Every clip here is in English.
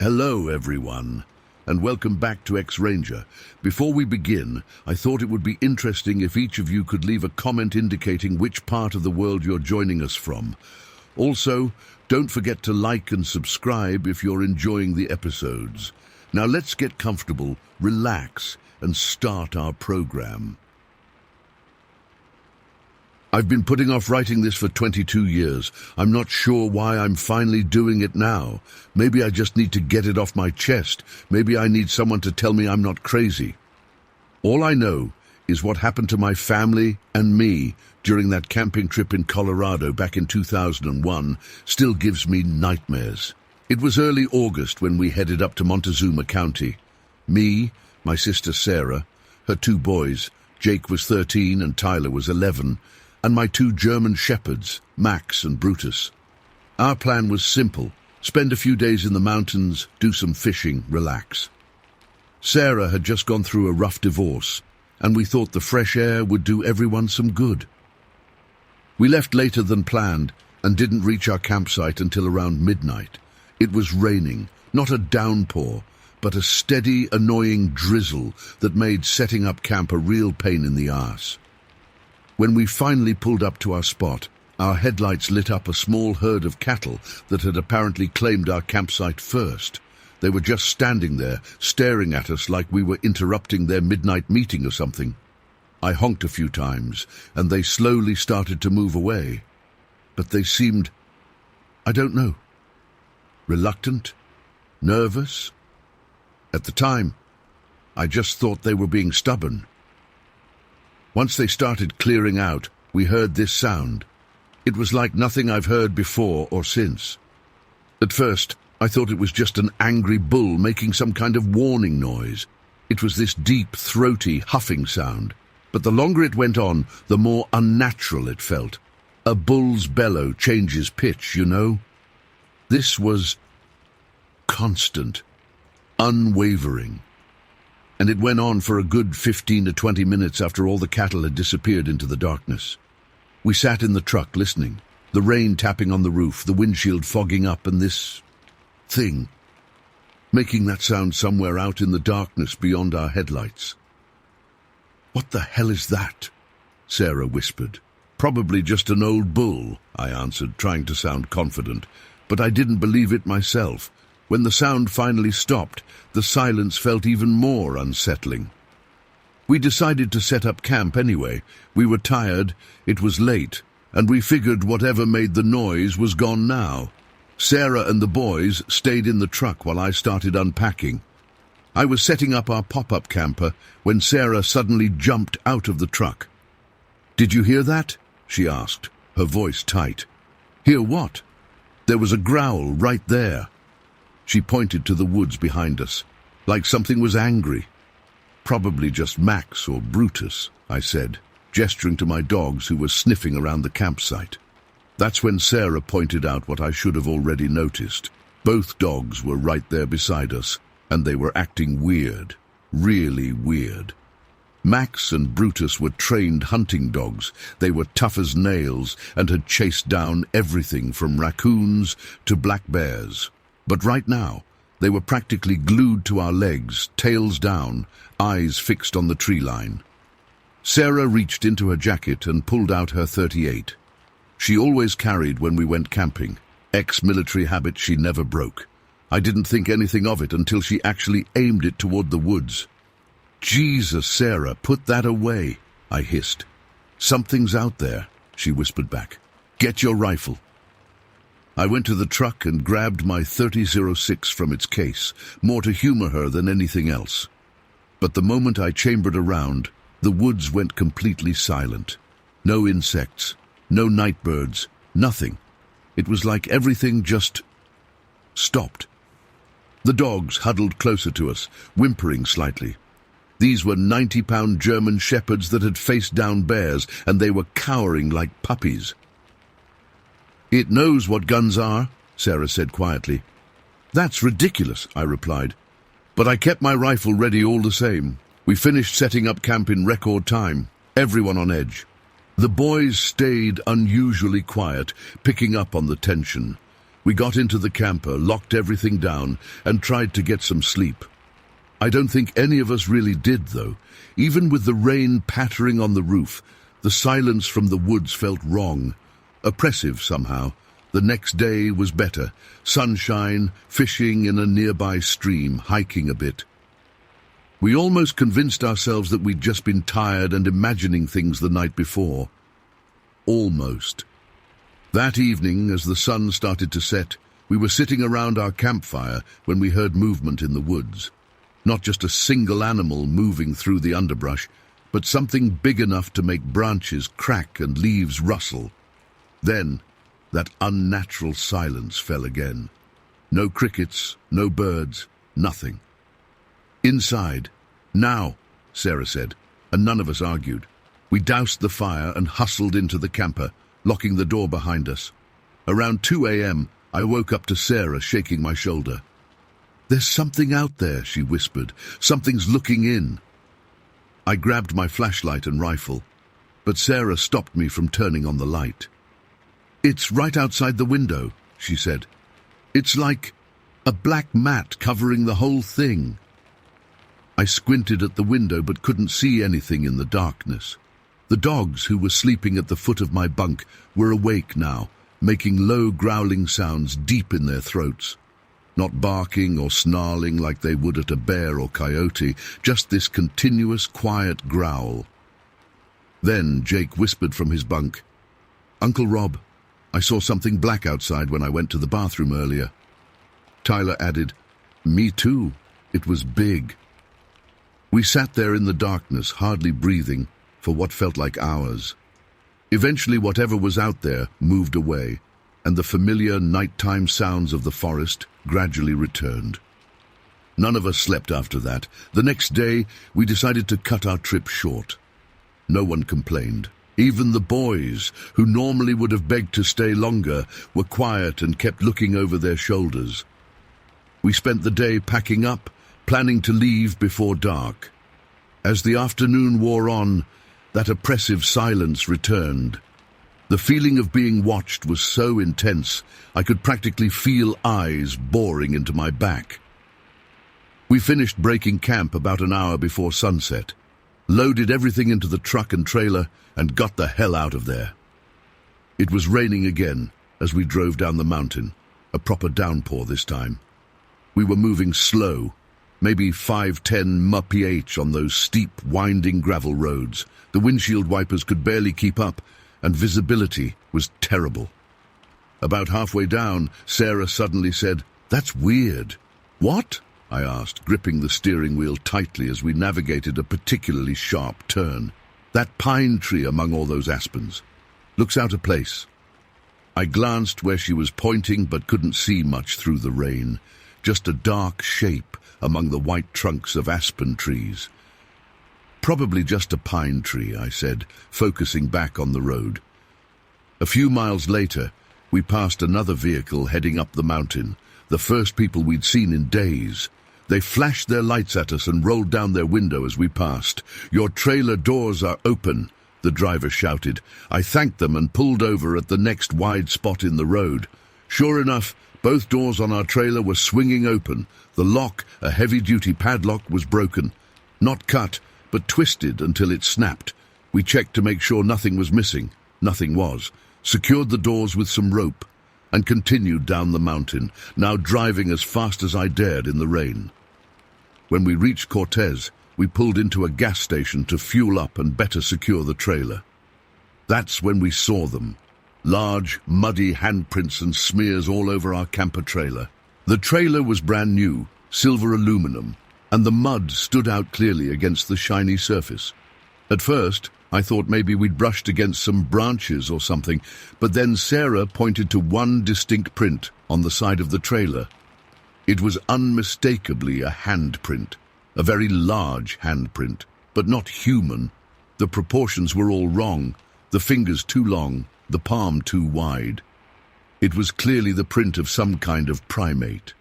Hello, everyone, and welcome back to X-Ranger. Before we begin, I thought it would be interesting if each of you could leave a comment indicating which part of the world you're joining us from. Also, don't forget to like and subscribe if you're enjoying the episodes. Now let's get comfortable, relax, and start our program. I've been putting off writing this for 22 years. I'm not sure why I'm finally doing it now. Maybe I just need to get it off my chest. Maybe I need someone to tell me I'm not crazy. All I know is what happened to my family and me during that camping trip in Colorado back in 2001 still gives me nightmares. It was early August when we headed up to Montezuma County. Me, my sister Sarah, her two boys, Jake was 13 and Tyler was 11, and my two German shepherds, Max and Brutus. Our plan was simple: spend a few days in the mountains, do some fishing, relax. Sarah had just gone through a rough divorce, and we thought the fresh air would do everyone some good. We left later than planned and didn't reach our campsite until around midnight. It was raining, not a downpour, but a steady, annoying drizzle that made setting up camp a real pain in the arse. When we finally pulled up to our spot, our headlights lit up a small herd of cattle that had apparently claimed our campsite first. They were just standing there, staring at us like we were interrupting their midnight meeting or something. I honked a few times, and they slowly started to move away. But they seemed, I don't know, reluctant, nervous. At the time, I just thought they were being stubborn. Once they started clearing out, we heard this sound. It was like nothing I've heard before or since. At first, I thought it was just an angry bull making some kind of warning noise. It was this deep, throaty, huffing sound. But the longer it went on, the more unnatural it felt. A bull's bellow changes pitch, you know? This was constant, unwavering. And it went on for a good 15 to 20 minutes after all the cattle had disappeared into the darkness. We sat in the truck listening, the rain tapping on the roof, the windshield fogging up, and this thing making that sound somewhere out in the darkness beyond our headlights. "What the hell is that?" Sarah whispered. "Probably just an old bull," I answered, trying to sound confident, but I didn't believe it myself. When the sound finally stopped, the silence felt even more unsettling. We decided to set up camp anyway. We were tired, it was late, and we figured whatever made the noise was gone now. Sarah and the boys stayed in the truck while I started unpacking. I was setting up our pop-up camper when Sarah suddenly jumped out of the truck. "Did you hear that?" she asked, her voice tight. "Hear what?" "There was a growl right there." She pointed to the woods behind us, like something was angry. "Probably just Max or Brutus," I said, gesturing to my dogs who were sniffing around the campsite. That's when Sarah pointed out what I should have already noticed. Both dogs were right there beside us, and they were acting weird, really weird. Max and Brutus were trained hunting dogs. They were tough as nails and had chased down everything from raccoons to black bears. But right now, they were practically glued to our legs, tails down, eyes fixed on the tree line. Sarah reached into her jacket and pulled out her .38. She always carried when we went camping. Ex-military habit she never broke. I didn't think anything of it until she actually aimed it toward the woods. "Jesus, Sarah, put that away," I hissed. "Something's out there," she whispered back. "Get your rifle." I went to the truck and grabbed my .30-06 from its case, more to humor her than anything else. But the moment I chambered around, the woods went completely silent. No insects, no night birds, nothing. It was like everything just stopped. The dogs huddled closer to us, whimpering slightly. These were 90-pound German shepherds that had faced down bears, and they were cowering like puppies. "It knows what guns are," Sarah said quietly. "That's ridiculous," I replied. But I kept my rifle ready all the same. We finished setting up camp in record time, everyone on edge. The boys stayed unusually quiet, picking up on the tension. We got into the camper, locked everything down, and tried to get some sleep. I don't think any of us really did, though. Even with the rain pattering on the roof, the silence from the woods felt wrong, oppressive somehow. The next day was better. Sunshine, fishing in a nearby stream, hiking a bit. We almost convinced ourselves that we'd just been tired and imagining things the night before. Almost. That evening, as the sun started to set, we were sitting around our campfire when we heard movement in the woods. Not just a single animal moving through the underbrush, but something big enough to make branches crack and leaves rustle. Then, that unnatural silence fell again. No crickets, no birds, nothing. "Inside. Now," Sarah said, and none of us argued. We doused the fire and hustled into the camper, locking the door behind us. Around 2 a.m., I woke up to Sarah shaking my shoulder. "There's something out there," she whispered. "Something's looking in." I grabbed my flashlight and rifle, but Sarah stopped me from turning on the light. "It's right outside the window," she said. "It's like a black mat covering the whole thing." I squinted at the window but couldn't see anything in the darkness. The dogs, who were sleeping at the foot of my bunk, were awake now, making low growling sounds deep in their throats. Not barking or snarling like they would at a bear or coyote, just this continuous quiet growl. Then Jake whispered from his bunk, "Uncle Rob, I saw something black outside when I went to the bathroom earlier." Tyler added, "Me too. It was big." We sat there in the darkness, hardly breathing, for what felt like hours. Eventually whatever was out there moved away, and the familiar nighttime sounds of the forest gradually returned. None of us slept after that. The next day, we decided to cut our trip short. No one complained. Even the boys, who normally would have begged to stay longer, were quiet and kept looking over their shoulders. We spent the day packing up, planning to leave before dark. As the afternoon wore on, that oppressive silence returned. The feeling of being watched was so intense, I could practically feel eyes boring into my back. We finished breaking camp about an hour before sunset, loaded everything into the truck and trailer, and got the hell out of there. It was raining again as we drove down the mountain, a proper downpour this time. We were moving slow, maybe 5-10 mph on those steep, winding gravel roads. The windshield wipers could barely keep up, and visibility was terrible. About halfway down, Sarah suddenly said, "That's weird." "What?" I asked, gripping the steering wheel tightly as we navigated a particularly sharp turn. "That pine tree among all those aspens. Looks out of place." I glanced where she was pointing but couldn't see much through the rain. Just a dark shape among the white trunks of aspen trees. "Probably just a pine tree," I said, focusing back on the road. A few miles later, we passed another vehicle heading up the mountain, the first people we'd seen in days. They flashed their lights at us and rolled down their window as we passed. "Your trailer doors are open," the driver shouted. I thanked them and pulled over at the next wide spot in the road. Sure enough, both doors on our trailer were swinging open. The lock, a heavy-duty padlock, was broken. Not cut, but twisted until it snapped. We checked to make sure nothing was missing. Nothing was. Secured the doors with some rope and continued down the mountain, now driving as fast as I dared in the rain. When we reached Cortez, we pulled into a gas station to fuel up and better secure the trailer. That's when we saw them. Large, muddy handprints and smears all over our camper trailer. The trailer was brand new, silver aluminum, and the mud stood out clearly against the shiny surface. At first, I thought maybe we'd brushed against some branches or something, but then Sarah pointed to one distinct print on the side of the trailer. It was unmistakably a handprint, a very large handprint, but not human. The proportions were all wrong, the fingers too long, the palm too wide. It was clearly the print of some kind of primate.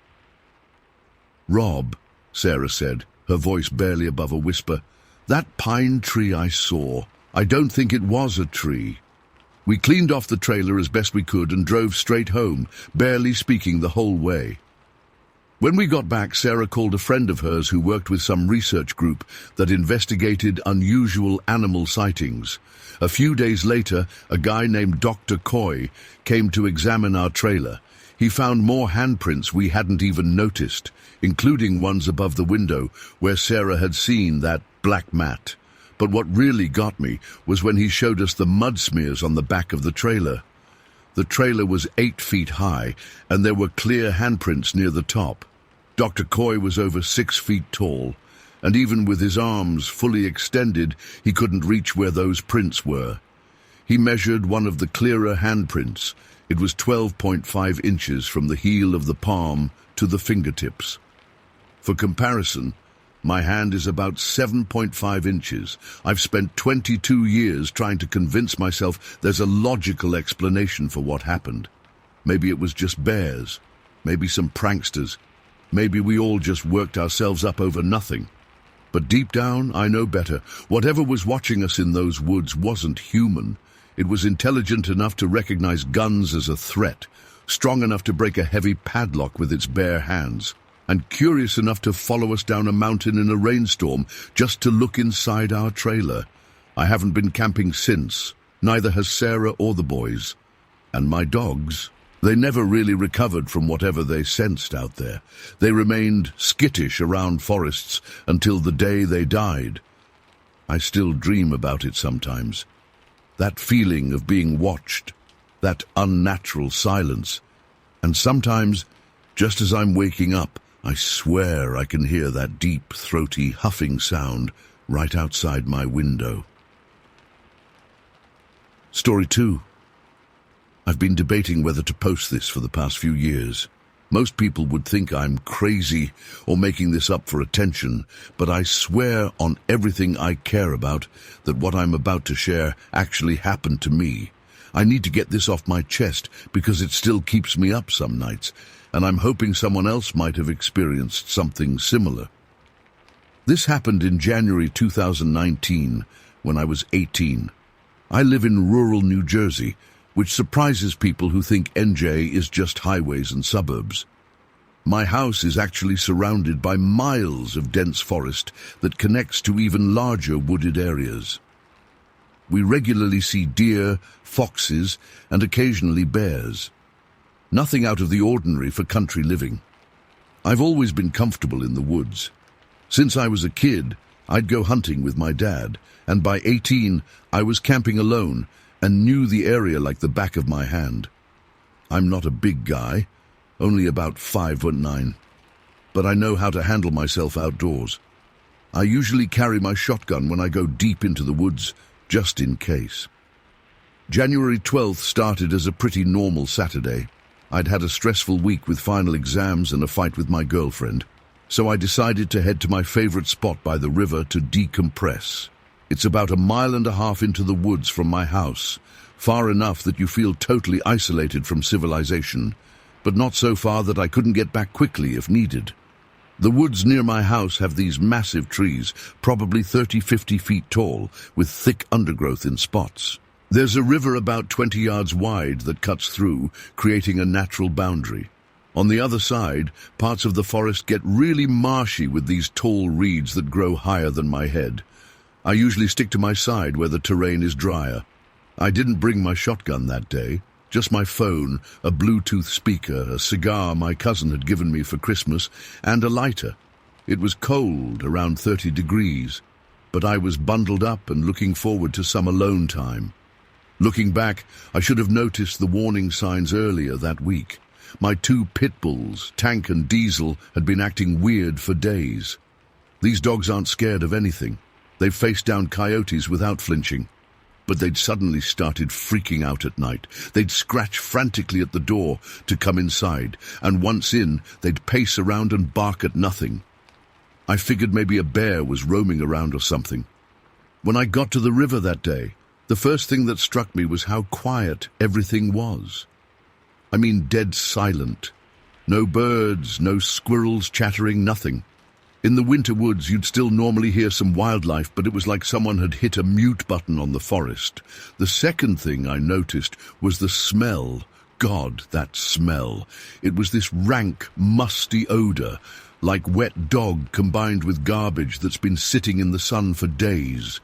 "Rob," Sarah said, her voice barely above a whisper, "that pine tree I saw, I don't think it was a tree." We cleaned off the trailer as best we could and drove straight home, barely speaking the whole way. When we got back, Sarah called a friend of hers who worked with some research group that investigated unusual animal sightings. A few days later, a guy named Dr. Coy came to examine our trailer. He found more handprints we hadn't even noticed, including ones above the window where Sarah had seen that black mat. But what really got me was when he showed us the mud smears on the back of the trailer. The trailer was 8 feet high, and there were clear handprints near the top. Dr. Coy was over 6 feet tall, and even with his arms fully extended, he couldn't reach where those prints were. He measured one of the clearer handprints. It was 12.5 inches from the heel of the palm to the fingertips. For comparison, my hand is about 7.5 inches. I've spent 22 years trying to convince myself there's a logical explanation for what happened. Maybe it was just bears, maybe some pranksters. Maybe we all just worked ourselves up over nothing. But deep down, I know better. Whatever was watching us in those woods wasn't human. It was intelligent enough to recognize guns as a threat, strong enough to break a heavy padlock with its bare hands, and curious enough to follow us down a mountain in a rainstorm just to look inside our trailer. I haven't been camping since. Neither has Sarah or the boys. And my dogs... They never really recovered from whatever they sensed out there. They remained skittish around forests until the day they died. I still dream about it sometimes. That feeling of being watched, that unnatural silence. And sometimes, just as I'm waking up, I swear I can hear that deep, throaty, huffing sound right outside my window. Story 2. I've been debating whether to post this for the past few years. Most people would think I'm crazy or making this up for attention, but I swear on everything I care about that what I'm about to share actually happened to me. I need to get this off my chest because it still keeps me up some nights, and I'm hoping someone else might have experienced something similar. This happened in January 2019, when I was 18. I live in rural New Jersey, which surprises people who think NJ is just highways and suburbs. My house is actually surrounded by miles of dense forest that connects to even larger wooded areas. We regularly see deer, foxes, and occasionally bears. Nothing out of the ordinary for country living. I've always been comfortable in the woods. Since I was a kid, I'd go hunting with my dad, and by 18, I was camping alone and knew the area like the back of my hand. I'm not a big guy, only about 5'9", but I know how to handle myself outdoors. I usually carry my shotgun when I go deep into the woods, just in case. January 12th started as a pretty normal Saturday. I'd had a stressful week with final exams and a fight with my girlfriend, so I decided to head to my favorite spot by the river to decompress. It's about 1.5 miles into the woods from my house, far enough that you feel totally isolated from civilization, but not so far that I couldn't get back quickly if needed. The woods near my house have these massive trees, probably 30-50 feet tall, with thick undergrowth in spots. There's a river about 20 yards wide that cuts through, creating a natural boundary. On the other side, parts of the forest get really marshy with these tall reeds that grow higher than my head. I usually stick to my side where the terrain is drier. I didn't bring my shotgun that day, just my phone, a Bluetooth speaker, a cigar my cousin had given me for Christmas, and a lighter. It was cold, around 30 degrees, but I was bundled up and looking forward to some alone time. Looking back, I should have noticed the warning signs earlier that week. My 2 pit bulls, Tank and Diesel, had been acting weird for days. These dogs aren't scared of anything. They've faced down coyotes without flinching. But they'd suddenly started freaking out at night. They'd scratch frantically at the door to come inside, and once in, they'd pace around and bark at nothing. I figured maybe a bear was roaming around or something. When I got to the river that day, the first thing that struck me was how quiet everything was. I mean, dead silent. No birds, no squirrels chattering, nothing. In the winter woods, you'd still normally hear some wildlife, but it was like someone had hit a mute button on the forest. The second thing I noticed was the smell. God, that smell. It was this rank, musty odor, like wet dog combined with garbage that's been sitting in the sun for days.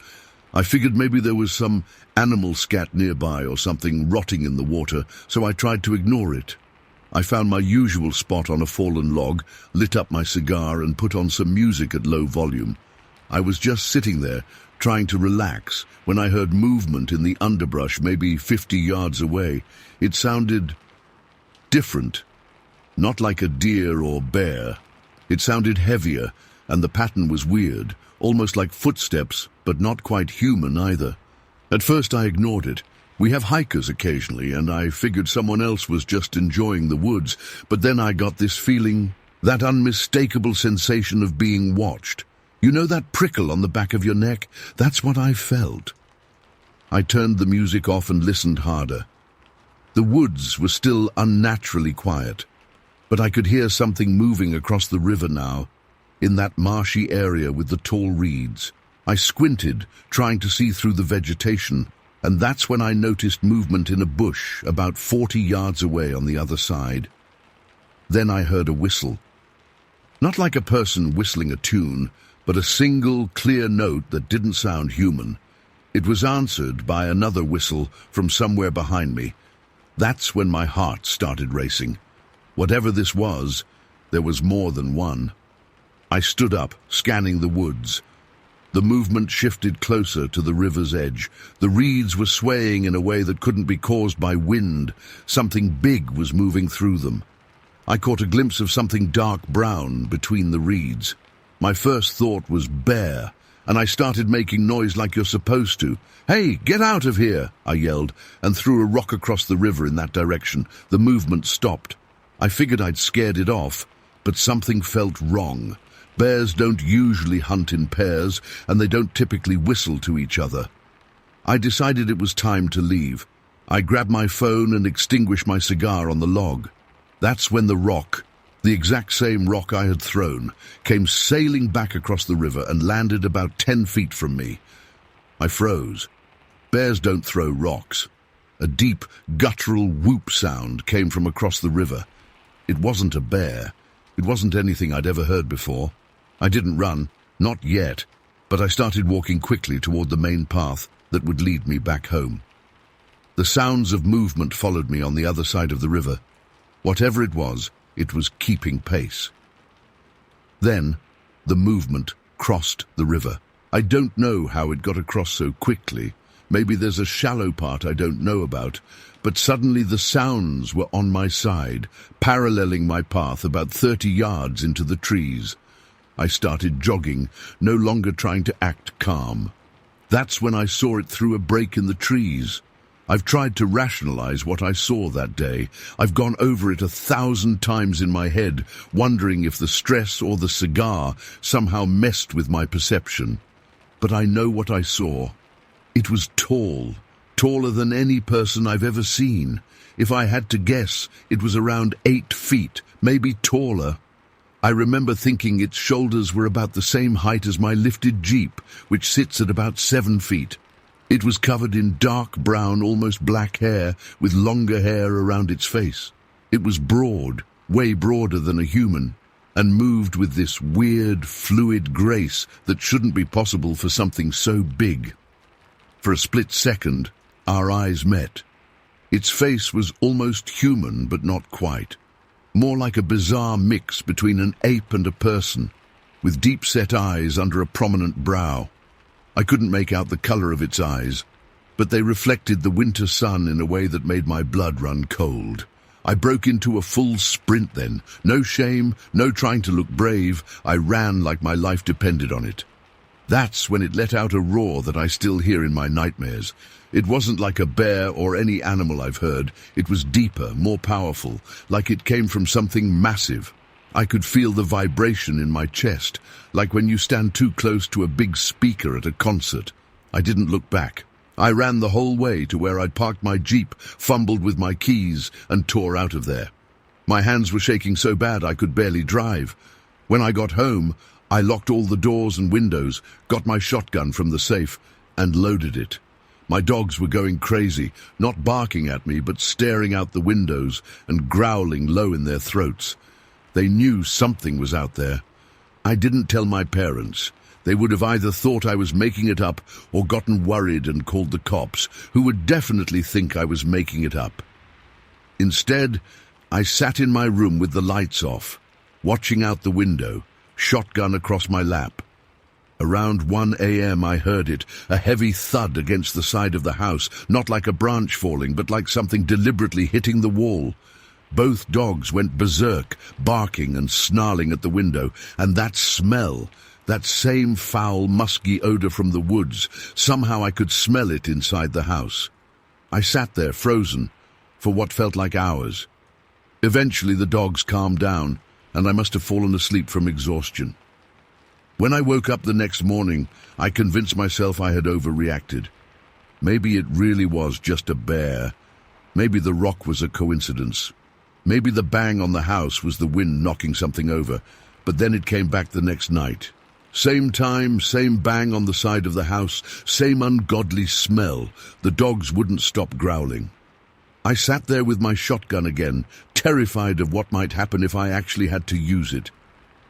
I figured maybe there was some animal scat nearby or something rotting in the water, so I tried to ignore it. I found my usual spot on a fallen log, lit up my cigar and put on some music at low volume. I was just sitting there, trying to relax, when I heard movement in the underbrush maybe 50 yards away. It sounded different, not like a deer or bear. It sounded heavier, and the pattern was weird, almost like footsteps, but not quite human either. At first I ignored it. We have hikers occasionally, and I figured someone else was just enjoying the woods, but then I got this feeling, that unmistakable sensation of being watched. You know that prickle on the back of your neck? That's what I felt. I turned the music off and listened harder. The woods were still unnaturally quiet, but I could hear something moving across the river now, in that marshy area with the tall reeds. I squinted, trying to see through the vegetation, and that's when I noticed movement in a bush about 40 yards away on the other side. Then I heard a whistle. Not like a person whistling a tune, but a single, clear note that didn't sound human. It was answered by another whistle from somewhere behind me. That's when my heart started racing. Whatever this was, there was more than one. I stood up, scanning the woods. The movement shifted closer to the river's edge. The reeds were swaying in a way that couldn't be caused by wind. Something big was moving through them. I caught a glimpse of something dark brown between the reeds. My first thought was bear, and I started making noise like you're supposed to. "Hey, get out of here!" I yelled, and threw a rock across the river in that direction. The movement stopped. I figured I'd scared it off, but something felt wrong. Bears don't usually hunt in pairs, and they don't typically whistle to each other. I decided it was time to leave. I grabbed my phone and extinguished my cigar on the log. That's when the rock, the exact same rock I had thrown, came sailing back across the river and landed about 10 feet from me. I froze. Bears don't throw rocks. A deep, guttural whoop sound came from across the river. It wasn't a bear. It wasn't anything I'd ever heard before. I didn't run, not yet, but I started walking quickly toward the main path that would lead me back home. The sounds of movement followed me on the other side of the river. Whatever it was keeping pace. Then, the movement crossed the river. I don't know how it got across so quickly. Maybe there's a shallow part I don't know about, but suddenly the sounds were on my side, paralleling my path about 30 yards into the trees. I started jogging, no longer trying to act calm. That's when I saw it through a break in the trees. I've tried to rationalize what I saw that day. I've gone over it 1,000 times in my head, wondering if the stress or the cigar somehow messed with my perception. But I know what I saw. It was tall, taller than any person I've ever seen. If I had to guess, it was around 8 feet, maybe taller. I remember thinking its shoulders were about the same height as my lifted Jeep, which sits at about 7 feet. It was covered in dark brown, almost black hair, with longer hair around its face. It was broad, way broader than a human, and moved with this weird, fluid grace that shouldn't be possible for something so big. For a split second, our eyes met. Its face was almost human, but not quite. More like a bizarre mix between an ape and a person, with deep-set eyes under a prominent brow. I couldn't make out the color of its eyes, but they reflected the winter sun in a way that made my blood run cold. I broke into a full sprint then. No shame, no trying to look brave. I ran like my life depended on it. That's when it let out a roar that I still hear in my nightmares. It wasn't like a bear or any animal I've heard. It was deeper, more powerful, like it came from something massive. I could feel the vibration in my chest, like when you stand too close to a big speaker at a concert. I didn't look back. I ran the whole way to where I'd parked my Jeep, fumbled with my keys, and tore out of there. My hands were shaking so bad I could barely drive. When I got home, I locked all the doors and windows, got my shotgun from the safe, and loaded it. My dogs were going crazy, not barking at me, but staring out the windows and growling low in their throats. They knew something was out there. I didn't tell my parents. They would have either thought I was making it up or gotten worried and called the cops, who would definitely think I was making it up. Instead, I sat in my room with the lights off, watching out the window, shotgun across my lap. Around 1 a.m. I heard it, a heavy thud against the side of the house, not like a branch falling, but like something deliberately hitting the wall. Both dogs went berserk, barking and snarling at the window, and that smell, that same foul, musky odor from the woods, somehow I could smell it inside the house. I sat there, frozen, for what felt like hours. Eventually the dogs calmed down, and I must have fallen asleep from exhaustion. When I woke up the next morning, I convinced myself I had overreacted. Maybe it really was just a bear. Maybe the rock was a coincidence. Maybe the bang on the house was the wind knocking something over, but then it came back the next night. Same time, same bang on the side of the house, same ungodly smell. The dogs wouldn't stop growling. I sat there with my shotgun again, terrified of what might happen if I actually had to use it.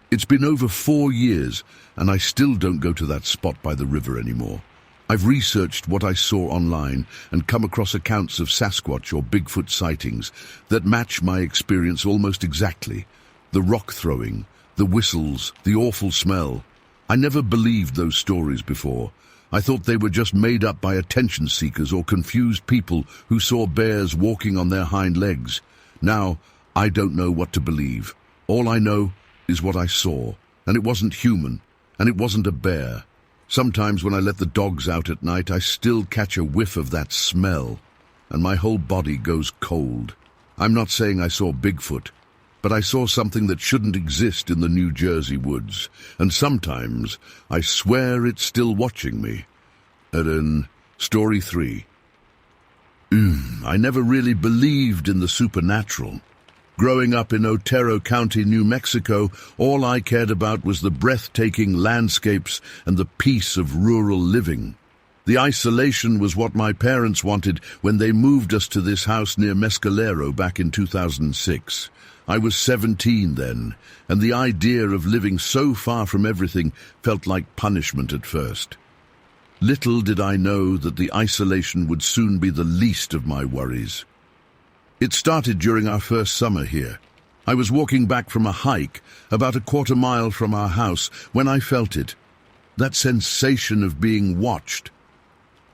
It's been over 4 years, and I still don't go to that spot by the river anymore. I've researched what I saw online and come across accounts of Sasquatch or Bigfoot sightings that match my experience almost exactly. The rock throwing, the whistles, the awful smell. I never believed those stories before. I thought they were just made up by attention seekers or confused people who saw bears walking on their hind legs. Now, I don't know what to believe. All I know is what I saw, and it wasn't human, and it wasn't a bear. Sometimes when I let the dogs out at night, I still catch a whiff of that smell, and my whole body goes cold. I'm not saying I saw Bigfoot, but I saw something that shouldn't exist in the New Jersey woods, and sometimes I swear it's still watching me. Story 3. I never really believed in the supernatural. Growing up in Otero County, New Mexico, all I cared about was the breathtaking landscapes and the peace of rural living. The isolation was what my parents wanted when they moved us to this house near Mescalero back in 2006. I was 17 then, and the idea of living so far from everything felt like punishment at first. Little did I know that the isolation would soon be the least of my worries. It started during our first summer here. I was walking back from a hike about a quarter mile from our house when I felt it. That sensation of being watched.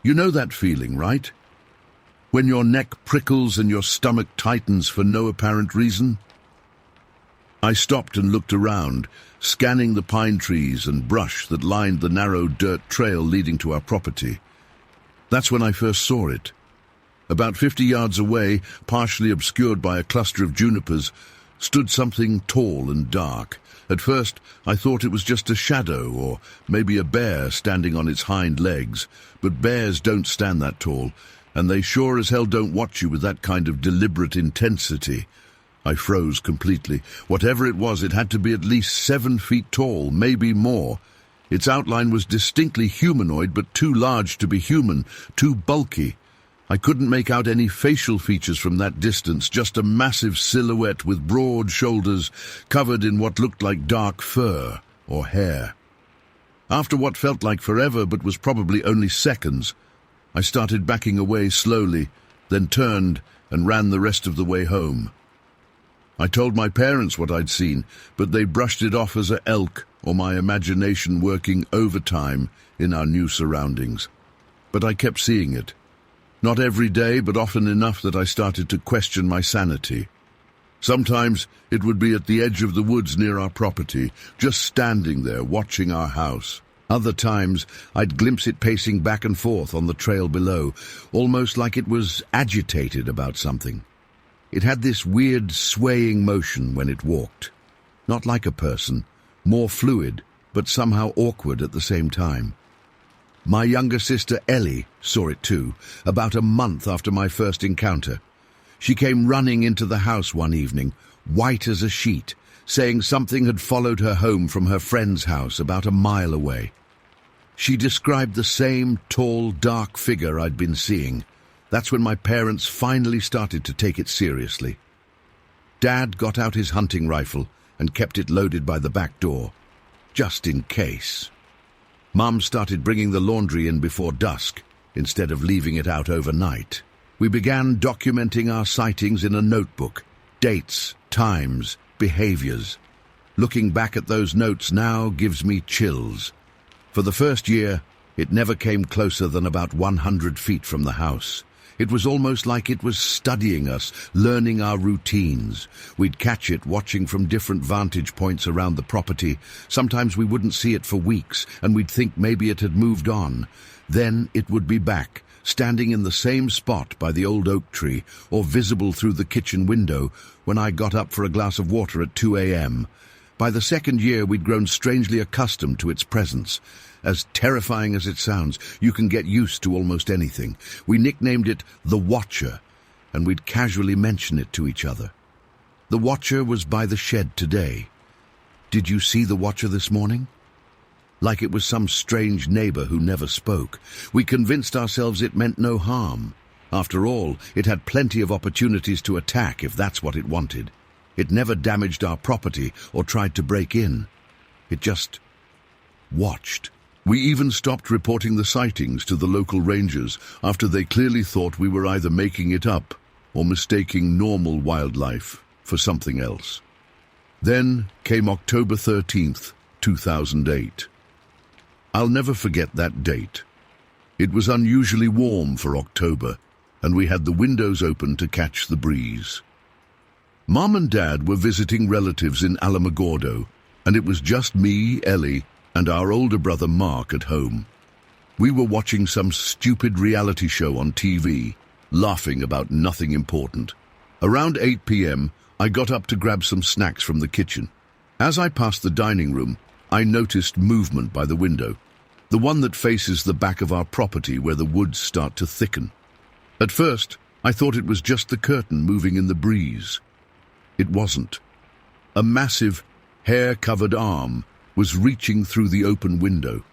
You know that feeling, right? When your neck prickles and your stomach tightens for no apparent reason? I stopped and looked around, scanning the pine trees and brush that lined the narrow dirt trail leading to our property. That's when I first saw it. About 50 yards away, partially obscured by a cluster of junipers, stood something tall and dark. At first, I thought it was just a shadow or maybe a bear standing on its hind legs, but bears don't stand that tall, and they sure as hell don't watch you with that kind of deliberate intensity. I froze completely. Whatever it was, it had to be at least 7 feet tall, maybe more. Its outline was distinctly humanoid, but too large to be human, too bulky. I couldn't make out any facial features from that distance, just a massive silhouette with broad shoulders covered in what looked like dark fur or hair. After what felt like forever but was probably only seconds, I started backing away slowly, then turned and ran the rest of the way home. I told my parents what I'd seen, but they brushed it off as an elk or my imagination working overtime in our new surroundings. But I kept seeing it. Not every day, but often enough that I started to question my sanity. Sometimes it would be at the edge of the woods near our property, just standing there watching our house. Other times I'd glimpse it pacing back and forth on the trail below, almost like it was agitated about something. It had this weird swaying motion when it walked. Not like a person, more fluid, but somehow awkward at the same time. My younger sister Ellie saw it too, about a month after my first encounter. She came running into the house one evening, white as a sheet, saying something had followed her home from her friend's house about a mile away. She described the same tall, dark figure I'd been seeing. That's when my parents finally started to take it seriously. Dad got out his hunting rifle and kept it loaded by the back door, just in case. Mum started bringing the laundry in before dusk, instead of leaving it out overnight. We began documenting our sightings in a notebook, dates, times, behaviors. Looking back at those notes now gives me chills. For the first year, it never came closer than about 100 feet from the house. It was almost like it was studying us, learning our routines. We'd catch it watching from different vantage points around the property. Sometimes we wouldn't see it for weeks, and we'd think maybe it had moved on. Then it would be back, standing in the same spot by the old oak tree, or visible through the kitchen window when I got up for a glass of water at 2 a.m. By the second year, we'd grown strangely accustomed to its presence. As terrifying as it sounds, you can get used to almost anything. We nicknamed it the Watcher, and we'd casually mention it to each other. The Watcher was by the shed today. Did you see the Watcher this morning? Like it was some strange neighbor who never spoke. We convinced ourselves it meant no harm. After all, it had plenty of opportunities to attack if that's what it wanted. It never damaged our property or tried to break in. It just watched. We even stopped reporting the sightings to the local rangers after they clearly thought we were either making it up or mistaking normal wildlife for something else. Then came October 13th, 2008. I'll never forget that date. It was unusually warm for October, and we had the windows open to catch the breeze. Mom and Dad were visiting relatives in Alamogordo, and it was just me, Ellie, and our older brother Mark at home. We were watching some stupid reality show on TV, laughing about nothing important. Around 8 p.m., I got up to grab some snacks from the kitchen. As I passed the dining room, I noticed movement by the window, the one that faces the back of our property where the woods start to thicken. At first, I thought it was just the curtain moving in the breeze. It wasn't. A massive, hair-covered arm was reaching through the open window.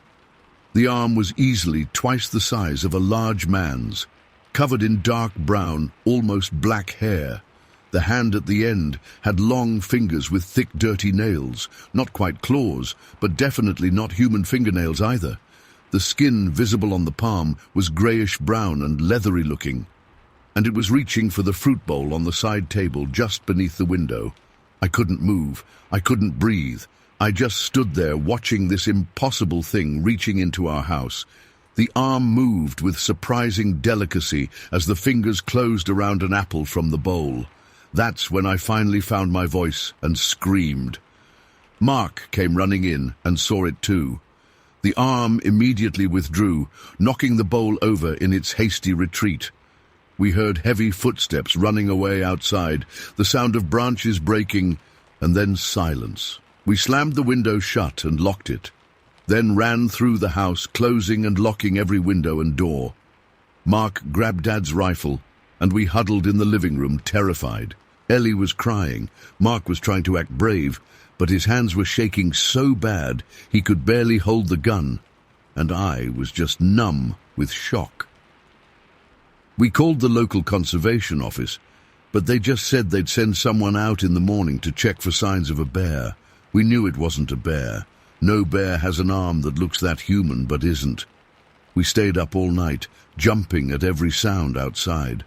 The arm was easily twice the size of a large man's, covered in dark brown, almost black hair. The hand at the end had long fingers with thick, dirty nails, not quite claws, but definitely not human fingernails either. The skin visible on the palm was grayish-brown and leathery-looking, and it was reaching for the fruit bowl on the side table just beneath the window. I couldn't move. I couldn't breathe. I just stood there watching this impossible thing reaching into our house. The arm moved with surprising delicacy as the fingers closed around an apple from the bowl. That's when I finally found my voice and screamed. Mark came running in and saw it too. The arm immediately withdrew, knocking the bowl over in its hasty retreat. We heard heavy footsteps running away outside, the sound of branches breaking, and then silence. We slammed the window shut and locked it, then ran through the house, closing and locking every window and door. Mark grabbed Dad's rifle, and we huddled in the living room, terrified. Ellie was crying. Mark was trying to act brave, but his hands were shaking so bad he could barely hold the gun, and I was just numb with shock. We called the local conservation office, but they just said they'd send someone out in the morning to check for signs of a bear. We knew it wasn't a bear. No bear has an arm that looks that human but isn't. We stayed up all night, jumping at every sound outside.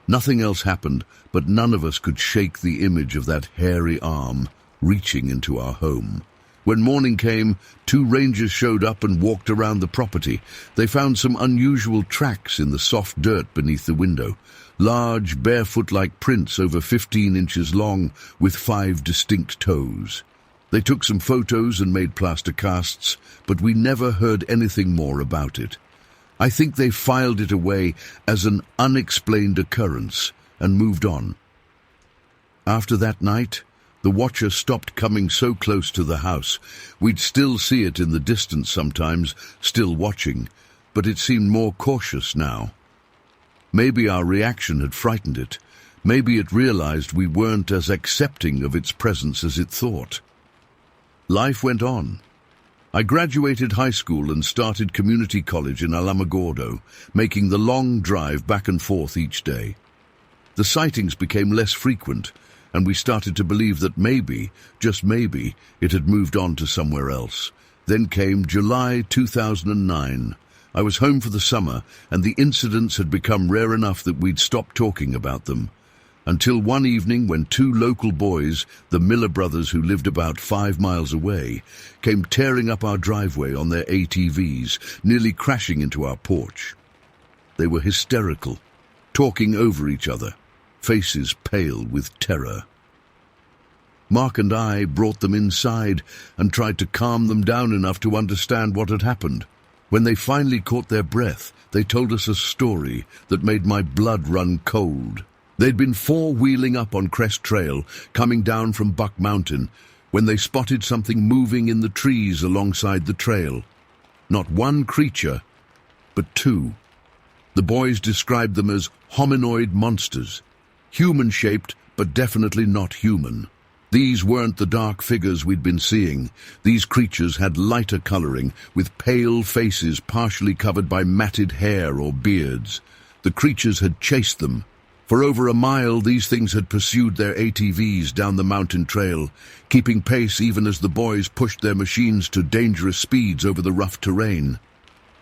Nothing else happened, but none of us could shake the image of that hairy arm reaching into our home. When morning came, 2 rangers showed up and walked around the property. They found some unusual tracks in the soft dirt beneath the window. Large, barefoot-like prints over 15 inches long with 5 distinct toes. They took some photos and made plaster casts, but we never heard anything more about it. I think they filed it away as an unexplained occurrence and moved on. After that night, the Watcher stopped coming so close to the house. We'd still see it in the distance sometimes, still watching, but it seemed more cautious now. Maybe our reaction had frightened it. Maybe it realized we weren't as accepting of its presence as it thought. Life went on. I graduated high school and started community college in Alamogordo, making the long drive back and forth each day. The sightings became less frequent, and we started to believe that maybe, just maybe, it had moved on to somewhere else. Then came July 2009. I was home for the summer, and the incidents had become rare enough that we'd stopped talking about them. Until one evening when two local boys, the Miller brothers who lived about 5 miles away, came tearing up our driveway on their ATVs, nearly crashing into our porch. They were hysterical, talking over each other, faces pale with terror. Mark and I brought them inside and tried to calm them down enough to understand what had happened. When they finally caught their breath, they told us a story that made my blood run cold. They'd been four-wheeling up on Crest Trail, coming down from Buck Mountain, when they spotted something moving in the trees alongside the trail. Not one creature, but two. The boys described them as hominoid monsters, human-shaped but definitely not human. These weren't the dark figures we'd been seeing. These creatures had lighter coloring, with pale faces partially covered by matted hair or beards. The creatures had chased them. For over a mile, these things had pursued their ATVs down the mountain trail, keeping pace even as the boys pushed their machines to dangerous speeds over the rough terrain.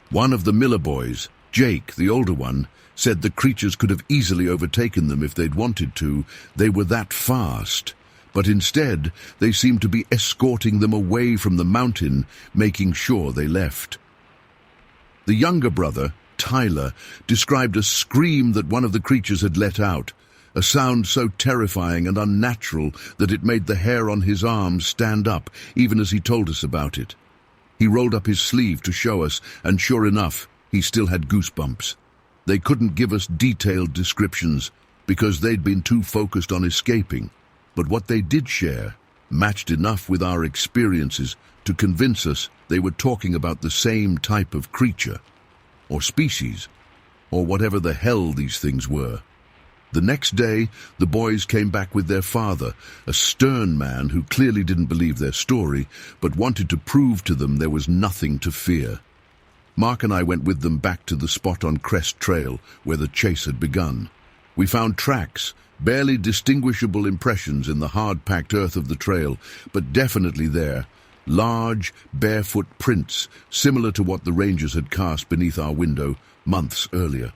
One of the Miller boys, Jake, the older one, said the creatures could have easily overtaken them if they'd wanted to. They were that fast. But instead, they seemed to be escorting them away from the mountain, making sure they left. The younger brother, Tyler, described a scream that one of the creatures had let out, a sound so terrifying and unnatural that it made the hair on his arms stand up, even as he told us about it. He rolled up his sleeve to show us, and sure enough, he still had goosebumps. They couldn't give us detailed descriptions, because they'd been too focused on escaping, but what they did share matched enough with our experiences to convince us they were talking about the same type of creature, or species, or whatever the hell these things were. The next day, the boys came back with their father, a stern man who clearly didn't believe their story, but wanted to prove to them there was nothing to fear. Mark and I went with them back to the spot on Crest Trail where the chase had begun. We found tracks, barely distinguishable impressions in the hard-packed earth of the trail, but definitely there. Large, barefoot prints, similar to what the rangers had cast beneath our window months earlier.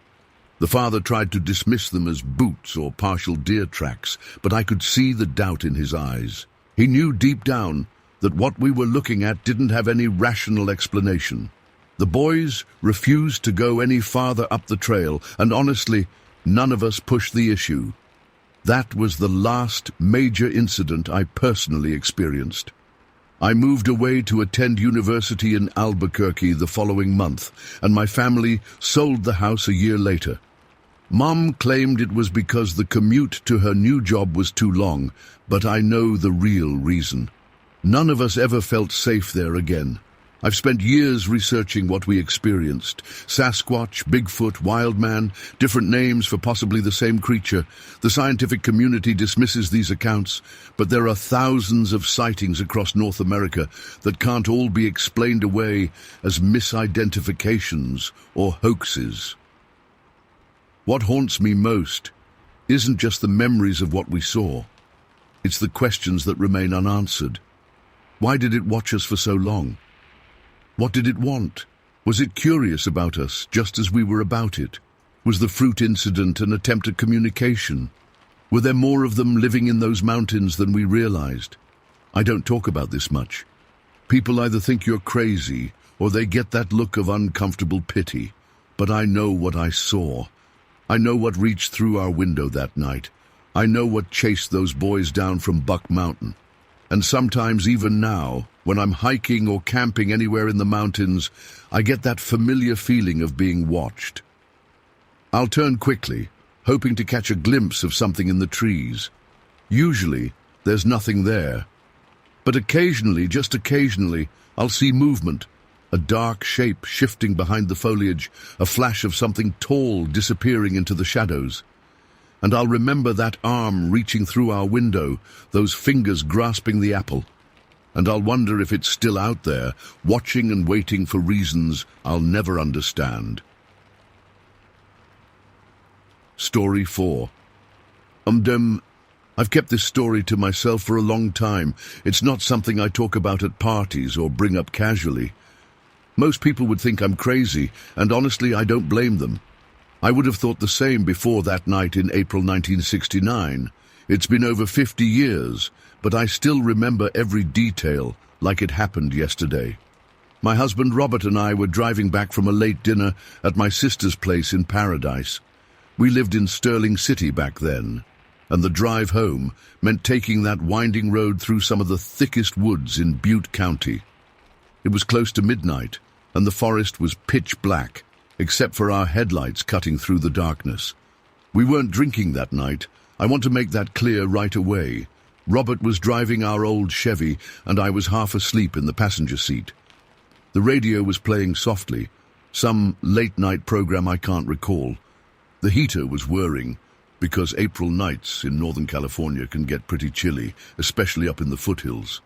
The father tried to dismiss them as boots or partial deer tracks, but I could see the doubt in his eyes. He knew deep down that what we were looking at didn't have any rational explanation. The boys refused to go any farther up the trail, and honestly, none of us pushed the issue. That was the last major incident I personally experienced. I moved away to attend university in Albuquerque the following month, and my family sold the house a year later. Mom claimed it was because the commute to her new job was too long, but I know the real reason. None of us ever felt safe there again. I've spent years researching what we experienced. Sasquatch, Bigfoot, Wildman, different names for possibly the same creature. The scientific community dismisses these accounts, but there are thousands of sightings across North America that can't all be explained away as misidentifications or hoaxes. What haunts me most isn't just the memories of what we saw. It's the questions that remain unanswered. Why did it watch us for so long? What did it want? Was it curious about us, just as we were about it? Was the fruit incident an attempt at communication? Were there more of them living in those mountains than we realized? I don't talk about this much. People either think you're crazy, or they get that look of uncomfortable pity. But I know what I saw. I know what reached through our window that night. I know what chased those boys down from Buck Mountain. And sometimes, even now, when I'm hiking or camping anywhere in the mountains, I get that familiar feeling of being watched. I'll turn quickly, hoping to catch a glimpse of something in the trees. Usually, there's nothing there. But occasionally, just occasionally, I'll see movement, a dark shape shifting behind the foliage, a flash of something tall disappearing into the shadows. And I'll remember that arm reaching through our window, those fingers grasping the apple. And I'll wonder if it's still out there, watching and waiting for reasons I'll never understand. Story 4. I've kept this story to myself for a long time. It's not something I talk about at parties or bring up casually. Most people would think I'm crazy, and honestly, I don't blame them. I would have thought the same before that night in April 1969. It's been over 50 years, but I still remember every detail like it happened yesterday. My husband Robert and I were driving back from a late dinner at my sister's place in Paradise. We lived in Sterling City back then, and the drive home meant taking that winding road through some of the thickest woods in Butte County. It was close to midnight, and the forest was pitch black, except for our headlights cutting through the darkness. We weren't drinking that night. I want to make that clear right away. Robert was driving our old Chevy, and I was half asleep in the passenger seat. The radio was playing softly, some late-night program I can't recall. The heater was whirring, because April nights in Northern California can get pretty chilly, especially up in the foothills.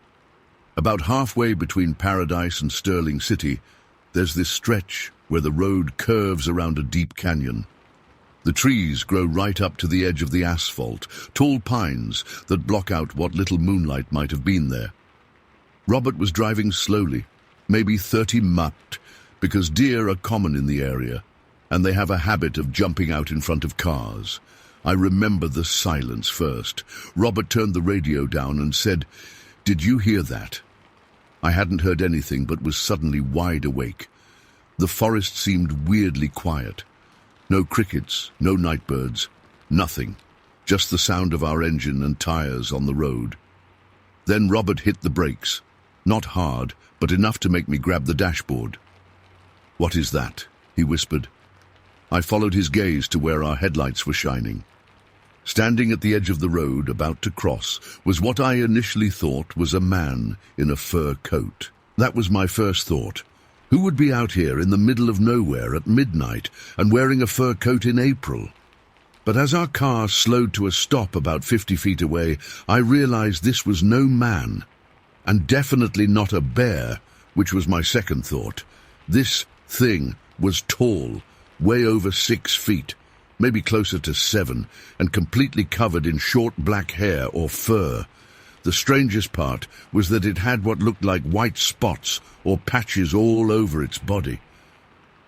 About halfway between Paradise and Sterling City, there's this stretch where the road curves around a deep canyon. The trees grow right up to the edge of the asphalt, tall pines that block out what little moonlight might have been there. Robert was driving slowly, maybe 30 mph, because deer are common in the area, and they have a habit of jumping out in front of cars. I remember the silence first. Robert turned the radio down and said, "Did you hear that?" I hadn't heard anything but was suddenly wide awake. The forest seemed weirdly quiet. No crickets, no nightbirds, nothing. Just the sound of our engine and tires on the road. Then Robert hit the brakes. Not hard, but enough to make me grab the dashboard. "What is that?" he whispered. I followed his gaze to where our headlights were shining. Standing at the edge of the road, about to cross, was what I initially thought was a man in a fur coat. That was my first thought. Who would be out here in the middle of nowhere at midnight and wearing a fur coat in April? But as our car slowed to a stop about 50 feet away, I realized this was no man, and definitely not a bear, which was my second thought. This thing was tall, way over 6 feet, maybe closer to 7, and completely covered in short black hair or fur. The strangest part was that it had what looked like white spots or patches all over its body.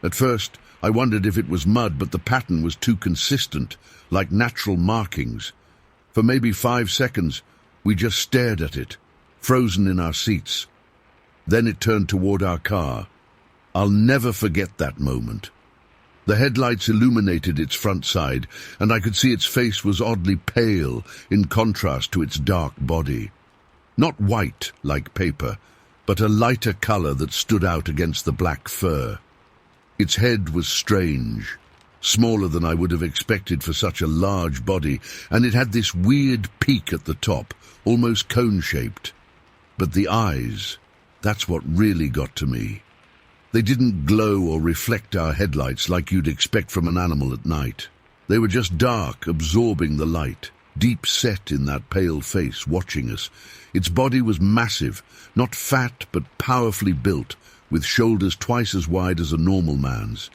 At first, I wondered if it was mud, but the pattern was too consistent, like natural markings. For maybe 5 seconds, we just stared at it, frozen in our seats. Then it turned toward our car. I'll never forget that moment. The headlights illuminated its front side, and I could see its face was oddly pale in contrast to its dark body. Not white like paper, but a lighter color that stood out against the black fur. Its head was strange, smaller than I would have expected for such a large body, and it had this weird peak at the top, almost cone-shaped. But the eyes, that's what really got to me. They didn't glow or reflect our headlights like you'd expect from an animal at night. They were just dark, absorbing the light, deep set in that pale face, watching us. Its body was massive, not fat but powerfully built, with shoulders twice as wide as a normal man's.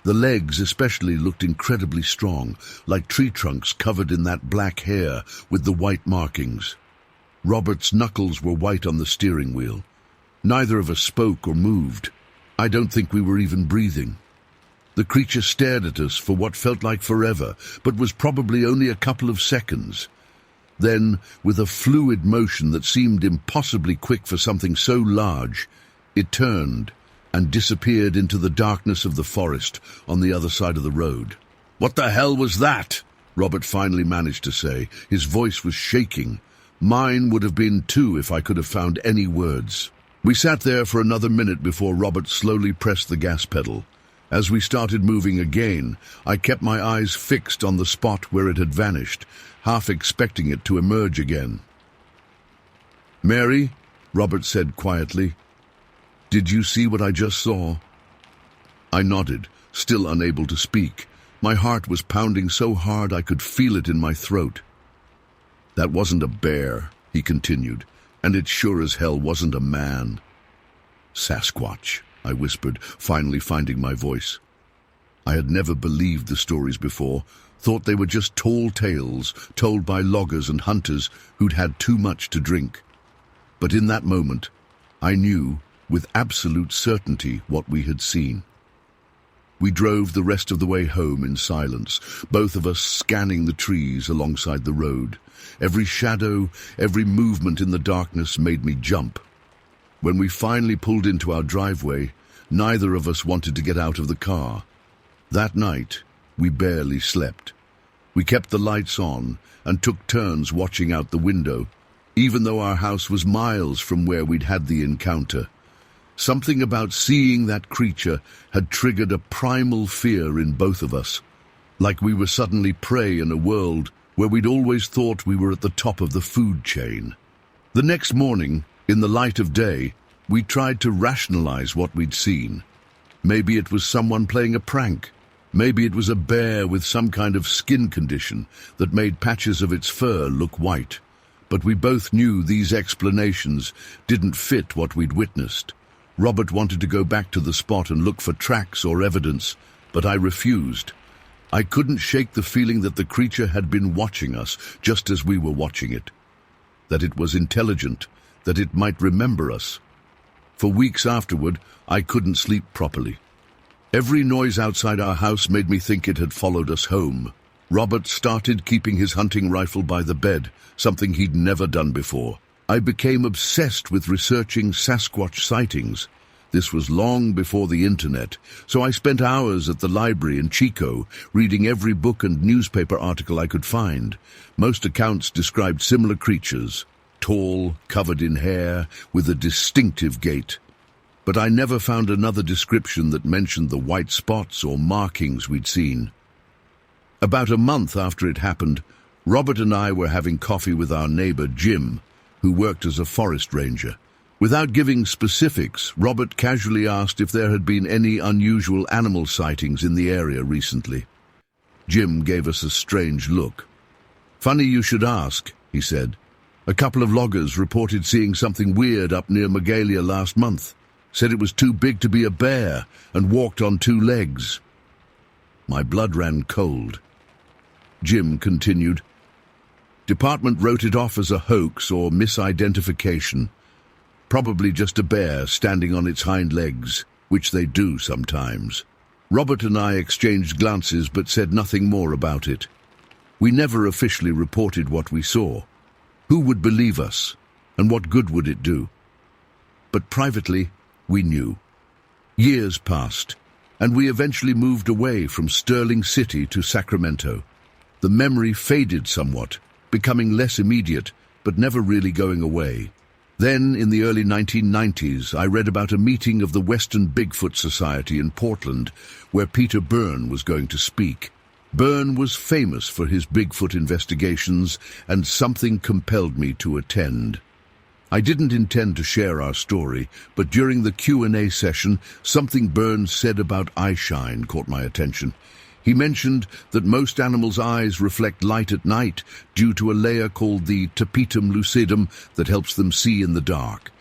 The legs especially looked incredibly strong, like tree trunks covered in that black hair with the white markings. Robert's knuckles were white on the steering wheel. Neither of us spoke or moved. I don't think we were even breathing. The creature stared at us for what felt like forever, but was probably only a couple of seconds. Then, with a fluid motion that seemed impossibly quick for something so large, it turned and disappeared into the darkness of the forest on the other side of the road. "What the hell was that?" Robert finally managed to say. His voice was shaking. Mine would have been too if I could have found any words. We sat there for another minute before Robert slowly pressed the gas pedal. As we started moving again, I kept my eyes fixed on the spot where it had vanished, half expecting it to emerge again. "Mary," Robert said quietly, "did you see what I just saw?" I nodded, still unable to speak, My heart was pounding so hard I could feel it in my throat. "That wasn't a bear," he continued, "and it sure as hell wasn't a man." "Sasquatch," I whispered, finally finding my voice. I had never believed the stories before, thought they were just tall tales told by loggers and hunters who'd had too much to drink. But in that moment, I knew with absolute certainty what we had seen. We drove the rest of the way home in silence, both of us scanning the trees alongside the road. Every shadow, every movement in the darkness made me jump. When we finally pulled into our driveway, neither of us wanted to get out of the car. That night, we barely slept. We kept the lights on and took turns watching out the window, even though our house was miles from where we'd had the encounter. Something about seeing that creature had triggered a primal fear in both of us, like we were suddenly prey in a world where we'd always thought we were at the top of the food chain. The next morning, in the light of day, we tried to rationalize what we'd seen. Maybe it was someone playing a prank. Maybe it was a bear with some kind of skin condition that made patches of its fur look white. But we both knew these explanations didn't fit what we'd witnessed. Robert wanted to go back to the spot and look for tracks or evidence, but I refused. I couldn't shake the feeling that the creature had been watching us just as we were watching it. That it was intelligent, that it might remember us. For weeks afterward, I couldn't sleep properly. Every noise outside our house made me think it had followed us home. Robert started keeping his hunting rifle by the bed, something he'd never done before. I became obsessed with researching Sasquatch sightings. This was long before the internet, so I spent hours at the library in Chico, reading every book and newspaper article I could find. Most accounts described similar creatures, tall, covered in hair, with a distinctive gait. But I never found another description that mentioned the white spots or markings we'd seen. About a month after it happened, Robert and I were having coffee with our neighbor Jim, who worked as a forest ranger. Without giving specifics, Robert casually asked if there had been any unusual animal sightings in the area recently. Jim gave us a strange look. "Funny you should ask," he said. "A couple of loggers reported seeing something weird up near Magalia last month. Said it was too big to be a bear and walked on two legs." My blood ran cold. Jim continued, "Department wrote it off as a hoax or misidentification. Probably just a bear standing on its hind legs, which they do sometimes." Robert and I exchanged glances but said nothing more about it. We never officially reported what we saw. Who would believe us, and what good would it do? But privately, we knew. Years passed, and we eventually moved away from Sterling City to Sacramento. The memory faded somewhat, becoming less immediate, but never really going away. Then, in the early 1990s, I read about a meeting of the Western Bigfoot Society in Portland, where Peter Byrne was going to speak. Byrne was famous for his Bigfoot investigations, and something compelled me to attend. I didn't intend to share our story, but during the Q&A session, something Byrne said about eyeshine caught my attention. He mentioned that most animals' eyes reflect light at night due to a layer called the tapetum lucidum that helps them see in the dark.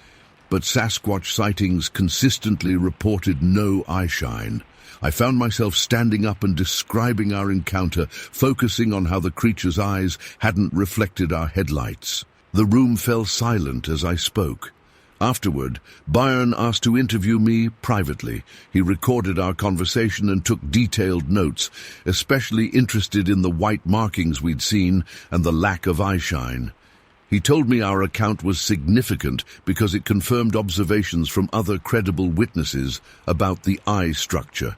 But Sasquatch sightings consistently reported no eyeshine. I found myself standing up and describing our encounter, focusing on how the creature's eyes hadn't reflected our headlights. The room fell silent as I spoke. Afterward, Byrne asked to interview me privately. He recorded our conversation and took detailed notes, especially interested in the white markings we'd seen and the lack of eyeshine. He told me our account was significant because it confirmed observations from other credible witnesses about the eye structure.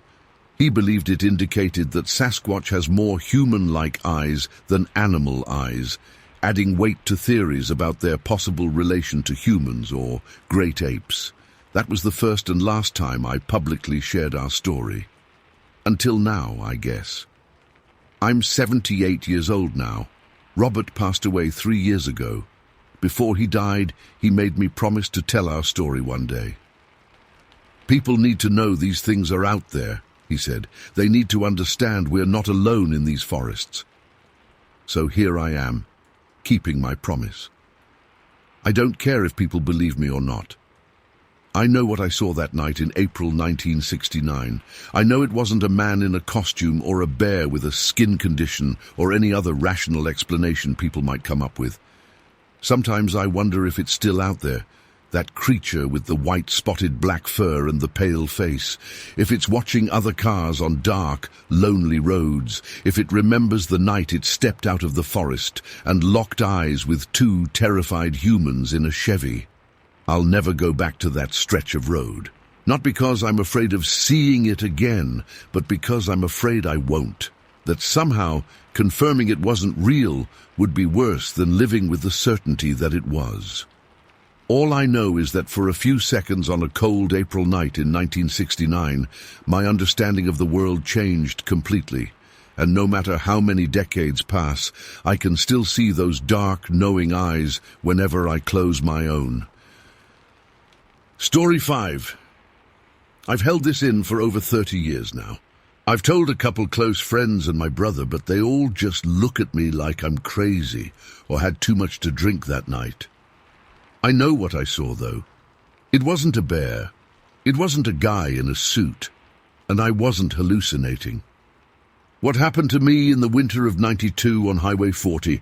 He believed it indicated that Sasquatch has more human-like eyes than animal eyes, adding weight to theories about their possible relation to humans or great apes. That was the first and last time I publicly shared our story. Until now, I guess. I'm 78 years old now. Robert passed away 3 years ago. Before he died, he made me promise to tell our story one day. People need to know these things are out there, he said. They need to understand we're not alone in these forests. So here I am, keeping my promise. I don't care if people believe me or not. I know what I saw that night in April 1969. I know it wasn't a man in a costume or a bear with a skin condition or any other rational explanation people might come up with. Sometimes I wonder if it's still out there, that creature with the white spotted black fur and the pale face, if it's watching other cars on dark, lonely roads, if it remembers the night it stepped out of the forest and locked eyes with two terrified humans in a Chevy. I'll never go back to that stretch of road. Not because I'm afraid of seeing it again, but because I'm afraid I won't. That somehow confirming it wasn't real would be worse than living with the certainty that it was. All I know is that for a few seconds on a cold April night in 1969, my understanding of the world changed completely. And no matter how many decades pass, I can still see those dark, knowing eyes whenever I close my own. Story 5. I've held this in for over 30 years now. I've told a couple close friends and my brother, but they all just look at me like I'm crazy or had too much to drink that night. I know what I saw, though. It wasn't a bear. It wasn't a guy in a suit. And I wasn't hallucinating. What happened to me in the winter of '92 on Highway 40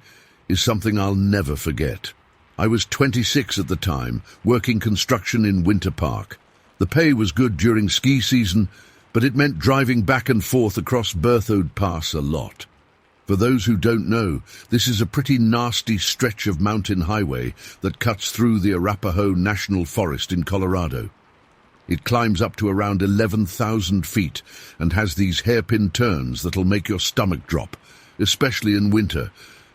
is something I'll never forget. I was 26 at the time, working construction in Winter Park. The pay was good during ski season, but it meant driving back and forth across Berthoud Pass a lot. For those who don't know, this is a pretty nasty stretch of mountain highway that cuts through the Arapahoe National Forest in Colorado. It climbs up to around 11,000 feet and has these hairpin turns that'll make your stomach drop, especially in winter.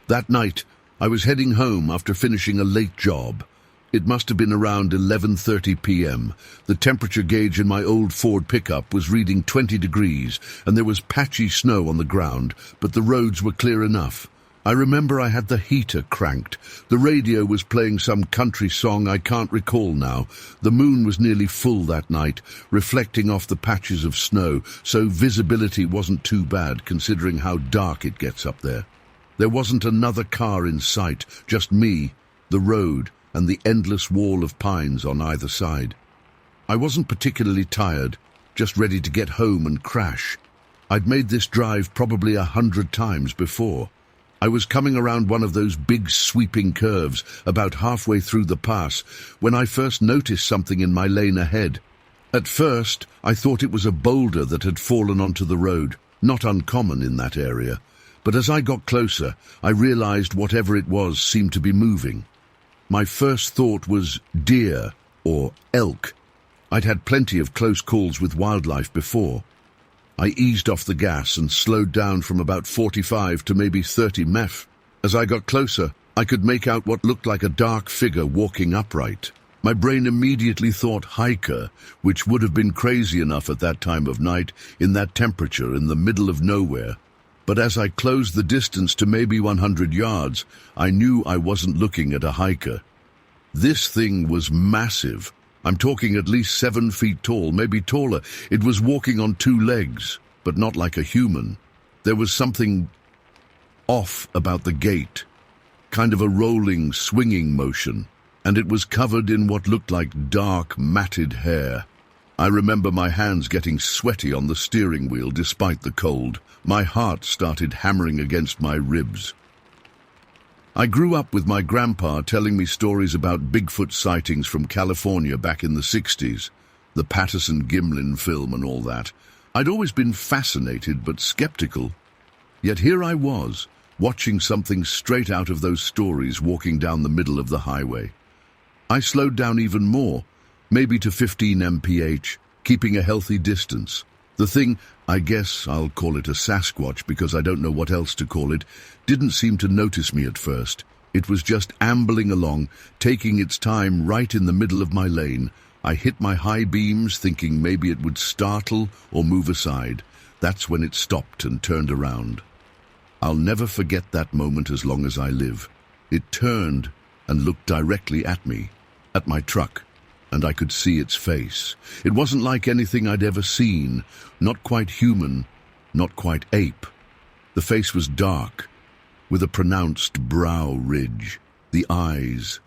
That night, I was heading home after finishing a late job. It must have been around 11:30 p.m. The temperature gauge in my old Ford pickup was reading 20 degrees, and there was patchy snow on the ground, but the roads were clear enough. I remember I had the heater cranked. The radio was playing some country song I can't recall now. The moon was nearly full that night, reflecting off the patches of snow, so visibility wasn't too bad considering how dark it gets up there. There wasn't another car in sight, just me, the road, and the endless wall of pines on either side. I wasn't particularly tired, just ready to get home and crash. I'd made this drive probably 100 times before. I was coming around one of those big sweeping curves about halfway through the pass when I first noticed something in my lane ahead. At first, I thought it was a boulder that had fallen onto the road, not uncommon in that area. But as I got closer, I realized whatever it was seemed to be moving. My first thought was deer or elk. I'd had plenty of close calls with wildlife before. I eased off the gas and slowed down from about 45 to maybe 30 mph. As I got closer, I could make out what looked like a dark figure walking upright. My brain immediately thought hiker, which would have been crazy enough at that time of night, in that temperature in the middle of nowhere. But as I closed the distance to maybe 100 yards, I knew I wasn't looking at a hiker. This thing was massive. I'm talking at least 7 feet tall, maybe taller. It was walking on 2 legs, but not like a human. There was something off about the gait, kind of a rolling, swinging motion, and it was covered in what looked like dark, matted hair. I remember my hands getting sweaty on the steering wheel despite the cold. My heart started hammering against my ribs. I grew up with my grandpa telling me stories about Bigfoot sightings from California back in the 60s, the Patterson-Gimlin film and all that. I'd always been fascinated but skeptical. Yet here I was, watching something straight out of those stories walking down the middle of the highway. I slowed down even more, maybe to 15 mph, keeping a healthy distance. The thing, I guess I'll call it a Sasquatch because I don't know what else to call it, didn't seem to notice me at first. It was just ambling along, taking its time right in the middle of my lane. I hit my high beams thinking maybe it would startle or move aside. That's when it stopped and turned around. I'll never forget that moment as long as I live. It turned and looked directly at me, at my truck. and I could see its face. It wasn't like anything I'd ever seen, not quite human, not quite ape. The face was dark, with a pronounced brow ridge. The eyes,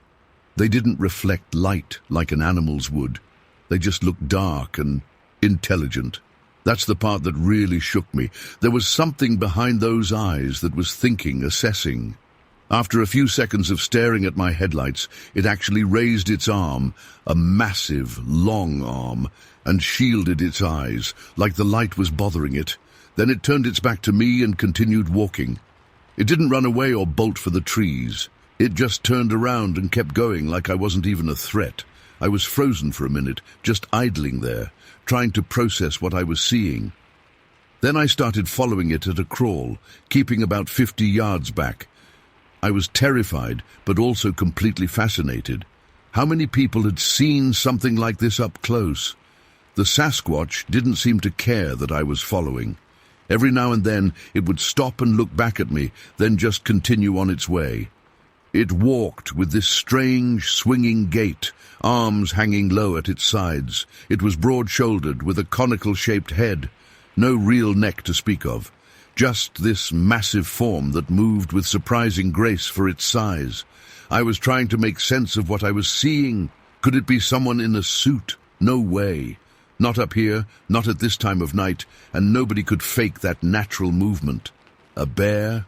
they didn't reflect light like an animal's would. They just looked dark and intelligent. That's the part that really shook me. There was something behind those eyes that was thinking, assessing. After a few seconds of staring at my headlights, it actually raised its arm, a massive, long arm, and shielded its eyes, like the light was bothering it. Then it turned its back to me and continued walking. It didn't run away or bolt for the trees. It just turned around and kept going like I wasn't even a threat. I was frozen for a minute, just idling there, trying to process what I was seeing. Then I started following it at a crawl, keeping about 50 yards back. I was terrified, but also completely fascinated. How many people had seen something like this up close? The Sasquatch didn't seem to care that I was following. Every now and then it would stop and look back at me, then just continue on its way. It walked with this strange, swinging gait, arms hanging low at its sides. It was broad-shouldered, with a conical-shaped head. No real neck to speak of. Just this massive form that moved with surprising grace for its size. I was trying to make sense of what I was seeing. Could it be someone in a suit? No way. Not up here, not at this time of night, and nobody could fake that natural movement. A bear?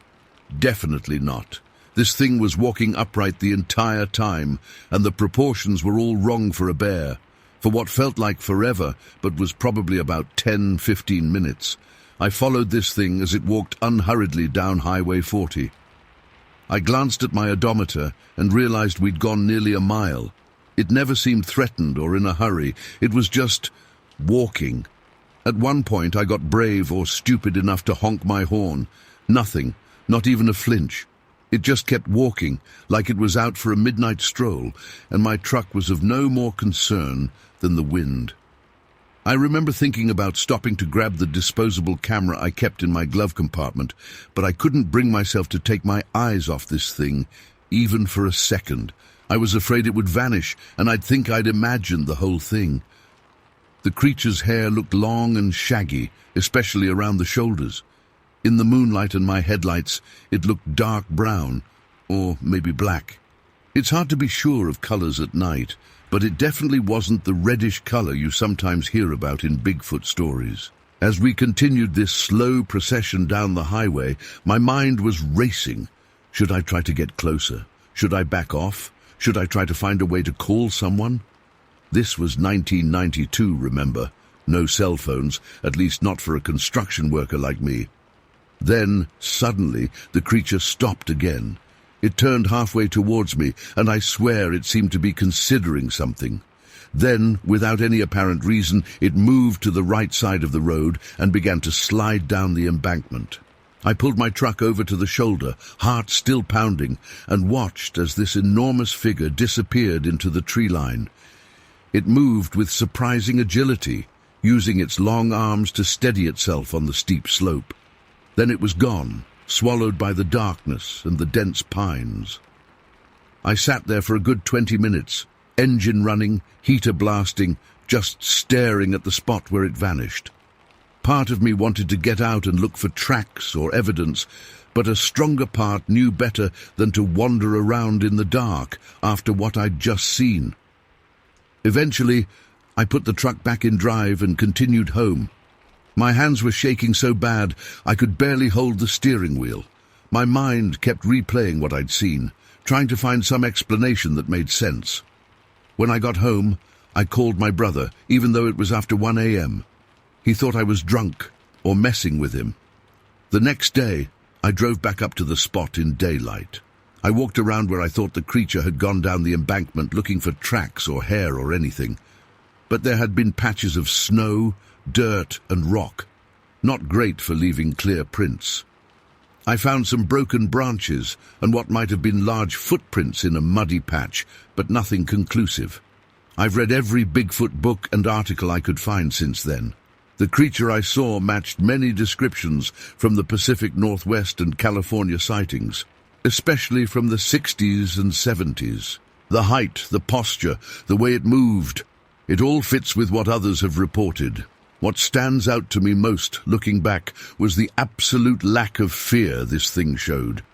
Definitely not. This thing was walking upright the entire time, and the proportions were all wrong for a bear. For what felt like forever, but was probably about 10-15 minutes, I followed this thing as it walked unhurriedly down Highway 40. I glanced at my odometer and realized we'd gone nearly a mile. It never seemed threatened or in a hurry. It was just walking. At one point I got brave or stupid enough to honk my horn. Nothing, not even a flinch. It just kept walking, like it was out for a midnight stroll, and my truck was of no more concern than the wind. I remember thinking about stopping to grab the disposable camera I kept in my glove compartment, but I couldn't bring myself to take my eyes off this thing, even for a second. I was afraid it would vanish, and I'd think I'd imagined the whole thing. The creature's hair looked long and shaggy, especially around the shoulders. In the moonlight and my headlights, it looked dark brown, or maybe black. It's hard to be sure of colors at night, but it definitely wasn't the reddish color you sometimes hear about in Bigfoot stories. As we continued this slow procession down the highway, my mind was racing. Should I try to get closer? Should I back off? Should I try to find a way to call someone? This was 1992, remember? No cell phones, at least not for a construction worker like me. Then, suddenly, the creature stopped again. It turned halfway towards me, and I swear it seemed to be considering something. Then, without any apparent reason, it moved to the right side of the road and began to slide down the embankment. I pulled my truck over to the shoulder, heart still pounding, and watched as this enormous figure disappeared into the tree line. It moved with surprising agility, using its long arms to steady itself on the steep slope. Then it was gone, swallowed by the darkness and the dense pines. I sat there for a good 20 minutes, engine running, heater blasting, just staring at the spot where it vanished. Part of me wanted to get out and look for tracks or evidence, but a stronger part knew better than to wander around in the dark after what I'd just seen. Eventually, I put the truck back in drive and continued home. My hands were shaking so bad I could barely hold the steering wheel. My mind kept replaying what I'd seen, trying to find some explanation that made sense. When I got home, I called my brother, even though it was after 1 a.m. He thought I was drunk or messing with him. The next day, I drove back up to the spot in daylight. I walked around where I thought the creature had gone down the embankment looking for tracks or hair or anything. But there had been patches of snow, dirt and rock, not great for leaving clear prints. I found some broken branches and what might have been large footprints in a muddy patch, but nothing conclusive. I've read every Bigfoot book and article I could find since then. The creature I saw matched many descriptions from the Pacific Northwest and California sightings, especially from the 60s and 70s. The height, the posture, the way it moved. It all fits with what others have reported. What stands out to me most, looking back, was the absolute lack of fear this thing showed.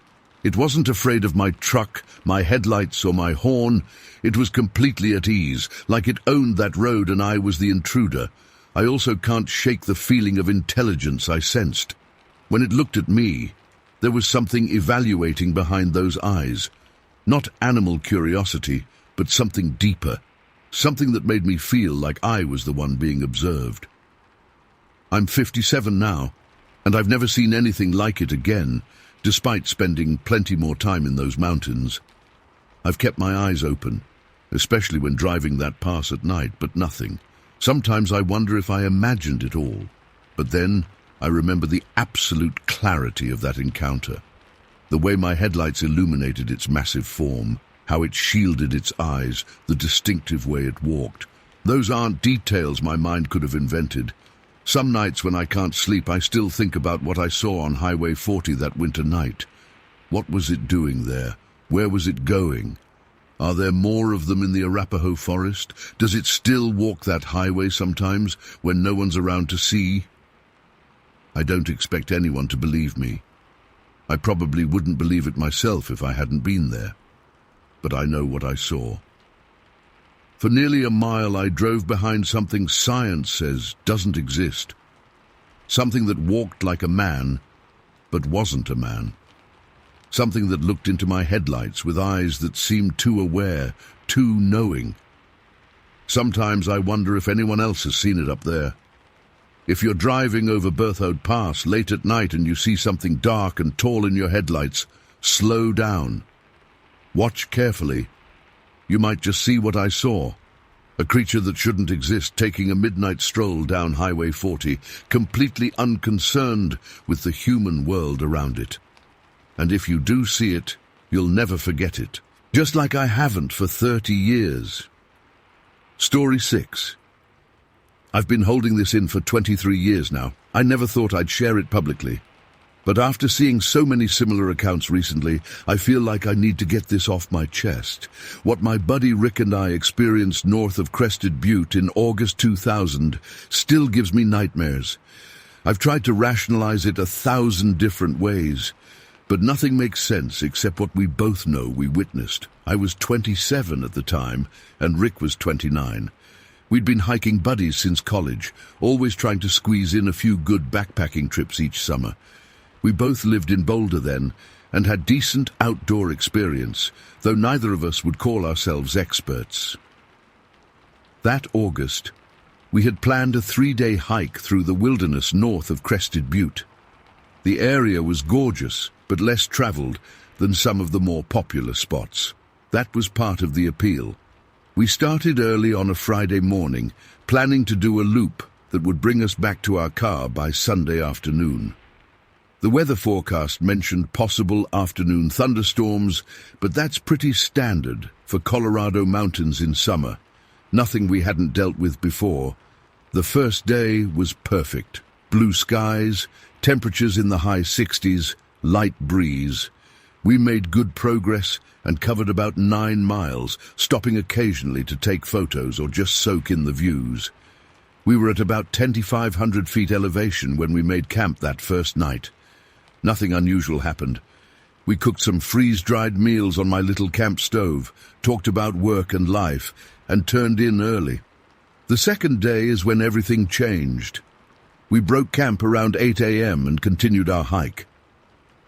It wasn't afraid of my truck, my headlights, or my horn. It was completely at ease, like it owned that road and I was the intruder. I also can't shake the feeling of intelligence I sensed. When it looked at me, there was something evaluating behind those eyes. Not animal curiosity, but something deeper. Something that made me feel like I was the one being observed. I'm 57 now, and I've never seen anything like it again, despite spending plenty more time in those mountains. I've kept my eyes open, especially when driving that pass at night, but nothing. Sometimes I wonder if I imagined it all, but then I remember the absolute clarity of that encounter. The way my headlights illuminated its massive form, how it shielded its eyes, the distinctive way it walked. Those aren't details my mind could have invented. Some nights when I can't sleep, I still think about what I saw on Highway 40 that winter night. What was it doing there? Where was it going? Are there more of them in the Arapaho forest? Does it still walk that highway sometimes when no one's around to see? I don't expect anyone to believe me. I probably wouldn't believe it myself if I hadn't been there. But I know what I saw. For nearly a mile I drove behind something science says doesn't exist. Something that walked like a man, but wasn't a man. Something that looked into my headlights with eyes that seemed too aware, too knowing. Sometimes I wonder if anyone else has seen it up there. If you're driving over Berthoud Pass late at night and you see something dark and tall in your headlights, slow down. Watch carefully. You might just see what I saw. A creature that shouldn't exist taking a midnight stroll down Highway 40, completely unconcerned with the human world around it. And if you do see it, you'll never forget it. Just like I haven't for 30 years. Story 6. I've been holding this in for 23 years now. I never thought I'd share it publicly. But after seeing so many similar accounts recently, I feel like I need to get this off my chest. What my buddy Rick and I experienced north of Crested Butte in August 2000 still gives me nightmares. I've tried to rationalize it 1,000 different ways, but nothing makes sense except what we both know we witnessed. I was 27 at the time, and Rick was 29. We'd been hiking buddies since college, always trying to squeeze in a few good backpacking trips each summer. We both lived in Boulder then, and had decent outdoor experience, though neither of us would call ourselves experts. That August, we had planned a 3-day hike through the wilderness north of Crested Butte. The area was gorgeous, but less traveled than some of the more popular spots. That was part of the appeal. We started early on a Friday morning, planning to do a loop that would bring us back to our car by Sunday afternoon. The weather forecast mentioned possible afternoon thunderstorms, but that's pretty standard for Colorado mountains in summer. Nothing we hadn't dealt with before. The first day was perfect. Blue skies, temperatures in the high 60s, light breeze. We made good progress and covered about 9 miles, stopping occasionally to take photos or just soak in the views. We were at about 2,500 feet elevation when we made camp that first night. Nothing unusual happened. We cooked some freeze-dried meals on my little camp stove, talked about work and life, and turned in early. The second day is when everything changed. We broke camp around 8 a.m. and continued our hike.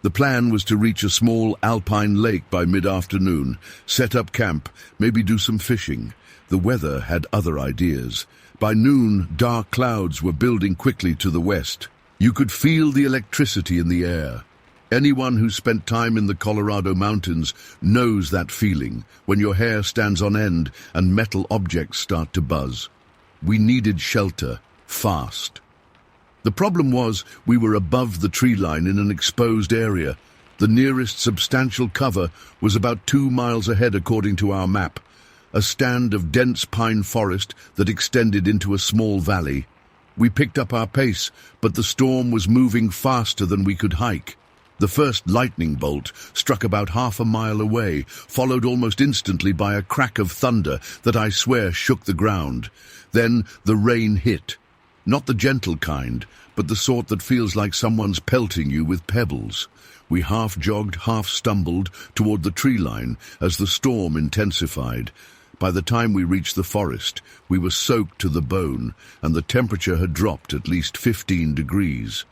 The plan was to reach a small alpine lake by mid-afternoon, set up camp, maybe do some fishing. The weather had other ideas. By noon, dark clouds were building quickly to the west. You could feel the electricity in the air. Anyone who spent time in the Colorado mountains knows that feeling, when your hair stands on end and metal objects start to buzz. We needed shelter, fast. The problem was we were above the tree line in an exposed area. The nearest substantial cover was about 2 miles ahead according to our map, a stand of dense pine forest that extended into a small valley. We picked up our pace, but the storm was moving faster than we could hike. The first lightning bolt struck about half a mile away, followed almost instantly by a crack of thunder that I swear shook the ground. Then the rain hit. Not the gentle kind, but the sort that feels like someone's pelting you with pebbles. We half jogged, half stumbled toward the tree line as the storm intensified. By the time we reached the forest, we were soaked to the bone, and the temperature had dropped at least 15 degrees.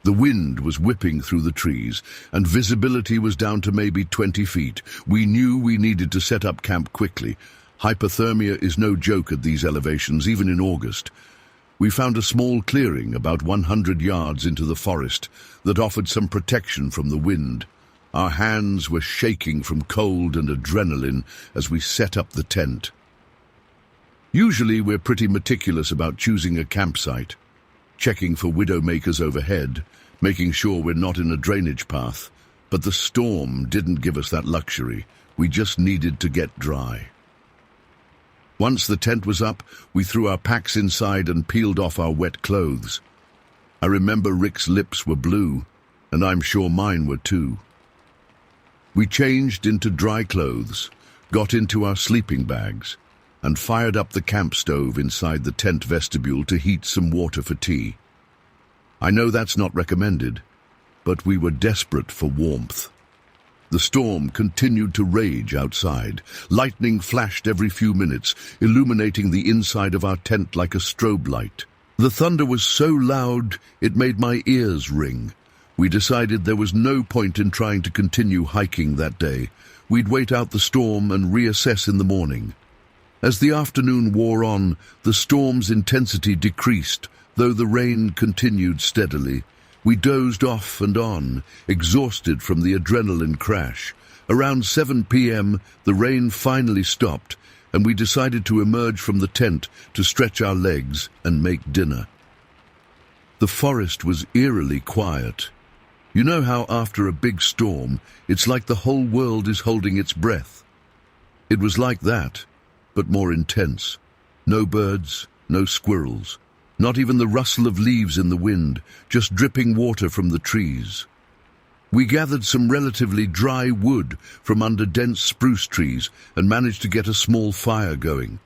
The wind was whipping through the trees, and visibility was down to maybe 20 feet. We knew we needed to set up camp quickly. Hypothermia is no joke at these elevations, even in August. We found a small clearing about 100 yards into the forest that offered some protection from the wind. Our hands were shaking from cold and adrenaline as we set up the tent. Usually we're pretty meticulous about choosing a campsite, checking for widowmakers overhead, making sure we're not in a drainage path. But the storm didn't give us that luxury. We just needed to get dry. Once the tent was up, we threw our packs inside and peeled off our wet clothes. I remember Rick's lips were blue, and I'm sure mine were too. We changed into dry clothes, got into our sleeping bags, and fired up the camp stove inside the tent vestibule to heat some water for tea. I know that's not recommended, but we were desperate for warmth. The storm continued to rage outside. Lightning flashed every few minutes, illuminating the inside of our tent like a strobe light. The thunder was so loud it made my ears ring. We decided there was no point in trying to continue hiking that day. We'd wait out the storm and reassess in the morning. As the afternoon wore on, the storm's intensity decreased, though the rain continued steadily. We dozed off and on, exhausted from the adrenaline crash. Around 7 p.m., the rain finally stopped, and we decided to emerge from the tent to stretch our legs and make dinner. The forest was eerily quiet. You know how after a big storm, it's like the whole world is holding its breath. It was like that, but more intense. No birds, no squirrels. Not even the rustle of leaves in the wind, just dripping water from the trees. We gathered some relatively dry wood from under dense spruce trees and managed to get a small fire going.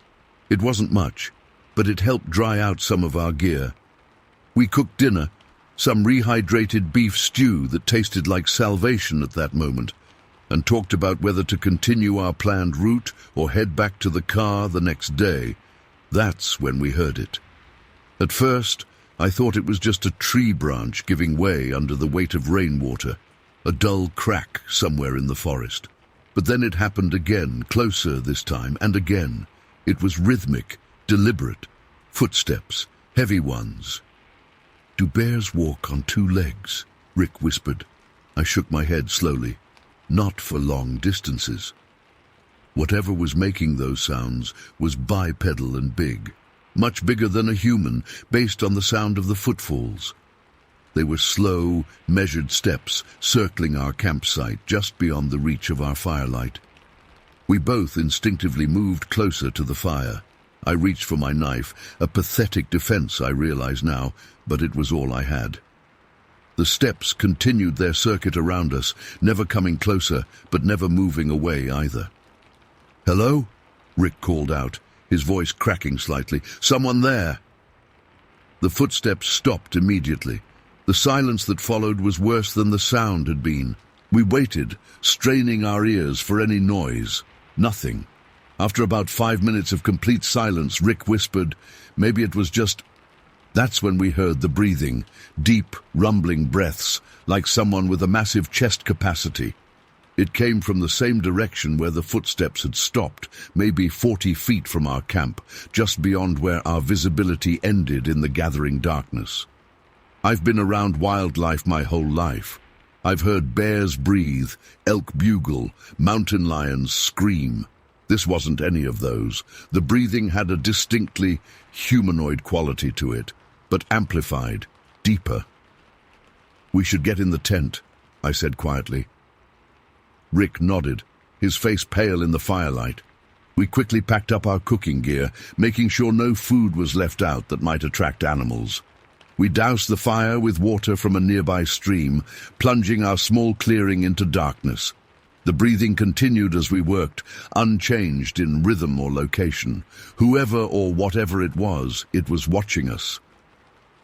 It wasn't much, but it helped dry out some of our gear. We cooked dinner, some rehydrated beef stew that tasted like salvation at that moment, and talked about whether to continue our planned route or head back to the car the next day. That's when we heard it. At first, I thought it was just a tree branch giving way under the weight of rainwater, a dull crack somewhere in the forest. But then it happened again, closer this time, and again. It was rhythmic, deliberate, footsteps, heavy ones. "Do bears walk on two legs?" Rick whispered. I shook my head slowly. Not for long distances. Whatever was making those sounds was bipedal and big. Much bigger than a human, based on the sound of the footfalls. They were slow, measured steps circling our campsite just beyond the reach of our firelight. We both instinctively moved closer to the fire. I reached for my knife, a pathetic defense I realize now, but it was all I had. The steps continued their circuit around us, never coming closer, but never moving away either. "Hello?" Rick called out, his voice cracking slightly. "Someone there?" The footsteps stopped immediately. The silence that followed was worse than the sound had been. We waited, straining our ears for any noise. Nothing. After about 5 minutes of complete silence, Rick whispered, "Maybe it was just..." That's when we heard the breathing, deep, rumbling breaths, like someone with a massive chest capacity. It came from the same direction where the footsteps had stopped, maybe 40 feet from our camp, just beyond where our visibility ended in the gathering darkness. I've been around wildlife my whole life. I've heard bears breathe, elk bugle, mountain lions scream. This wasn't any of those. The breathing had a distinctly humanoid quality to it, but amplified, deeper. "We should get in the tent," I said quietly. Rick nodded, his face pale in the firelight. We quickly packed up our cooking gear, making sure no food was left out that might attract animals. We doused the fire with water from a nearby stream, plunging our small clearing into darkness. The breathing continued as we worked, unchanged in rhythm or location. Whoever or whatever it was watching us.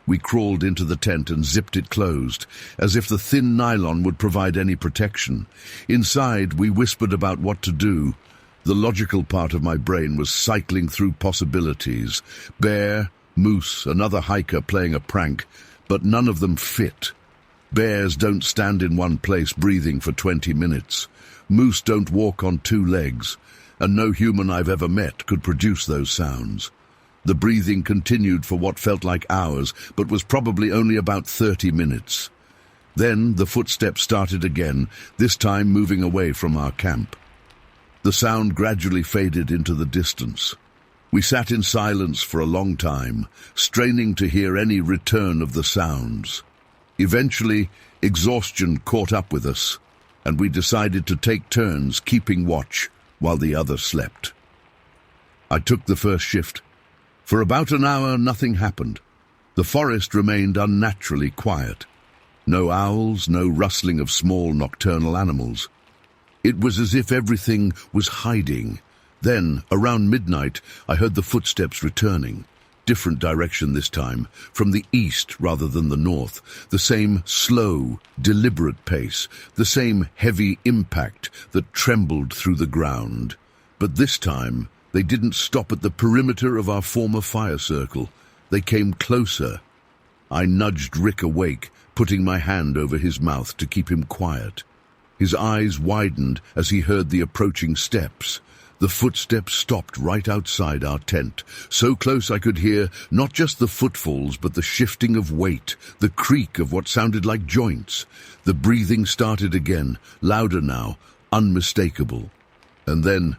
We crawled into the tent and zipped it closed, as if the thin nylon would provide any protection. Inside, we whispered about what to do. The logical part of my brain was cycling through possibilities. Bear, moose, another hiker playing a prank, but none of them fit. Bears don't stand in one place breathing for 20 minutes. Moose don't walk on two legs, and no human I've ever met could produce those sounds. The breathing continued for what felt like hours, but was probably only about 30 minutes. Then the footsteps started again, this time moving away from our camp. The sound gradually faded into the distance. We sat in silence for a long time, straining to hear any return of the sounds. Eventually, exhaustion caught up with us, and we decided to take turns keeping watch while the other slept. I took the first shift. For about an hour, nothing happened. The forest remained unnaturally quiet. No owls, no rustling of small nocturnal animals. It was as if everything was hiding. Then, around midnight, I heard the footsteps returning. Different direction this time, from the east rather than the north. The same slow, deliberate pace, the same heavy impact that trembled through the ground. But this time, they didn't stop at the perimeter of our former fire circle. They came closer. I nudged Rick awake, putting my hand over his mouth to keep him quiet. His eyes widened as he heard the approaching steps. The footsteps stopped right outside our tent, so close I could hear not just the footfalls but the shifting of weight, the creak of what sounded like joints. The breathing started again, louder now, unmistakable. And then,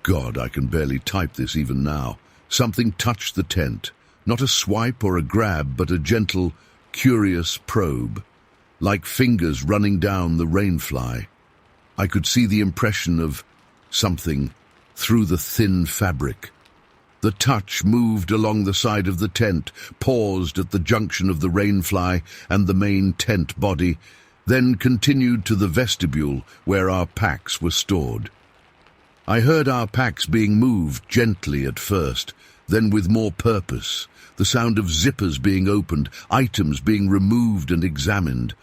God, I can barely type this even now, something touched the tent. Not a swipe or a grab, but a gentle, curious probe, like fingers running down the rainfly. I could see the impression of something through the thin fabric. The touch moved along the side of the tent, paused at the junction of the rainfly and the main tent body, then continued to the vestibule where our packs were stored. I heard our packs being moved gently at first, then with more purpose, the sound of zippers being opened, items being removed and examined.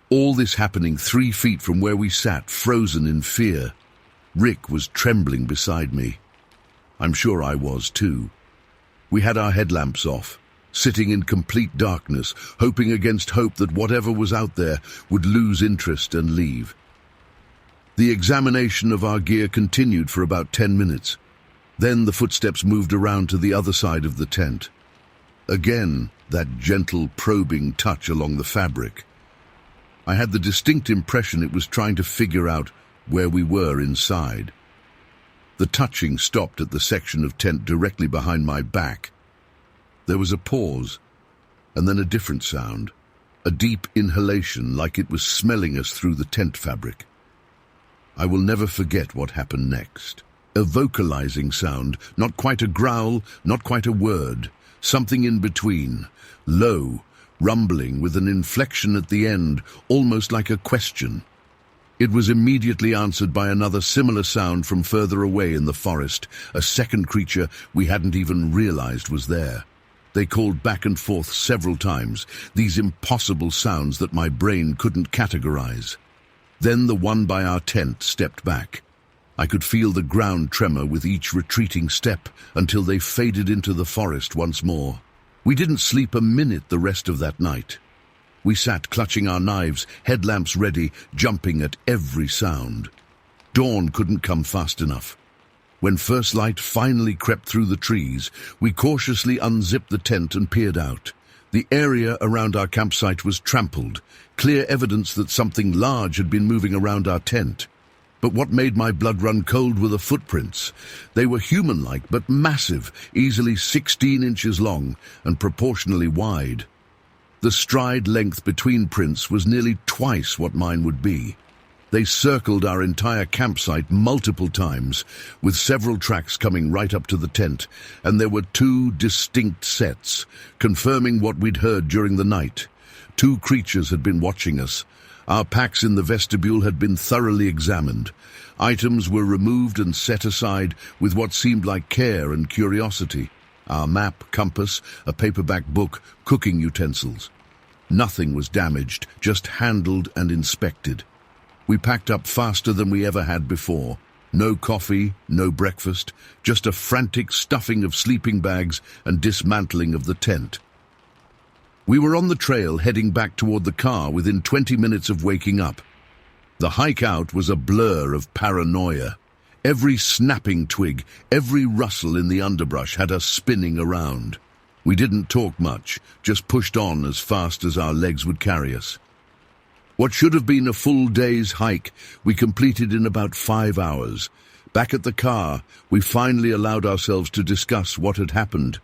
All this happening 3 feet from where we sat, frozen in fear. Rick was trembling beside me. I'm sure I was too. We had our headlamps off, sitting in complete darkness, hoping against hope that whatever was out there would lose interest and leave. The examination of our gear continued for about 10 minutes. Then the footsteps moved around to the other side of the tent. Again, that gentle, probing touch along the fabric. I had the distinct impression it was trying to figure out where we were inside. The touching stopped at the section of tent directly behind my back. There was a pause, and then a different sound, a deep inhalation like it was smelling us through the tent fabric. I will never forget what happened next. A vocalizing sound, not quite a growl, not quite a word, something in between, low, rumbling with an inflection at the end, almost like a question. It was immediately answered by another similar sound from further away in the forest, a second creature we hadn't even realized was there. They called back and forth several times, these impossible sounds that my brain couldn't categorize. Then the one by our tent stepped back. I could feel the ground tremor with each retreating step until they faded into the forest once more. We didn't sleep a minute the rest of that night. We sat clutching our knives, headlamps ready, jumping at every sound. Dawn couldn't come fast enough. When first light finally crept through the trees, we cautiously unzipped the tent and peered out. The area around our campsite was trampled, clear evidence that something large had been moving around our tent. But what made my blood run cold were the footprints. They were human-like, but massive, easily 16 inches long and proportionally wide. The stride length between prints was nearly twice what mine would be. They circled our entire campsite multiple times, with several tracks coming right up to the tent, and there were two distinct sets, confirming what we'd heard during the night. Two creatures had been watching us. Our packs in the vestibule had been thoroughly examined. Items were removed and set aside with what seemed like care and curiosity. Our map, compass, a paperback book, cooking utensils. Nothing was damaged, just handled and inspected. We packed up faster than we ever had before. No coffee, no breakfast, just a frantic stuffing of sleeping bags and dismantling of the tent. We were on the trail heading back toward the car within 20 minutes of waking up. The hike out was a blur of paranoia. Every snapping twig, every rustle in the underbrush had us spinning around. We didn't talk much, just pushed on as fast as our legs would carry us. What should have been a full day's hike, we completed in about 5 hours. Back at the car, we finally allowed ourselves to discuss what had happened.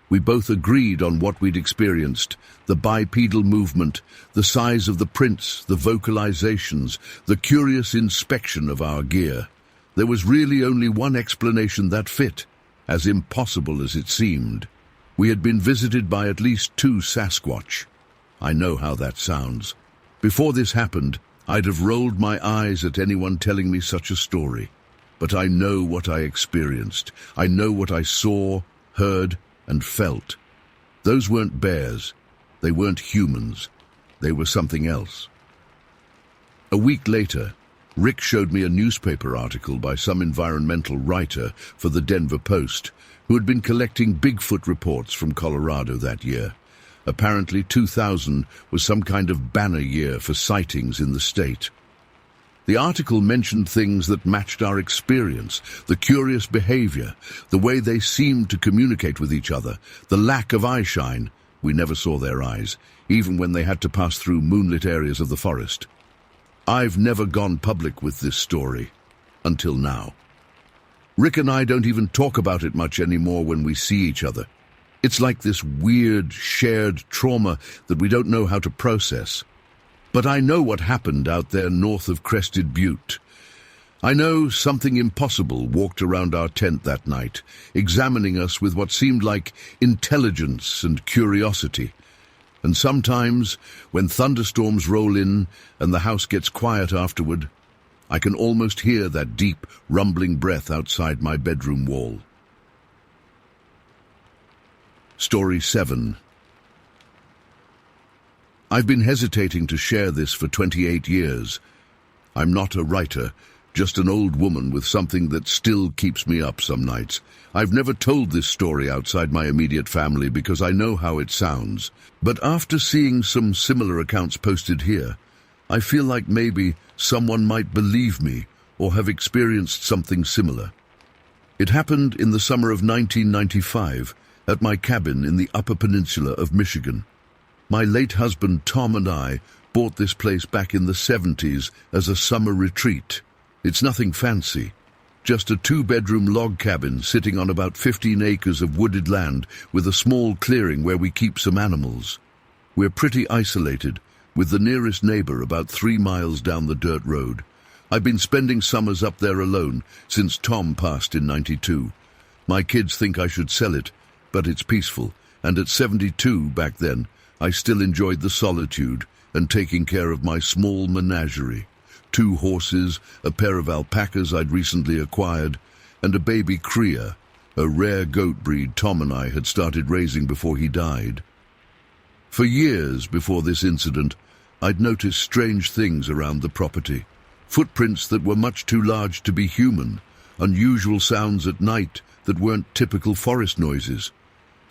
We both agreed on what we'd experienced, the bipedal movement, the size of the prints, the vocalizations, the curious inspection of our gear. There was really only one explanation that fit, as impossible as it seemed. We had been visited by at least 2 Sasquatch. I know how that sounds. Before this happened, I'd have rolled my eyes at anyone telling me such a story. But I know what I experienced. I know what I saw, heard, and felt. Those weren't bears. They weren't humans. They were something else. A week later, Rick showed me a newspaper article by some environmental writer for the Denver Post, who had been collecting Bigfoot reports from Colorado that year. Apparently 2000 was some kind of banner year for sightings in the state. The article mentioned things that matched our experience, the curious behavior, the way they seemed to communicate with each other, the lack of eyeshine. We never saw their eyes, even when they had to pass through moonlit areas of the forest. I've never gone public with this story, until now. Rick and I don't even talk about it much anymore when we see each other. It's like this weird, shared trauma that we don't know how to process. But I know what happened out there north of Crested Butte. I know something impossible walked around our tent that night, examining us with what seemed like intelligence and curiosity. And sometimes, when thunderstorms roll in and the house gets quiet afterward, I can almost hear that deep, rumbling breath outside my bedroom wall. Story 7. I've been hesitating to share this for 28 years. I'm not a writer, just an old woman with something that still keeps me up some nights. I've never told this story outside my immediate family because I know how it sounds. But after seeing some similar accounts posted here, I feel like maybe someone might believe me or have experienced something similar. It happened in the summer of 1995 at my cabin in the Upper Peninsula of Michigan. My late husband Tom and I bought this place back in the 70s as a summer retreat. It's nothing fancy, just a 2-bedroom log cabin sitting on about 15 acres of wooded land with a small clearing where we keep some animals. We're pretty isolated, with the nearest neighbor about 3 miles down the dirt road. I've been spending summers up there alone since Tom passed in '92. My kids think I should sell it, but it's peaceful, and at 72 back then, I still enjoyed the solitude and taking care of my small menagerie. 2 horses, a pair of alpacas I'd recently acquired, and a baby cria, a rare goat breed Tom and I had started raising before he died. For years before this incident, I'd noticed strange things around the property. Footprints that were much too large to be human, unusual sounds at night that weren't typical forest noises.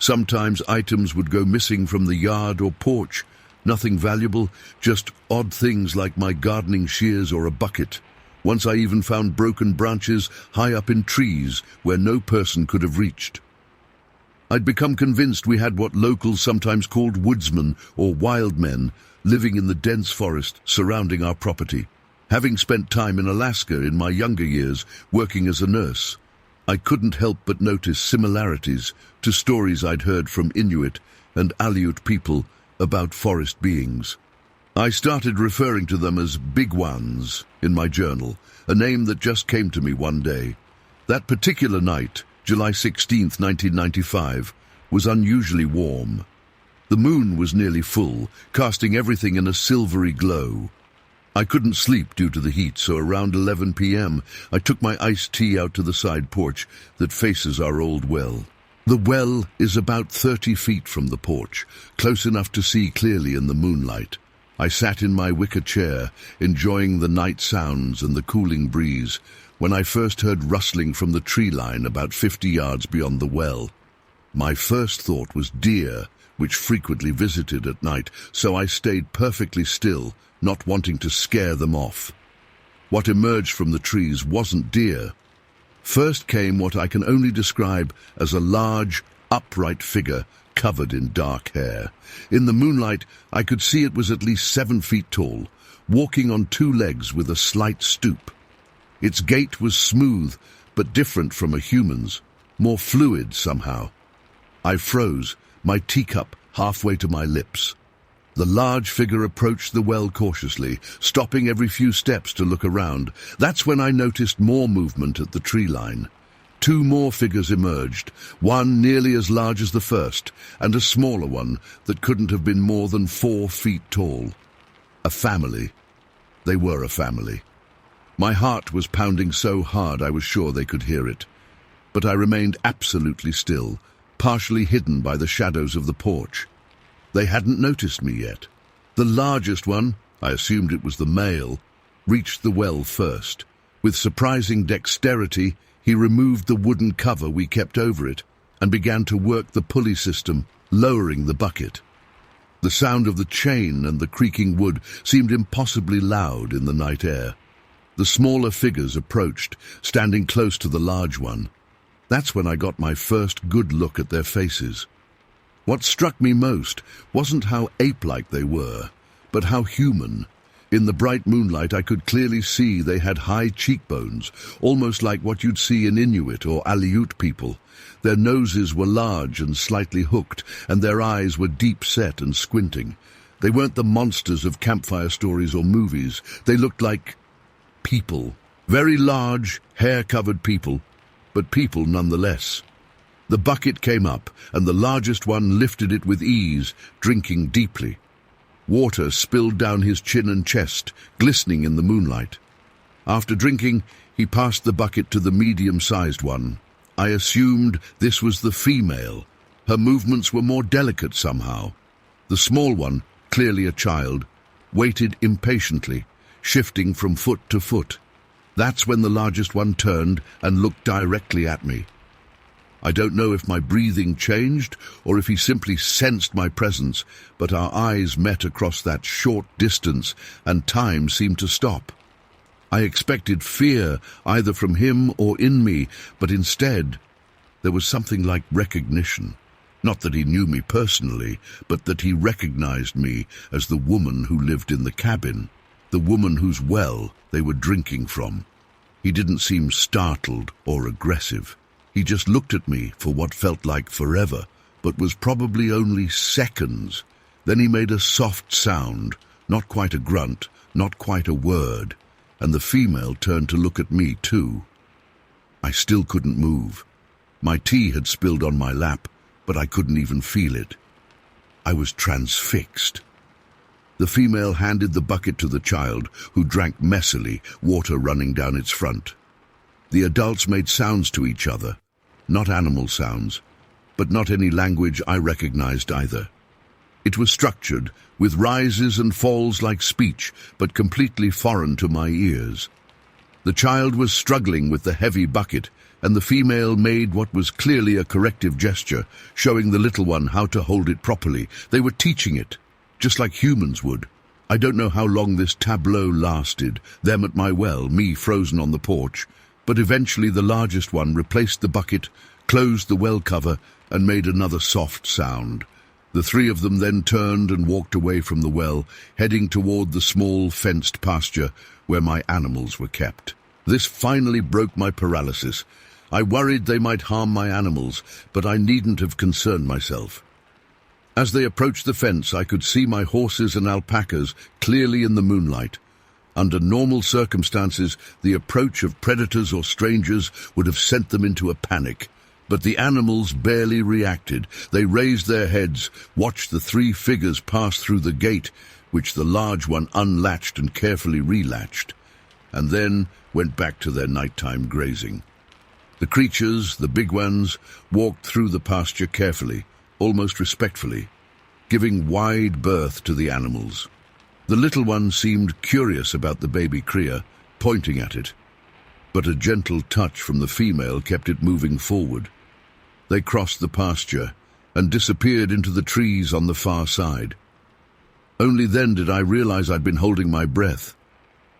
Sometimes items would go missing from the yard or porch, nothing valuable, just odd things like my gardening shears or a bucket. Once I even found broken branches high up in trees where no person could have reached. I'd become convinced we had what locals sometimes called woodsmen or wild men living in the dense forest surrounding our property. Having spent time in Alaska in my younger years working as a nurse, I couldn't help but notice similarities to stories I'd heard from Inuit and Aleut people about forest beings. I started referring to them as big ones in my journal, a name that just came to me one day. That particular night, July 16th, 1995, was unusually warm. The moon was nearly full, casting everything in a silvery glow. I couldn't sleep due to the heat, so around 11 p.m. I took my iced tea out to the side porch that faces our old well. The well is about 30 feet from the porch, close enough to see clearly in the moonlight. I sat in my wicker chair, enjoying the night sounds and the cooling breeze, when I first heard rustling from the tree line about 50 yards beyond the well. My first thought was deer, which frequently visited at night, so I stayed perfectly still, not wanting to scare them off. What emerged from the trees wasn't deer. First came what I can only describe as a large, upright figure covered in dark hair. In the moonlight, I could see it was at least 7 feet tall, walking on 2 legs with a slight stoop. Its gait was smooth, but different from a human's, more fluid somehow. I froze, my teacup halfway to my lips. The large figure approached the well cautiously, stopping every few steps to look around. That's when I noticed more movement at the tree line. 2 more figures emerged, one nearly as large as the first, and a smaller one that couldn't have been more than 4 feet tall. A family. They were a family. My heart was pounding so hard I was sure they could hear it. But I remained absolutely still, partially hidden by the shadows of the porch. They hadn't noticed me yet. The largest one, I assumed it was the male, reached the well first. With surprising dexterity, he removed the wooden cover we kept over it and began to work the pulley system, lowering the bucket. The sound of the chain and the creaking wood seemed impossibly loud in the night air. The smaller figures approached, standing close to the large one. That's when I got my first good look at their faces. What struck me most wasn't how ape-like they were, but how human. In the bright moonlight, I could clearly see they had high cheekbones, almost like what you'd see in Inuit or Aleut people. Their noses were large and slightly hooked, and their eyes were deep-set and squinting. They weren't the monsters of campfire stories or movies. They looked like people. Very large, hair-covered people, but people nonetheless. The bucket came up, and the largest one lifted it with ease, drinking deeply. Water spilled down his chin and chest, glistening in the moonlight. After drinking, he passed the bucket to the medium-sized one. I assumed this was the female. Her movements were more delicate somehow. The small one, clearly a child, waited impatiently, shifting from foot to foot. That's when the largest one turned and looked directly at me. I don't know if my breathing changed or if he simply sensed my presence, but our eyes met across that short distance and time seemed to stop. I expected fear either from him or in me, but instead there was something like recognition. Not that he knew me personally, but that he recognized me as the woman who lived in the cabin, the woman whose well they were drinking from. He didn't seem startled or aggressive. He just looked at me for what felt like forever, but was probably only seconds. Then he made a soft sound, not quite a grunt, not quite a word, and the female turned to look at me too. I still couldn't move. My tea had spilled on my lap, but I couldn't even feel it. I was transfixed. The female handed the bucket to the child, who drank messily, water running down its front. The adults made sounds to each other. Not animal sounds, but not any language I recognized either. It was structured, with rises and falls like speech, but completely foreign to my ears. The child was struggling with the heavy bucket, and the female made what was clearly a corrective gesture, showing the little one how to hold it properly. They were teaching it, just like humans would. I don't know how long this tableau lasted, them at my well, me frozen on the porch, but eventually the largest one replaced the bucket, closed the well cover, and made another soft sound. The 3 of them then turned and walked away from the well, heading toward the small fenced pasture where my animals were kept. This finally broke my paralysis. I worried they might harm my animals, but I needn't have concerned myself. As they approached the fence, I could see my horses and alpacas clearly in the moonlight. Under normal circumstances, the approach of predators or strangers would have sent them into a panic. But the animals barely reacted. They raised their heads, watched the three figures pass through the gate, which the large one unlatched and carefully relatched, and then went back to their nighttime grazing. The creatures, the big ones, walked through the pasture carefully, almost respectfully, giving wide berth to the animals. The little one seemed curious about the baby cria, pointing at it, but a gentle touch from the female kept it moving forward. They crossed the pasture and disappeared into the trees on the far side. Only then did I realize I'd been holding my breath.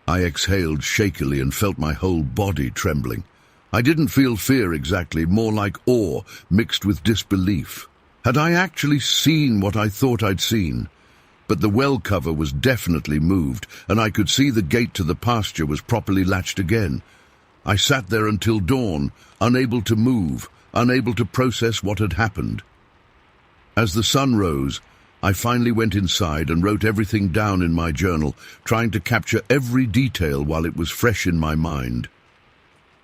I exhaled shakily and felt my whole body trembling. I didn't feel fear exactly, more like awe mixed with disbelief. Had I actually seen what I thought I'd seen? But the well cover was definitely moved, and I could see the gate to the pasture was properly latched again. I sat there until dawn, unable to move, unable to process what had happened. As the sun rose, I finally went inside and wrote everything down in my journal, trying to capture every detail while it was fresh in my mind.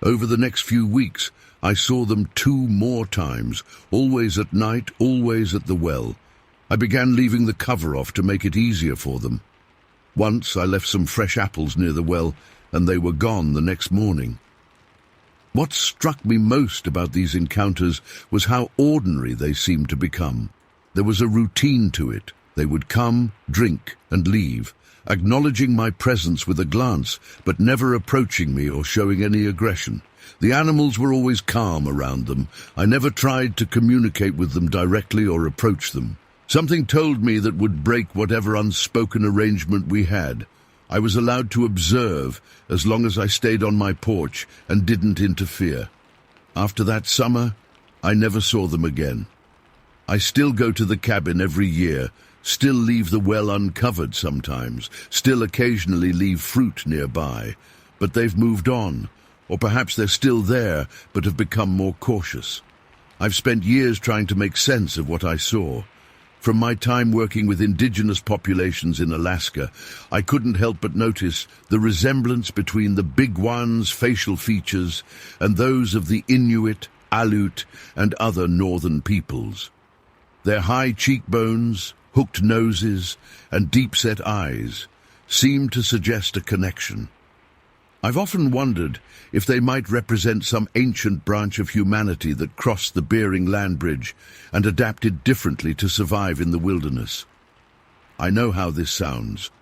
Over the next few weeks, I saw them 2 more times, always at night, always at the well. I began leaving the cover off to make it easier for them. Once I left some fresh apples near the well, and they were gone the next morning. What struck me most about these encounters was how ordinary they seemed to become. There was a routine to it. They would come, drink, and leave, acknowledging my presence with a glance, but never approaching me or showing any aggression. The animals were always calm around them. I never tried to communicate with them directly or approach them. Something told me that would break whatever unspoken arrangement we had. I was allowed to observe as long as I stayed on my porch and didn't interfere. After that summer, I never saw them again. I still go to the cabin every year, still leave the well uncovered sometimes, still occasionally leave fruit nearby. But they've moved on, or perhaps they're still there but have become more cautious. I've spent years trying to make sense of what I saw. From my time working with indigenous populations in Alaska, I couldn't help but notice the resemblance between the big one's facial features and those of the Inuit, Aleut, and other northern peoples. Their high cheekbones, hooked noses, and deep-set eyes seemed to suggest a connection. I've often wondered if they might represent some ancient branch of humanity that crossed the Bering land bridge and adapted differently to survive in the wilderness. I know how this sounds.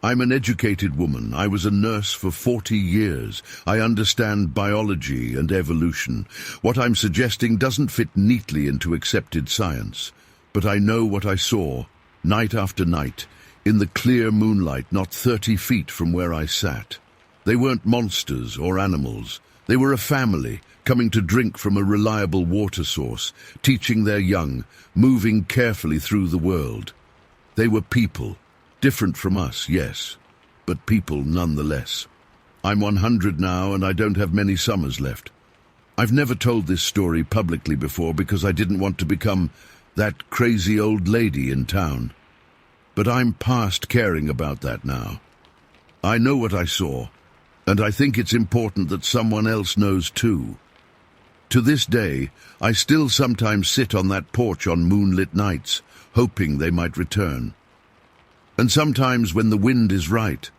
I'm an educated woman. I was a nurse for 40 years. I understand biology and evolution. What I'm suggesting doesn't fit neatly into accepted science. But I know what I saw, night after night, in the clear moonlight not 30 feet from where I sat. They weren't monsters or animals. They were a family, coming to drink from a reliable water source, teaching their young, moving carefully through the world. They were people, different from us, yes, but people nonetheless. I'm 100 now, and I don't have many summers left. I've never told this story publicly before because I didn't want to become that crazy old lady in town. But I'm past caring about that now. I know what I saw, and I think it's important that someone else knows too. To this day, I still sometimes sit on that porch on moonlit nights, hoping they might return. And sometimes when the wind is right,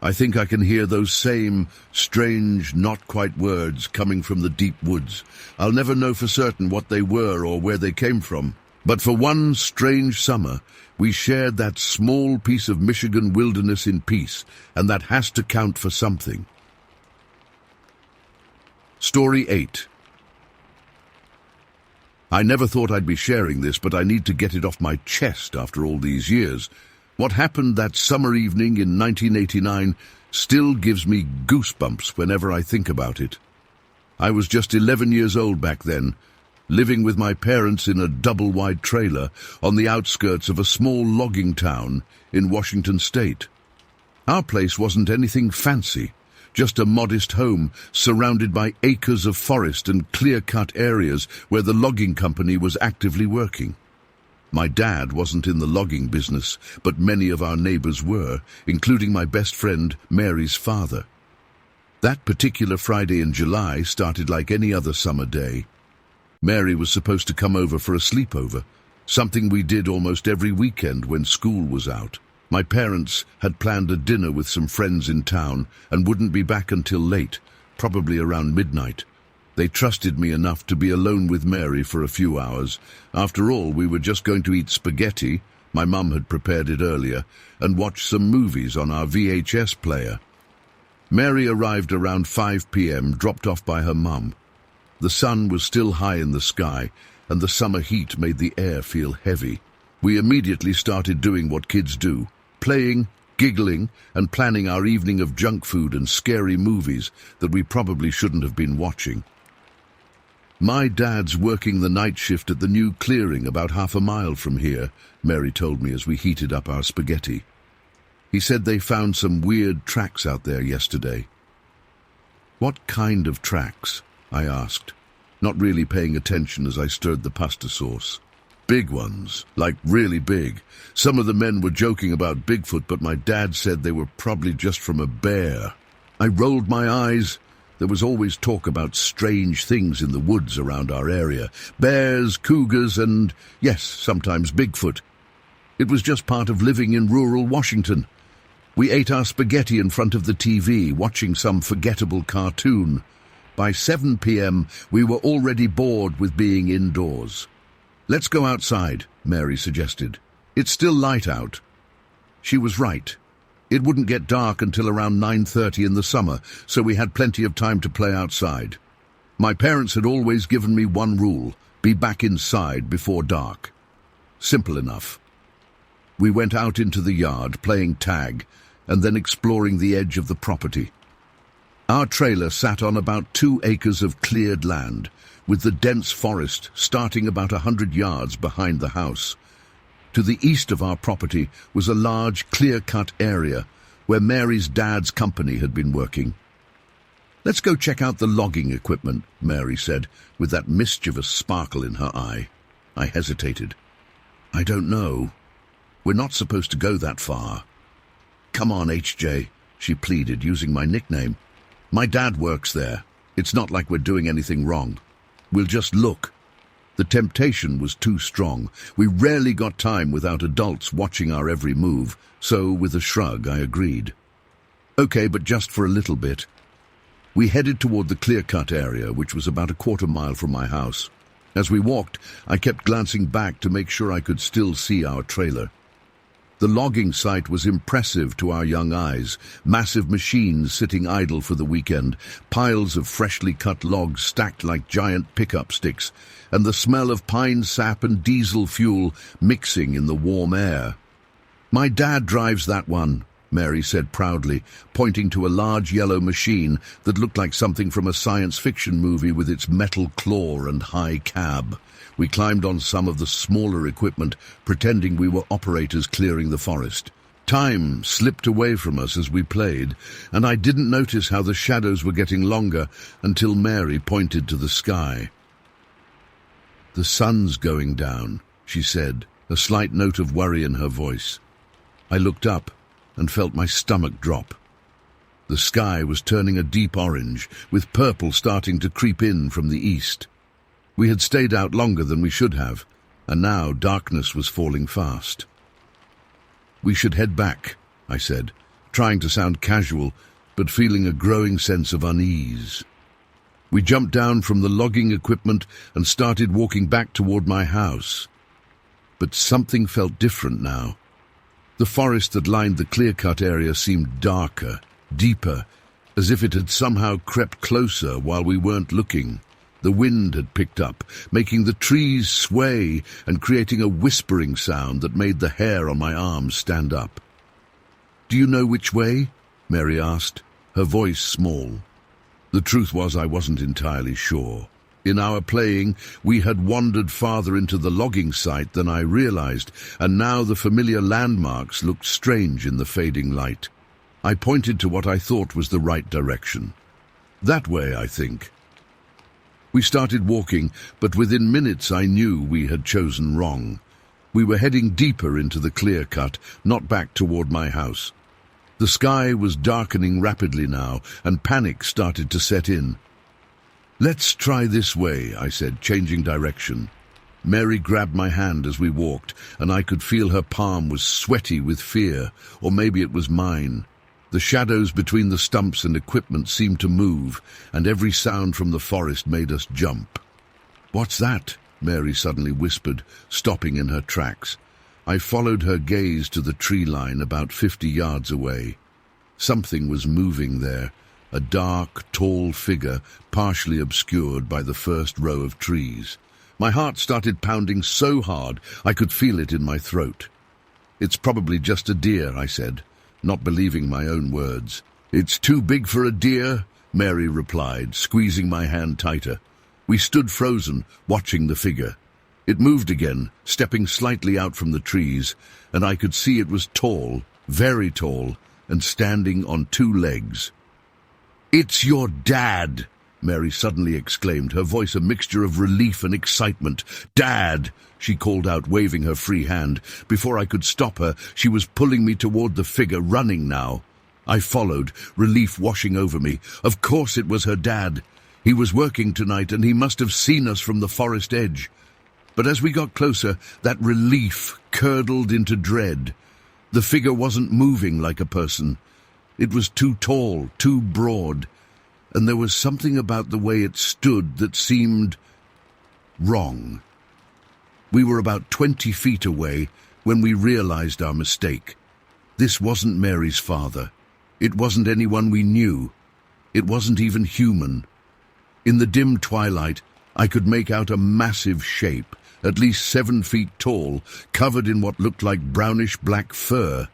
I think I can hear those same strange, not-quite words coming from the deep woods. I'll never know for certain what they were or where they came from, but for one strange summer, we shared that small piece of Michigan wilderness in peace, and that has to count for something. Story 8. I never thought I'd be sharing this, but I need to get it off my chest after all these years. What happened that summer evening in 1989 still gives me goosebumps whenever I think about it. I was just 11 years old back then, living with my parents in a double-wide trailer on the outskirts of a small logging town in Washington state. Our place wasn't anything fancy, just a modest home surrounded by acres of forest and clear-cut areas where the logging company was actively working. My dad wasn't in the logging business, but many of our neighbors were, including my best friend, Mary's father. That particular Friday in July started like any other summer day. Mary was supposed to come over for a sleepover, something we did almost every weekend when school was out. My parents had planned a dinner with some friends in town and wouldn't be back until late, probably around midnight. They trusted me enough to be alone with Mary for a few hours. After all, we were just going to eat spaghetti, my mum had prepared it earlier, and watch some movies on our VHS player. Mary arrived around 5 p.m., dropped off by her mum. The sun was still high in the sky, and the summer heat made the air feel heavy. We immediately started doing what kids do, playing, giggling, and planning our evening of junk food and scary movies that we probably shouldn't have been watching. My dad's working the night shift at the new clearing about half a mile from here, Mary told me as we heated up our spaghetti. He said they found some weird tracks out there yesterday. What kind of tracks? I asked, not really paying attention as I stirred the pasta sauce. Big ones, like really big. Some of the men were joking about Bigfoot, but my dad said they were probably just from a bear. I rolled my eyes. There was always talk about strange things in the woods around our area. Bears, cougars, and, yes, sometimes Bigfoot. It was just part of living in rural Washington. We ate our spaghetti in front of the TV, watching some forgettable cartoon. By 7 p.m., we were already bored with being indoors. "Let's go outside," Mary suggested. "It's still light out." She was right. It wouldn't get dark until around 9:30 in the summer, so we had plenty of time to play outside. My parents had always given me one rule: be back inside before dark. Simple enough. We went out into the yard, playing tag, and then exploring the edge of the property. Our trailer sat on about 2 acres of cleared land, with the dense forest starting about 100 yards behind the house. To the east of our property was a large, clear-cut area where Mary's dad's company had been working. "Let's go check out the logging equipment," Mary said, with that mischievous sparkle in her eye. I hesitated. "I don't know. We're not supposed to go that far." "Come on, HJ," she pleaded, using my nickname. "My dad works there. It's not like we're doing anything wrong. We'll just look." The temptation was too strong. We rarely got time without adults watching our every move, so with a shrug I agreed. "Okay, but just for a little bit." We headed toward the clear-cut area, which was about a quarter-mile from my house. As we walked, I kept glancing back to make sure I could still see our trailer. The logging site was impressive to our young eyes, massive machines sitting idle for the weekend, piles of freshly cut logs stacked like giant pickup sticks, and the smell of pine sap and diesel fuel mixing in the warm air. "My dad drives that one," Mary said proudly, pointing to a large yellow machine that looked like something from a science fiction movie with its metal claw and high cab. We climbed on some of the smaller equipment, pretending we were operators clearing the forest. Time slipped away from us as we played, and I didn't notice how the shadows were getting longer until Mary pointed to the sky. "The sun's going down," she said, a slight note of worry in her voice. I looked up and felt my stomach drop. The sky was turning a deep orange, with purple starting to creep in from the east. We had stayed out longer than we should have, and now darkness was falling fast. "We should head back," I said, trying to sound casual, but feeling a growing sense of unease. We jumped down from the logging equipment and started walking back toward my house. But something felt different now. The forest that lined the clear-cut area seemed darker, deeper, as if it had somehow crept closer while we weren't looking. The wind had picked up, making the trees sway and creating a whispering sound that made the hair on my arms stand up. "Do you know which way?" Mary asked, her voice small. The truth was I wasn't entirely sure. In our playing, we had wandered farther into the logging site than I realized, and now the familiar landmarks looked strange in the fading light. I pointed to what I thought was the right direction. "That way, I think." We started walking, but within minutes I knew we had chosen wrong. We were heading deeper into the clear cut, not back toward my house. The sky was darkening rapidly now, and panic started to set in. "Let's try this way," I said, changing direction. Mary grabbed my hand as we walked, and I could feel her palm was sweaty with fear, or maybe it was mine. The shadows between the stumps and equipment seemed to move, and every sound from the forest made us jump. "What's that?" Mary suddenly whispered, stopping in her tracks. I followed her gaze to the tree line about 50 yards away. Something was moving there, a dark, tall figure partially obscured by the first row of trees. My heart started pounding so hard I could feel it in my throat. "It's probably just a deer," I said, not believing my own words. "It's too big for a deer," Mary replied, squeezing my hand tighter. We stood frozen, watching the figure. It moved again, stepping slightly out from the trees, and I could see it was tall, very tall, and standing on 2 legs. "It's your dad!" Mary suddenly exclaimed, her voice a mixture of relief and excitement. "Dad!" she called out, waving her free hand. Before I could stop her, she was pulling me toward the figure, running now. I followed, relief washing over me. Of course it was her dad. He was working tonight, and he must have seen us from the forest edge. But as we got closer, that relief curdled into dread. The figure wasn't moving like a person. It was too tall, too broad, and there was something about the way it stood that seemed wrong. We were about 20 feet away when we realized our mistake. This wasn't Mary's father. It wasn't anyone we knew. It wasn't even human. In the dim twilight, I could make out a massive shape, at least 7 feet tall, covered in what looked like brownish-black fur.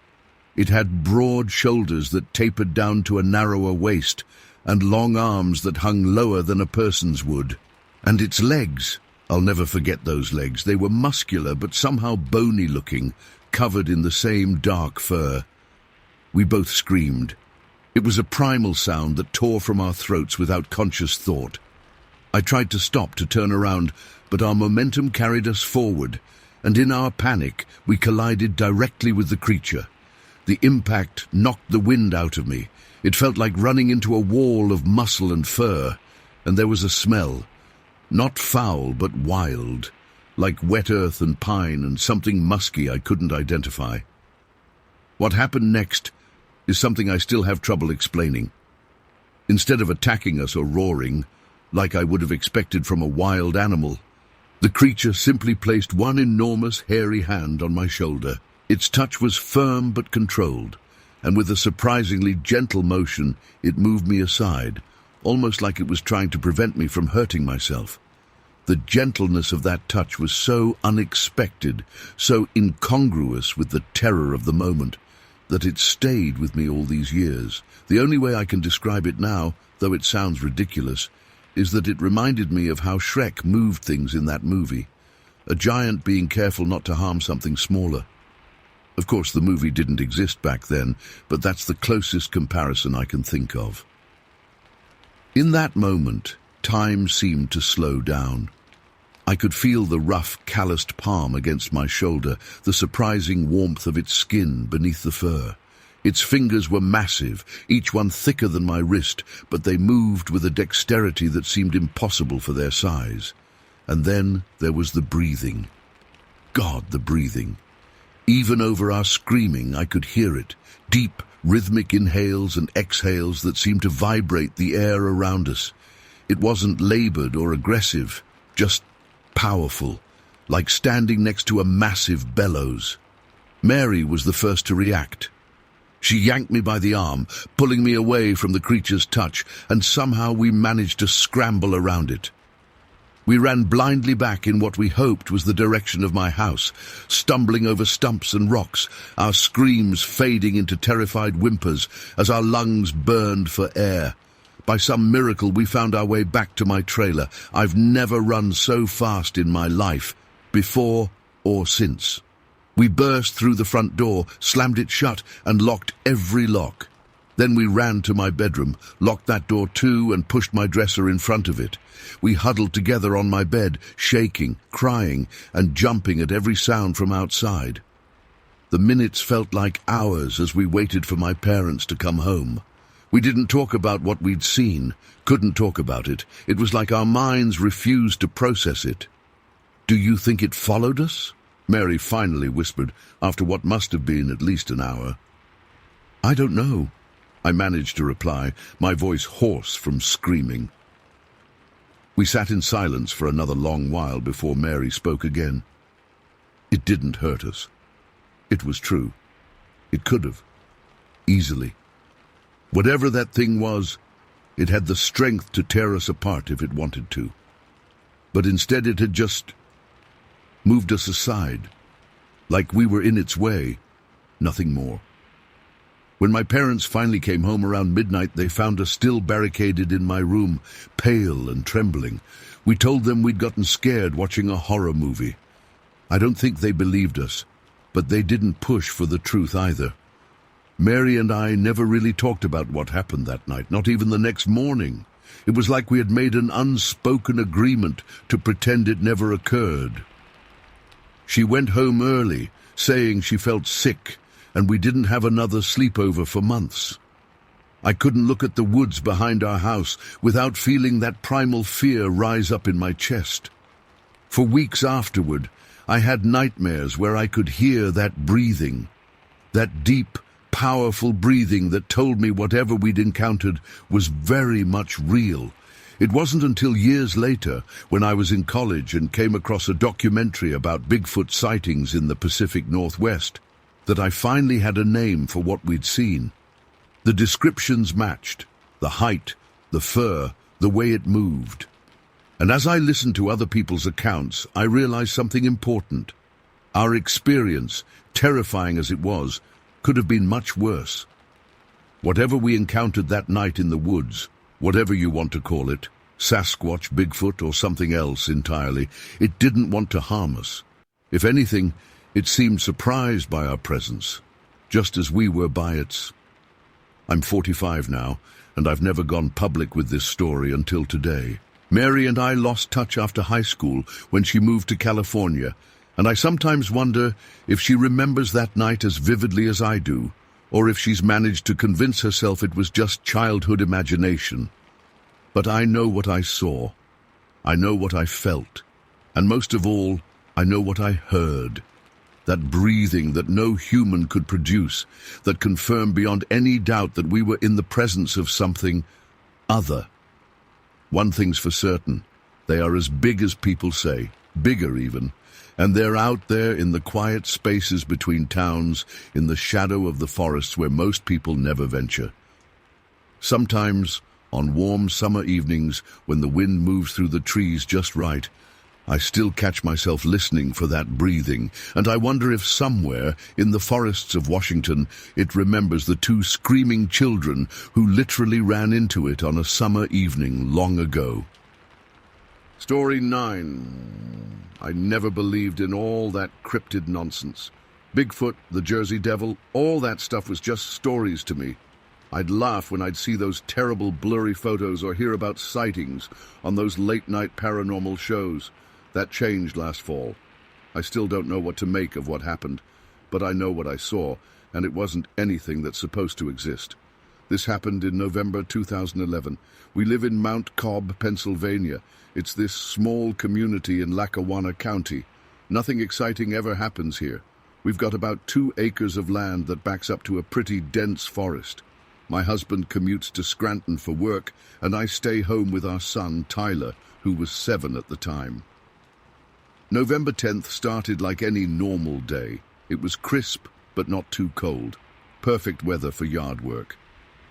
It had broad shoulders that tapered down to a narrower waist, and long arms that hung lower than a person's would. And its legs, I'll never forget those legs. They were muscular but somehow bony-looking, covered in the same dark fur. We both screamed. It was a primal sound that tore from our throats without conscious thought. I tried to stop, to turn around, but our momentum carried us forward, and in our panic we collided directly with the creature. The impact knocked the wind out of me. It felt like running into a wall of muscle and fur, and there was a smell. Not foul, but wild, like wet earth and pine and something musky I couldn't identify. What happened next is something I still have trouble explaining. Instead of attacking us or roaring, like I would have expected from a wild animal, the creature simply placed one enormous hairy hand on my shoulder. Its touch was firm but controlled, and with a surprisingly gentle motion it moved me aside, almost like it was trying to prevent me from hurting myself. The gentleness of that touch was so unexpected, so incongruous with the terror of the moment, that it stayed with me all these years. The only way I can describe it now, though it sounds ridiculous, is that it reminded me of how Shrek moved things in that movie, a giant being careful not to harm something smaller. Of course, the movie didn't exist back then, but that's the closest comparison I can think of. In that moment, time seemed to slow down. I could feel the rough, calloused palm against my shoulder, the surprising warmth of its skin beneath the fur. Its fingers were massive, each one thicker than my wrist, but they moved with a dexterity that seemed impossible for their size. And then there was the breathing. God, the breathing. Even over our screaming, I could hear it, deep, rhythmic inhales and exhales that seemed to vibrate the air around us. It wasn't labored or aggressive, just powerful, like standing next to a massive bellows. Mary was the first to react. She yanked me by the arm, pulling me away from the creature's touch, and somehow we managed to scramble around it. We ran blindly back in what we hoped was the direction of my house, stumbling over stumps and rocks, our screams fading into terrified whimpers as our lungs burned for air. By some miracle, we found our way back to my trailer. I've never run so fast in my life, before or since. We burst through the front door, slammed it shut, and locked every lock. Then we ran to my bedroom, locked that door too, and pushed my dresser in front of it. We huddled together on my bed, shaking, crying, and jumping at every sound from outside. The minutes felt like hours as we waited for my parents to come home. We didn't talk about what we'd seen, couldn't talk about it. It was like our minds refused to process it. "Do you think it followed us?" Mary finally whispered, after what must have been at least an hour. "I don't know," I managed to reply, my voice hoarse from screaming. We sat in silence for another long while before Mary spoke again. "It didn't hurt us. It was true. It could have. Easily. Whatever that thing was, it had the strength to tear us apart if it wanted to. But instead it had just moved us aside, like we were in its way, nothing more." When my parents finally came home around midnight, they found us still barricaded in my room, pale and trembling. We told them we'd gotten scared watching a horror movie. I don't think they believed us, but they didn't push for the truth either. Mary and I never really talked about what happened that night, not even the next morning. It was like we had made an unspoken agreement to pretend it never occurred. She went home early, saying she felt sick, and we didn't have another sleepover for months. I couldn't look at the woods behind our house without feeling that primal fear rise up in my chest. For weeks afterward, I had nightmares where I could hear that breathing, that deep, powerful breathing that told me whatever we'd encountered was very much real. It wasn't until years later, when I was in college and came across a documentary about Bigfoot sightings in the Pacific Northwest, that I finally had a name for what we'd seen. The descriptions matched: the height, the fur, the way it moved. And as I listened to other people's accounts, I realized something important. Our experience, terrifying as it was, could have been much worse. Whatever we encountered that night in the woods, whatever you want to call it, Sasquatch, Bigfoot, or something else entirely, it didn't want to harm us. If anything, it seemed surprised by our presence, just as we were by its. I'm 45 now, and I've never gone public with this story until today. Mary and I lost touch after high school when she moved to California, and I sometimes wonder if she remembers that night as vividly as I do, or if she's managed to convince herself it was just childhood imagination. But I know what I saw. I know what I felt. And most of all, I know what I heard. That breathing that no human could produce, that confirmed beyond any doubt that we were in the presence of something other. One thing's for certain, they are as big as people say, bigger even, and they're out there in the quiet spaces between towns, in the shadow of the forests where most people never venture. Sometimes, on warm summer evenings, when the wind moves through the trees just right, I still catch myself listening for that breathing, and I wonder if somewhere in the forests of Washington it remembers the two screaming children who literally ran into it on a summer evening long ago. Story 9. I never believed in all that cryptid nonsense. Bigfoot, the Jersey Devil, all that stuff was just stories to me. I'd laugh when I'd see those terrible blurry photos or hear about sightings on those late-night paranormal shows. That changed last fall. I still don't know what to make of what happened, but I know what I saw, and it wasn't anything that's supposed to exist. This happened in November 2011. We live in Mount Cobb, Pennsylvania. It's this small community in Lackawanna County. Nothing exciting ever happens here. We've got about 2 acres of land that backs up to a pretty dense forest. My husband commutes to Scranton for work, and I stay home with our son, Tyler, who was 7 at the time. November 10th started like any normal day. It was crisp, but not too cold. Perfect weather for yard work.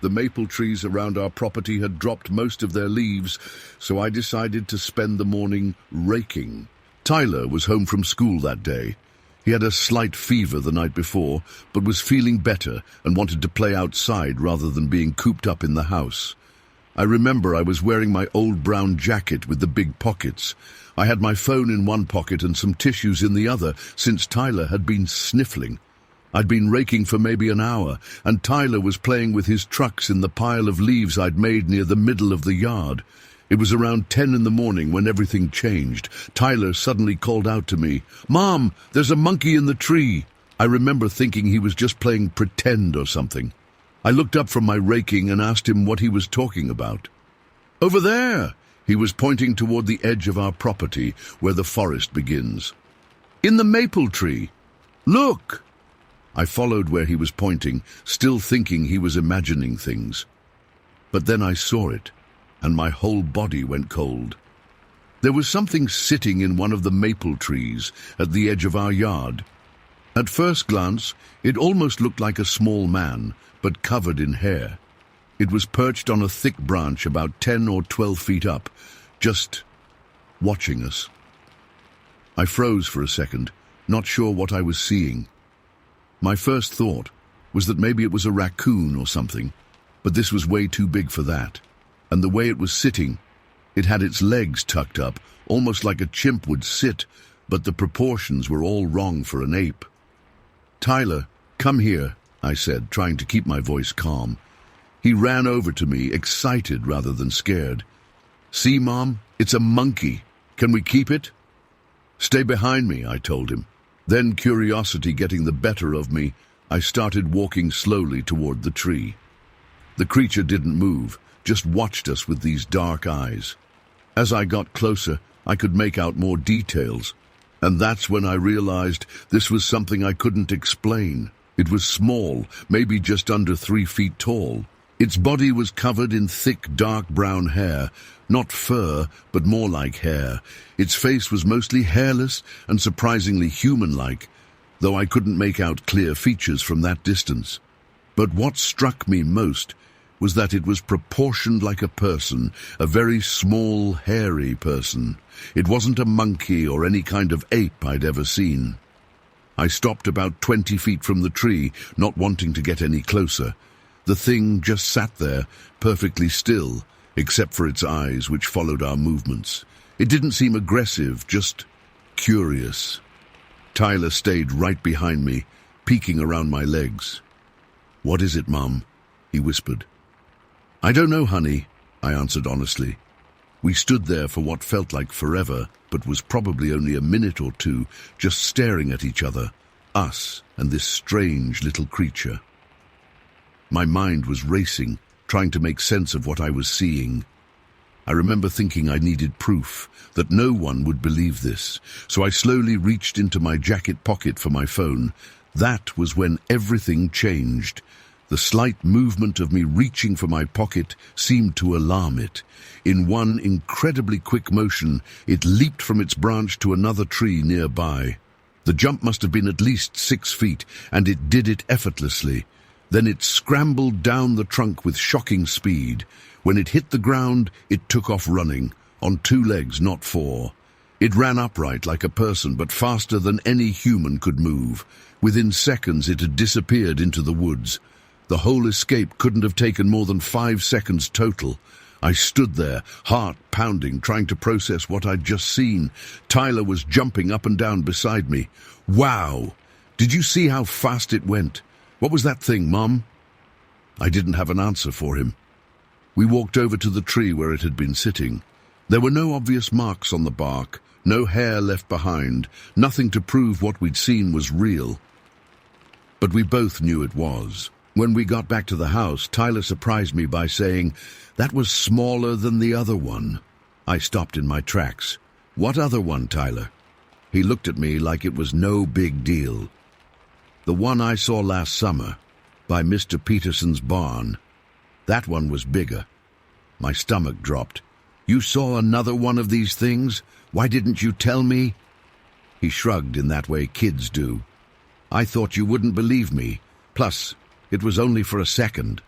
The maple trees around our property had dropped most of their leaves, so I decided to spend the morning raking. Tyler was home from school that day. He had a slight fever the night before, but was feeling better and wanted to play outside rather than being cooped up in the house. I remember I was wearing my old brown jacket with the big pockets. I had my phone in one pocket and some tissues in the other, since Tyler had been sniffling. I'd been raking for maybe an hour, and Tyler was playing with his trucks in the pile of leaves I'd made near the middle of the yard. It was around 10 in the morning when everything changed. Tyler suddenly called out to me, "Mom, there's a monkey in the tree." I remember thinking he was just playing pretend or something. I looked up from my raking and asked him what he was talking about. "Over there!" He was pointing toward the edge of our property, where the forest begins. "In the maple tree. Look!" I followed where he was pointing, still thinking he was imagining things. But then I saw it, and my whole body went cold. There was something sitting in one of the maple trees at the edge of our yard. At first glance, it almost looked like a small man, but covered in hair. It was perched on a thick branch about 10 or 12 feet up, just watching us. I froze for a second, not sure what I was seeing. My first thought was that maybe it was a raccoon or something, but this was way too big for that. And the way it was sitting, it had its legs tucked up, almost like a chimp would sit, but the proportions were all wrong for an ape. "Tyler, come here," I said, trying to keep my voice calm. He ran over to me, excited rather than scared. "See, Mom? It's a monkey. Can we keep it?" "Stay behind me," I told him. Then, curiosity getting the better of me, I started walking slowly toward the tree. The creature didn't move, just watched us with these dark eyes. As I got closer, I could make out more details, and that's when I realized this was something I couldn't explain. It was small, maybe just under 3 feet tall. Its body was covered in thick, dark brown hair, not fur, but more like hair. Its face was mostly hairless and surprisingly human-like, though I couldn't make out clear features from that distance. But what struck me most was that it was proportioned like a person, a very small, hairy person. It wasn't a monkey or any kind of ape I'd ever seen. I stopped about 20 feet from the tree, not wanting to get any closer. The thing just sat there, perfectly still, except for its eyes, which followed our movements. It didn't seem aggressive, just curious. Tyler stayed right behind me, peeking around my legs. "What is it, Mom?" he whispered. "I don't know, honey," I answered honestly. We stood there for what felt like forever, but was probably only a minute or two, just staring at each other, us and this strange little creature. My mind was racing, trying to make sense of what I was seeing. I remember thinking I needed proof, that no one would believe this, so I slowly reached into my jacket pocket for my phone. That was when everything changed. The slight movement of me reaching for my pocket seemed to alarm it. In one incredibly quick motion, it leaped from its branch to another tree nearby. The jump must have been at least 6 feet, and it did it effortlessly. Then it scrambled down the trunk with shocking speed. When it hit the ground, it took off running, on 2 legs, not 4. It ran upright like a person, but faster than any human could move. Within seconds, it had disappeared into the woods. The whole escape couldn't have taken more than 5 seconds total. I stood there, heart pounding, trying to process what I'd just seen. Tyler was jumping up and down beside me. "Wow! Did you see how fast it went? What was that thing, Mom?" I didn't have an answer for him. We walked over to the tree where it had been sitting. There were no obvious marks on the bark, no hair left behind, nothing to prove what we'd seen was real. But we both knew it was. When we got back to the house, Tyler surprised me by saying, "That was smaller than the other one." I stopped in my tracks. "What other one, Tyler?" He looked at me like it was no big deal. "The one I saw last summer, by Mr. Peterson's barn. That one was bigger." My stomach dropped. "You saw another one of these things? Why didn't you tell me?" He shrugged in that way kids do. "I thought you wouldn't believe me. Plus, it was only for a second."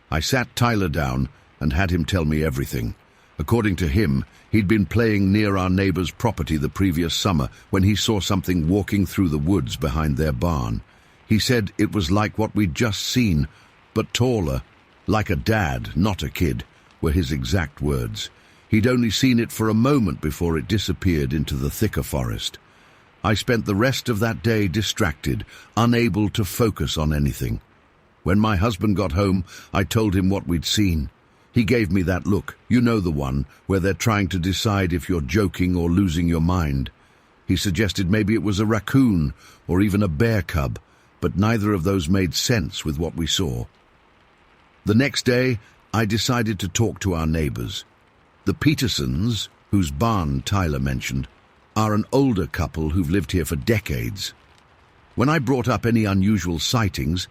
I sat Tyler down and had him tell me everything. According to him, he'd been playing near our neighbor's property the previous summer when he saw something walking through the woods behind their barn. He said it was like what we'd just seen, but taller, like a dad, not a kid, were his exact words. He'd only seen it for a moment before it disappeared into the thicker forest. I spent the rest of that day distracted, unable to focus on anything. When my husband got home, I told him what we'd seen. He gave me that look, you know the one, where they're trying to decide if you're joking or losing your mind. He suggested maybe it was a raccoon or even a bear cub, but neither of those made sense with what we saw. The next day, I decided to talk to our neighbors. The Petersons, whose barn Tyler mentioned, are an older couple who've lived here for decades. When I brought up any unusual sightings,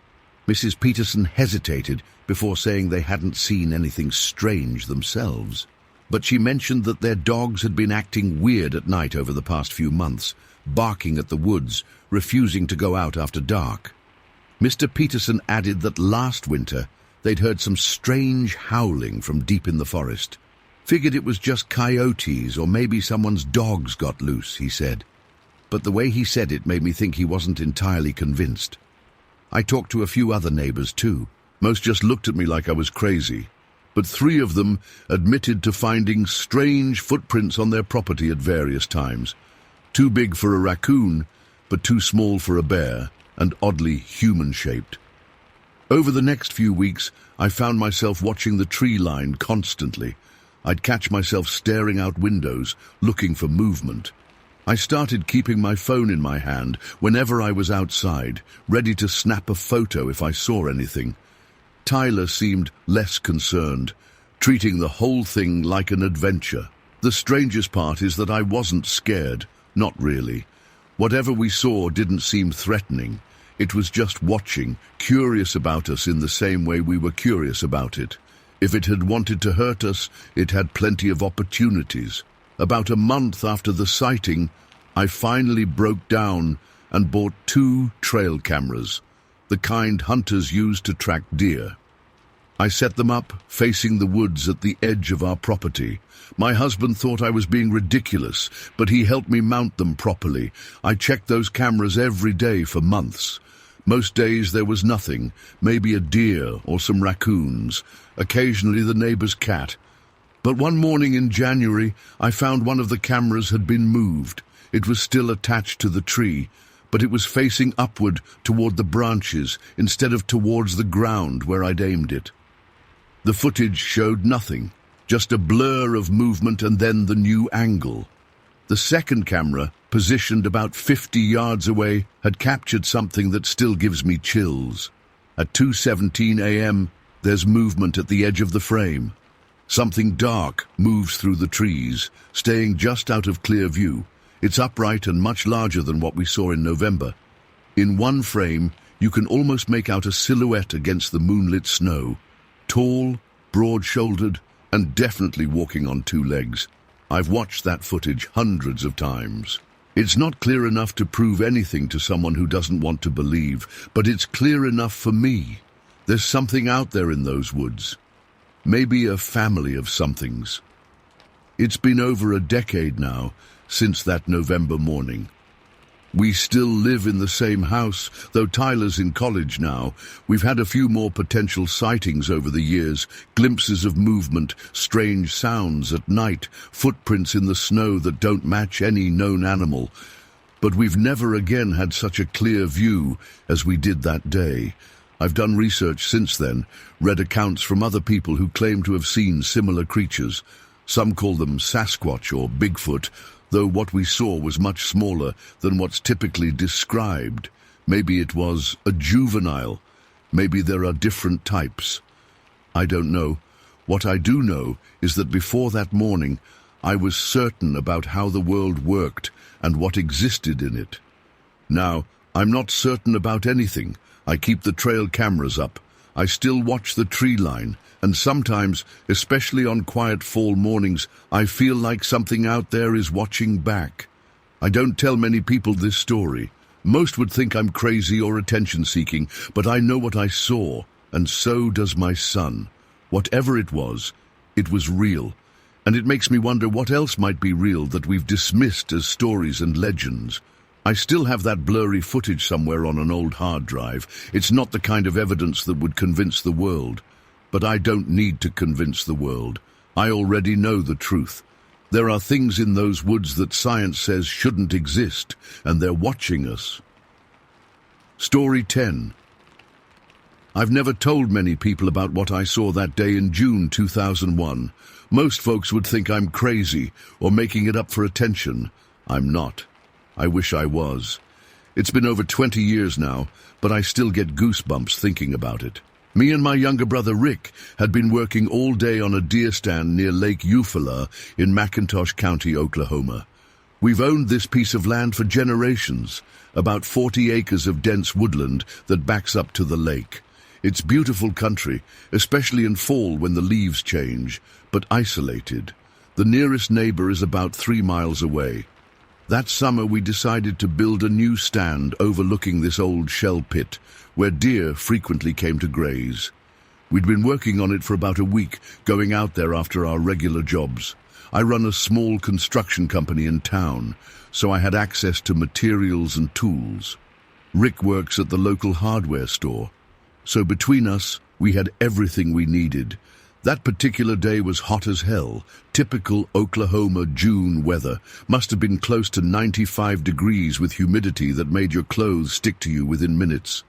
Mrs. Peterson hesitated before saying they hadn't seen anything strange themselves. But she mentioned that their dogs had been acting weird at night over the past few months, barking at the woods, refusing to go out after dark. Mr. Peterson added that last winter they'd heard some strange howling from deep in the forest. Figured it was just coyotes or maybe someone's dogs got loose, he said. But the way he said it made me think he wasn't entirely convinced. I talked to a few other neighbors too. Most just looked at me like I was crazy. But 3 of them admitted to finding strange footprints on their property at various times. Too big for a raccoon, but too small for a bear, and oddly human-shaped. Over the next few weeks, I found myself watching the tree line constantly. I'd catch myself staring out windows, looking for movement. I started keeping my phone in my hand whenever I was outside, ready to snap a photo if I saw anything. Tyler seemed less concerned, treating the whole thing like an adventure. The strangest part is that I wasn't scared, not really. Whatever we saw didn't seem threatening. It was just watching, curious about us in the same way we were curious about it. If it had wanted to hurt us, it had plenty of opportunities. About a month after the sighting, I finally broke down and bought 2 trail cameras, the kind hunters use to track deer. I set them up facing the woods at the edge of our property. My husband thought I was being ridiculous, but he helped me mount them properly. I checked those cameras every day for months. Most days there was nothing, maybe a deer or some raccoons, occasionally the neighbor's cat. But one morning in January, I found one of the cameras had been moved. It was still attached to the tree, but it was facing upward toward the branches instead of towards the ground where I'd aimed it. The footage showed nothing, just a blur of movement and then the new angle. The second camera, positioned about 50 yards away, had captured something that still gives me chills. At 2:17 a.m., there's movement at the edge of the frame. Something dark moves through the trees, staying just out of clear view. It's upright and much larger than what we saw in November. In one frame, you can almost make out a silhouette against the moonlit snow. Tall, broad-shouldered, and definitely walking on 2 legs. I've watched that footage hundreds of times. It's not clear enough to prove anything to someone who doesn't want to believe, but it's clear enough for me. There's something out there in those woods. Maybe a family of somethings. It's been over a decade now since that November morning. We still live in the same house, though Tyler's in college now. We've had a few more potential sightings over the years, glimpses of movement, strange sounds at night, footprints in the snow that don't match any known animal. But we've never again had such a clear view as we did that day. I've done research since then, read accounts from other people who claim to have seen similar creatures. Some call them Sasquatch or Bigfoot, though what we saw was much smaller than what's typically described. Maybe it was a juvenile. Maybe there are different types. I don't know. What I do know is that before that morning, I was certain about how the world worked and what existed in it. Now, I'm not certain about anything. I keep the trail cameras up. I still watch the tree line, and sometimes, especially on quiet fall mornings, I feel like something out there is watching back. I don't tell many people this story. Most would think I'm crazy or attention-seeking, but I know what I saw, and so does my son. Whatever it was real. And it makes me wonder what else might be real that we've dismissed as stories and legends. I still have that blurry footage somewhere on an old hard drive. It's not the kind of evidence that would convince the world. But I don't need to convince the world. I already know the truth. There are things in those woods that science says shouldn't exist, and they're watching us. Story 10. I've never told many people about what I saw that day in June 2001. Most folks would think I'm crazy or making it up for attention. I'm not. I wish I was. It's been over 20 years now, but I still get goosebumps thinking about it. Me and my younger brother Rick had been working all day on a deer stand near Lake Eufaula in McIntosh County, Oklahoma. We've owned this piece of land for generations, about 40 acres of dense woodland that backs up to the lake. It's beautiful country, especially in fall when the leaves change, but isolated. The nearest neighbor is about 3 miles away. That summer we decided to build a new stand overlooking this old shell pit, where deer frequently came to graze. We'd been working on it for about a week, going out there after our regular jobs. I run a small construction company in town, so I had access to materials and tools. Rick works at the local hardware store, so between us, we had everything we needed. That particular day was hot as hell. Typical Oklahoma June weather. Must have been close to 95 degrees with humidity that made your clothes stick to you within minutes.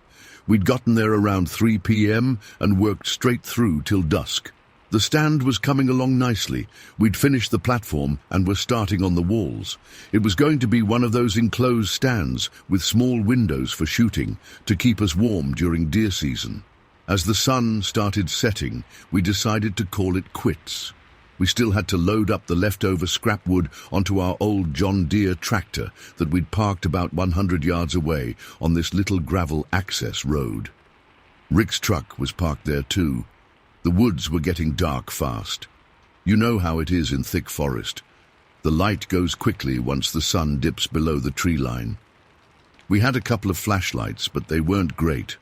We'd gotten there around 3 p.m. and worked straight through till dusk. The stand was coming along nicely. We'd finished the platform and were starting on the walls. It was going to be one of those enclosed stands with small windows for shooting to keep us warm during deer season. As the sun started setting, we decided to call it quits. We still had to load up the leftover scrap wood onto our old John Deere tractor that we'd parked about 100 yards away on this little gravel access road. Rick's truck was parked there too. The woods were getting dark fast. You know how it is in thick forest. The light goes quickly once the sun dips below the tree line. We had a couple of flashlights, but they weren't great.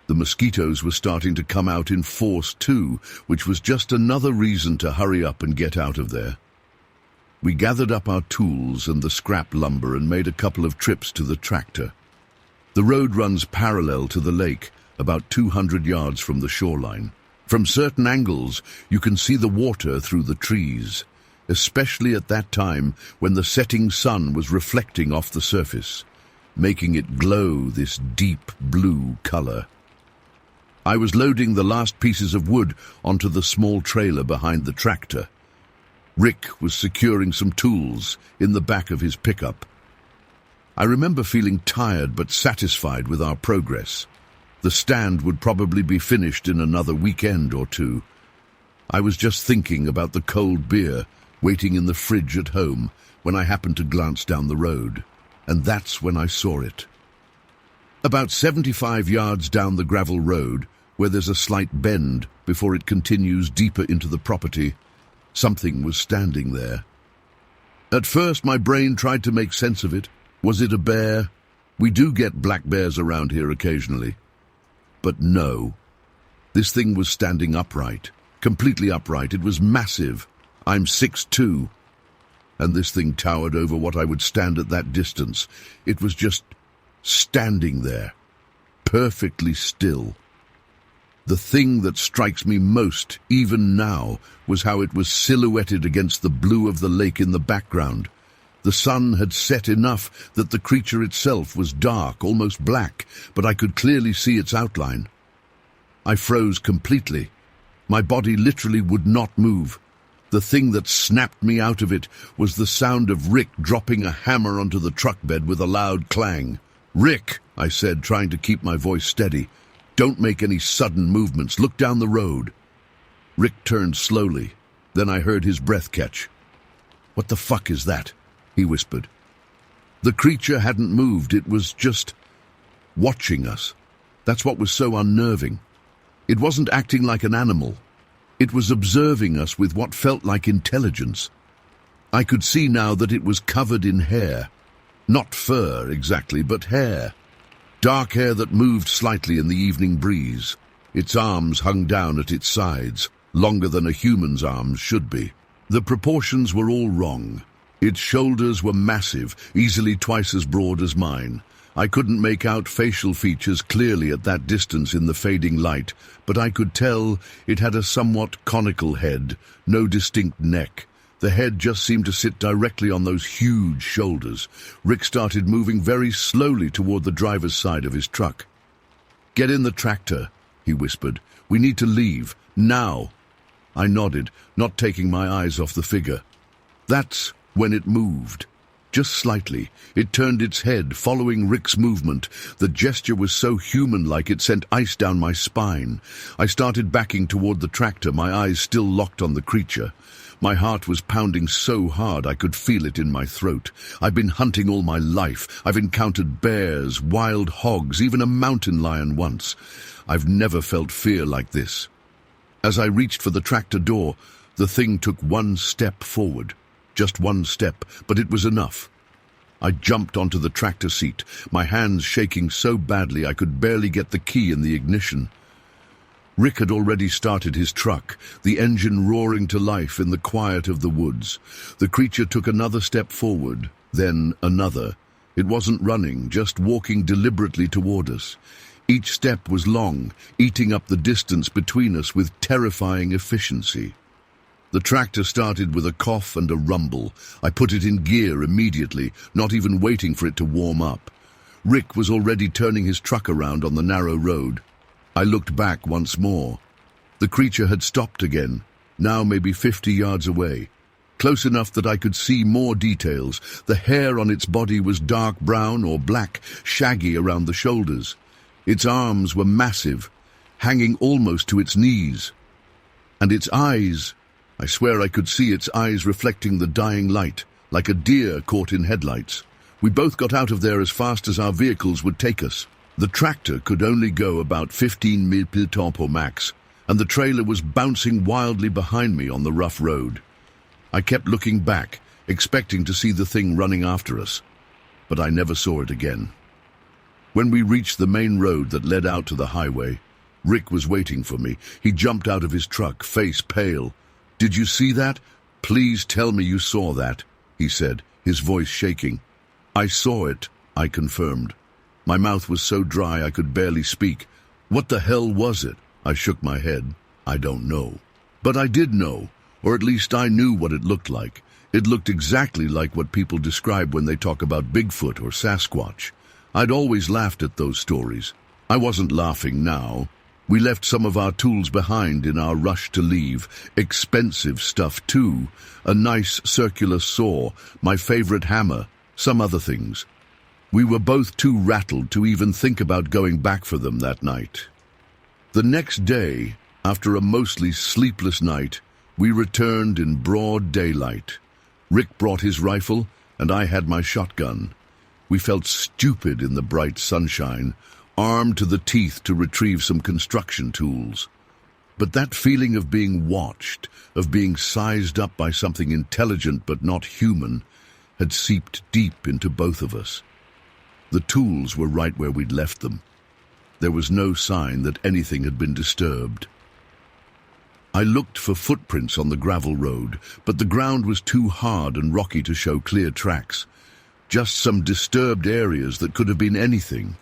The mosquitoes were starting to come out in force too, which was just another reason to hurry up and get out of there. We gathered up our tools and the scrap lumber and made a couple of trips to the tractor. The road runs parallel to the lake, about 200 yards from the shoreline. From certain angles, you can see the water through the trees, especially at that time when the setting sun was reflecting off the surface, making it glow this deep blue color. I was loading the last pieces of wood onto the small trailer behind the tractor. Rick was securing some tools in the back of his pickup. I remember feeling tired but satisfied with our progress. The stand would probably be finished in another weekend or two. I was just thinking about the cold beer waiting in the fridge at home when I happened to glance down the road, and that's when I saw it. About 75 yards down the gravel road, where there's a slight bend before it continues deeper into the property, something was standing there. At first, my brain tried to make sense of it. Was it a bear? We do get black bears around here occasionally. But no. This thing was standing upright, completely upright. It was massive. I'm 6'2", and this thing towered over what I would stand at that distance. It was just standing there, perfectly still. The thing that strikes me most, even now, was how it was silhouetted against the blue of the lake in the background. The sun had set enough that the creature itself was dark, almost black, but I could clearly see its outline. I froze completely. My body literally would not move. The thing that snapped me out of it was the sound of Rick dropping a hammer onto the truck bed with a loud clang. "Rick," I said, trying to keep my voice steady. "Don't make any sudden movements. Look down the road." Rick turned slowly. Then I heard his breath catch. "What the fuck is that?" he whispered. The creature hadn't moved. It was just watching us. That's what was so unnerving. It wasn't acting like an animal. It was observing us with what felt like intelligence. I could see now that it was covered in hair. Not fur exactly, but hair. Dark hair that moved slightly in the evening breeze. Its arms hung down at its sides, longer than a human's arms should be. The proportions were all wrong. Its shoulders were massive, easily twice as broad as mine. I couldn't make out facial features clearly at that distance in the fading light, but I could tell it had a somewhat conical head, no distinct neck, The head just seemed to sit directly on those huge shoulders. Rick started moving very slowly toward the driver's side of his truck. "Get in the tractor," he whispered. "We need to leave, now." I nodded, not taking my eyes off the figure. That's when it moved. Just slightly, it turned its head, following Rick's movement. The gesture was so human-like it sent ice down my spine. I started backing toward the tractor, my eyes still locked on the creature. My heart was pounding so hard I could feel it in my throat. I've been hunting all my life. I've encountered bears, wild hogs, even a mountain lion once. I've never felt fear like this. As I reached for the tractor door, the thing took one step forward. Just one step, but it was enough. I jumped onto the tractor seat, my hands shaking so badly I could barely get the key in the ignition. Rick had already started his truck, the engine roaring to life in the quiet of the woods. The creature took another step forward, then another. It wasn't running, just walking deliberately toward us. Each step was long, eating up the distance between us with terrifying efficiency. The tractor started with a cough and a rumble. I put it in gear immediately, not even waiting for it to warm up. Rick was already turning his truck around on the narrow road. I looked back once more. The creature had stopped again, now maybe 50 yards away. Close enough that I could see more details. The hair on its body was dark brown or black, shaggy around the shoulders. Its arms were massive, hanging almost to its knees. And its eyes... I swear I could see its eyes reflecting the dying light, like a deer caught in headlights. We both got out of there as fast as our vehicles would take us. The tractor could only go about 15 miles per temps max, and the trailer was bouncing wildly behind me on the rough road. I kept looking back, expecting to see the thing running after us, but I never saw it again. When we reached the main road that led out to the highway, Rick was waiting for me. He jumped out of his truck, face pale. "Did you see that? Please tell me you saw that," he said, his voice shaking. "I saw it," I confirmed. My mouth was so dry I could barely speak. "What the hell was it?" I shook my head. "I don't know." But I did know, or at least I knew what it looked like. It looked exactly like what people describe when they talk about Bigfoot or Sasquatch. I'd always laughed at those stories. I wasn't laughing now. We left some of our tools behind in our rush to leave. Expensive stuff, too. A nice circular saw, my favorite hammer, some other things. We were both too rattled to even think about going back for them that night. The next day, after a mostly sleepless night, we returned in broad daylight. Rick brought his rifle, and I had my shotgun. We felt stupid in the bright sunshine, armed to the teeth to retrieve some construction tools. But that feeling of being watched, of being sized up by something intelligent but not human, had seeped deep into both of us. The tools were right where we'd left them. There was no sign that anything had been disturbed. I looked for footprints on the gravel road, but the ground was too hard and rocky to show clear tracks. Just some disturbed areas that could have been anything.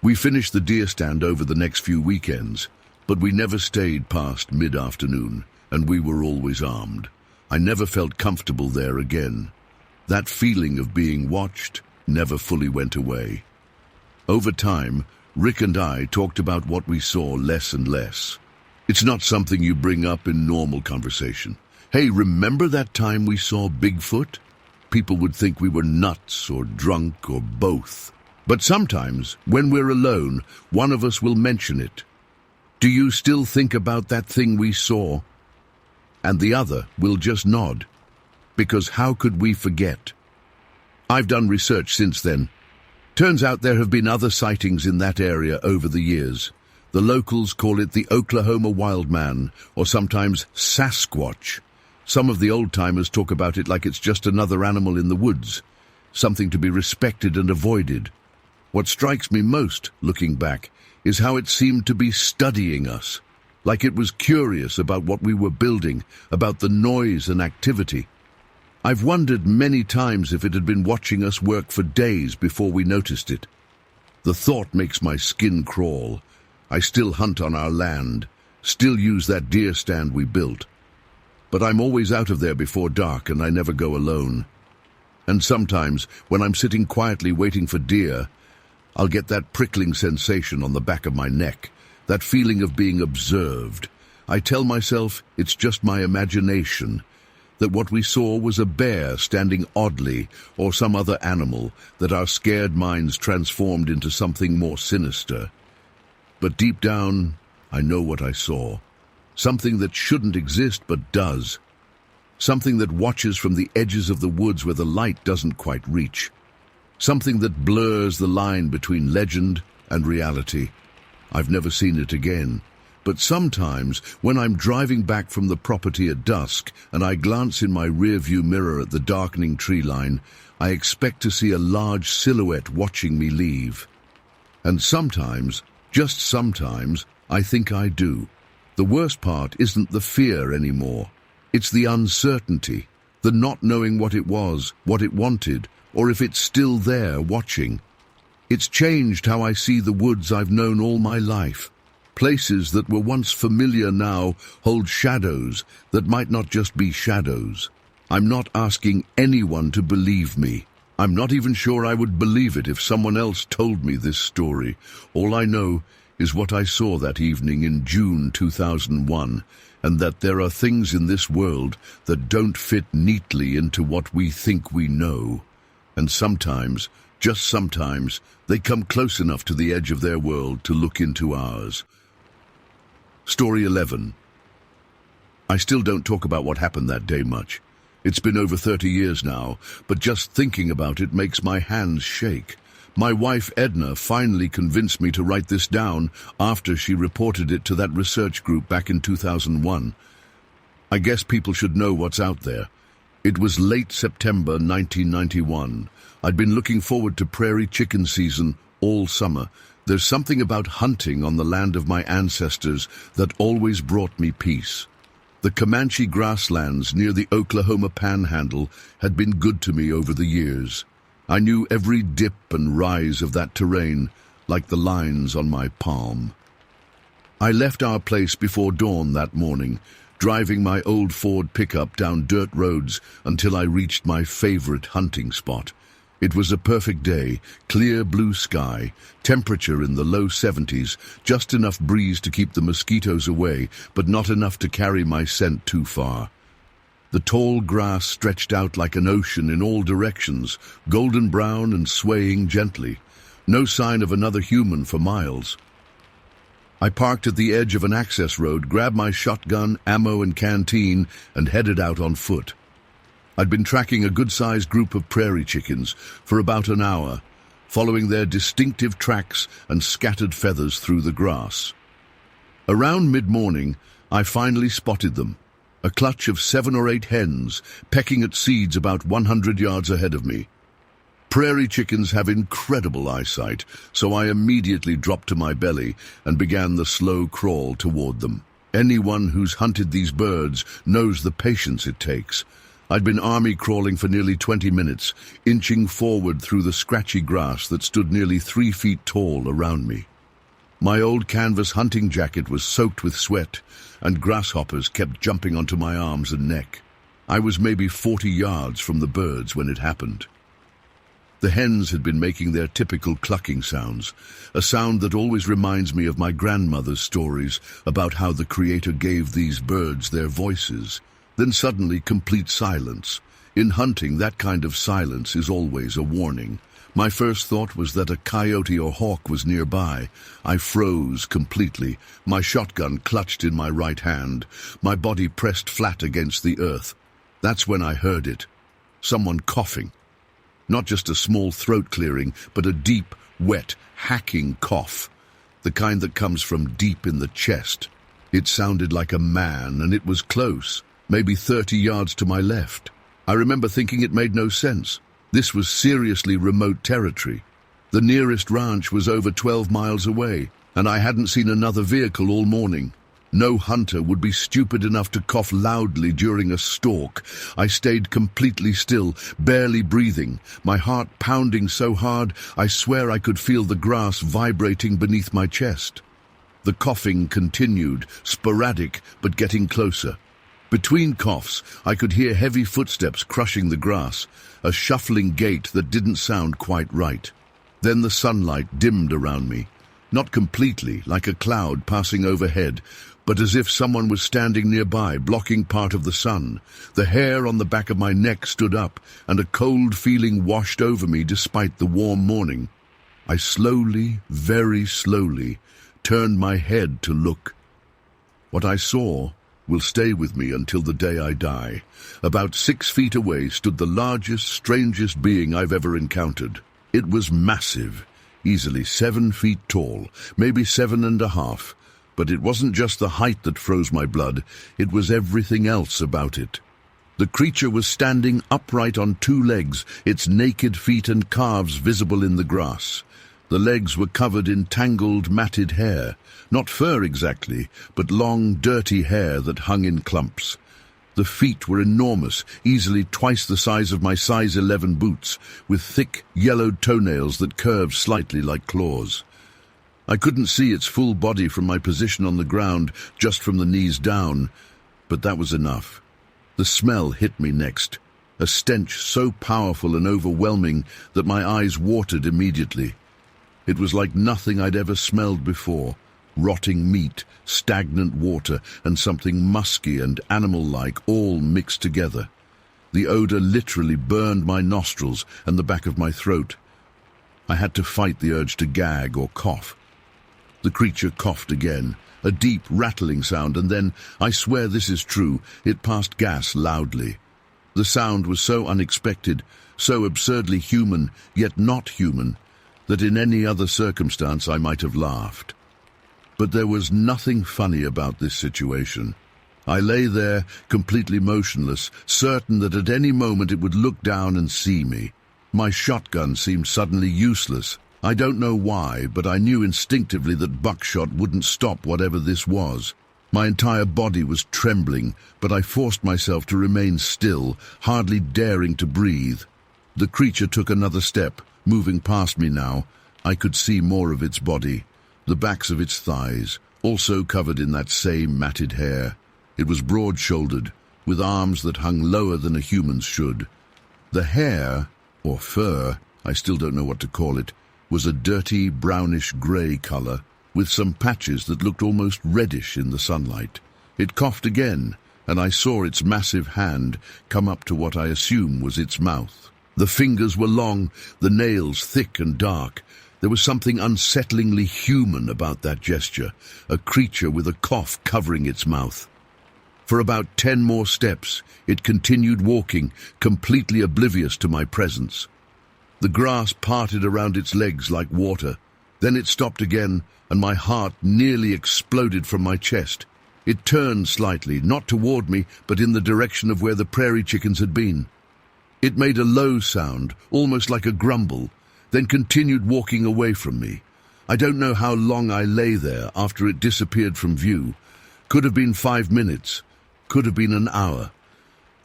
We finished the deer stand over the next few weekends, but we never stayed past mid-afternoon, and we were always armed. I never felt comfortable there again. That feeling of being watched never fully went away. Over time, Rick and I talked about what we saw less and less. It's not something you bring up in normal conversation. "Hey, remember that time we saw Bigfoot?" People would think we were nuts or drunk or both. But sometimes, when we're alone, one of us will mention it. "Do you still think about that thing we saw?" And the other will just nod. Because how could we forget? I've done research since then. Turns out there have been other sightings in that area over the years. The locals call it the Oklahoma Wild Man, or sometimes Sasquatch. Some of the old-timers talk about it like it's just another animal in the woods, something to be respected and avoided. What strikes me most, looking back, is how it seemed to be studying us, like it was curious about what we were building, about the noise and activity. I've wondered many times if it had been watching us work for days before we noticed it. The thought makes my skin crawl. I still hunt on our land, still use that deer stand we built. but I'm always out of there before dark and I never go alone. And sometimes, when I'm sitting quietly waiting for deer, I'll get that prickling sensation on the back of my neck, that feeling of being observed. I tell myself it's just my imagination, that what we saw was a bear standing oddly or some other animal that our scared minds transformed into something more sinister. But deep down, I know what I saw. Something that shouldn't exist but does. Something that watches from the edges of the woods where the light doesn't quite reach. Something that blurs the line between legend and reality. I've never seen it again. But sometimes, when I'm driving back from the property at dusk and I glance in my rearview mirror at the darkening tree line, I expect to see a large silhouette watching me leave. And sometimes, just sometimes, I think I do. The worst part isn't the fear anymore. It's the uncertainty, the not knowing what it was, what it wanted, or if it's still there watching. It's changed how I see the woods I've known all my life. Places that were once familiar now hold shadows that might not just be shadows. I'm not asking anyone to believe me. I'm not even sure I would believe it if someone else told me this story. All I know is what I saw that evening in June 2001, and that there are things in this world that don't fit neatly into what we think we know. And sometimes, just sometimes, they come close enough to the edge of their world to look into ours. Story 11. I still don't talk about what happened that day much. It's been over 30 years now, but just thinking about it makes my hands shake. My wife Edna finally convinced me to write this down after she reported it to that research group back in 2001. I guess people should know what's out there. It was late September 1991. I'd been looking forward to prairie chicken season all summer. There's something about hunting on the land of my ancestors that always brought me peace. The Comanche grasslands near the Oklahoma Panhandle had been good to me over the years. I knew every dip and rise of that terrain like the lines on my palm. I left our place before dawn that morning, driving my old Ford pickup down dirt roads until I reached my favorite hunting spot. It was a perfect day, clear blue sky, temperature in the low 70s, just enough breeze to keep the mosquitoes away, but not enough to carry my scent too far. The tall grass stretched out like an ocean in all directions, golden brown and swaying gently. No sign of another human for miles. I parked at the edge of an access road, grabbed my shotgun, ammo and canteen, and headed out on foot. I'd been tracking a good-sized group of prairie chickens for about an hour, following their distinctive tracks and scattered feathers through the grass. Around mid-morning, I finally spotted them, a clutch of 7 or 8 hens pecking at seeds about 100 yards ahead of me. Prairie chickens have incredible eyesight, so I immediately dropped to my belly and began the slow crawl toward them. Anyone who's hunted these birds knows the patience it takes. I'd been army crawling for nearly 20 minutes, inching forward through the scratchy grass that stood nearly 3 feet tall around me. My old canvas hunting jacket was soaked with sweat, and grasshoppers kept jumping onto my arms and neck. I was maybe 40 yards from the birds when it happened. The hens had been making their typical clucking sounds, a sound that always reminds me of my grandmother's stories about how the Creator gave these birds their voices. Then suddenly complete silence. In hunting, that kind of silence is always a warning. My first thought was that a coyote or hawk was nearby. I froze completely, my shotgun clutched in my right hand, my body pressed flat against the earth. That's when I heard it. Someone coughing. Not just a small throat clearing, but a deep, wet, hacking cough. The kind that comes from deep in the chest. It sounded like a man, and it was close, maybe 30 yards to my left. I remember thinking it made no sense. This was seriously remote territory. The nearest ranch was over 12 miles away, and I hadn't seen another vehicle all morning. No hunter would be stupid enough to cough loudly during a stalk. I stayed completely still, barely breathing, my heart pounding so hard I swear I could feel the grass vibrating beneath my chest. The coughing continued, sporadic but getting closer. Between coughs, I could hear heavy footsteps crushing the grass, a shuffling gait that didn't sound quite right. Then the sunlight dimmed around me, not completely, like a cloud passing overhead, but as if someone was standing nearby, blocking part of the sun. The hair on the back of my neck stood up, and a cold feeling washed over me despite the warm morning. I slowly, very slowly, turned my head to look. What I saw will stay with me until the day I die. About 6 feet away stood the largest, strangest being I've ever encountered. It was massive, easily 7 feet tall, maybe 7.5. But it wasn't just the height that froze my blood, it was everything else about it. The creature was standing upright on 2 legs, its naked feet and calves visible in the grass. The legs were covered in tangled, matted hair, not fur exactly, but long, dirty hair that hung in clumps. The feet were enormous, easily twice the size of my size 11 boots, with thick, yellowed toenails that curved slightly like claws. I couldn't see its full body from my position on the ground, just from the knees down, but that was enough. The smell hit me next, a stench so powerful and overwhelming that my eyes watered immediately. It was like nothing I'd ever smelled before. Rotting meat, stagnant water, and something musky and animal-like all mixed together. The odor literally burned my nostrils and the back of my throat. I had to fight the urge to gag or cough. The creature coughed again, a deep rattling sound, and then, I swear this is true, it passed gas loudly. The sound was so unexpected, so absurdly human, yet not human, that in any other circumstance I might have laughed. But there was nothing funny about this situation. I lay there, completely motionless, certain that at any moment it would look down and see me. My shotgun seemed suddenly useless. I don't know why, but I knew instinctively that buckshot wouldn't stop whatever this was. My entire body was trembling, but I forced myself to remain still, hardly daring to breathe. The creature took another step, moving past me now. I could see more of its body. The backs of its thighs, also covered in that same matted hair. It was broad-shouldered, with arms that hung lower than a human's should. The hair, or fur, I still don't know what to call it, was a dirty brownish-grey color, with some patches that looked almost reddish in the sunlight. It coughed again, and I saw its massive hand come up to what I assume was its mouth. The fingers were long, the nails thick and dark. There was something unsettlingly human about that gesture, a creature with a cough covering its mouth. For about 10 more steps, it continued walking, completely oblivious to my presence. The grass parted around its legs like water. Then it stopped again, and my heart nearly exploded from my chest. It turned slightly, not toward me, but in the direction of where the prairie chickens had been. It made a low sound, almost like a grumble, then continued walking away from me. I don't know how long I lay there after it disappeared from view. Could have been 5 minutes, could have been an hour.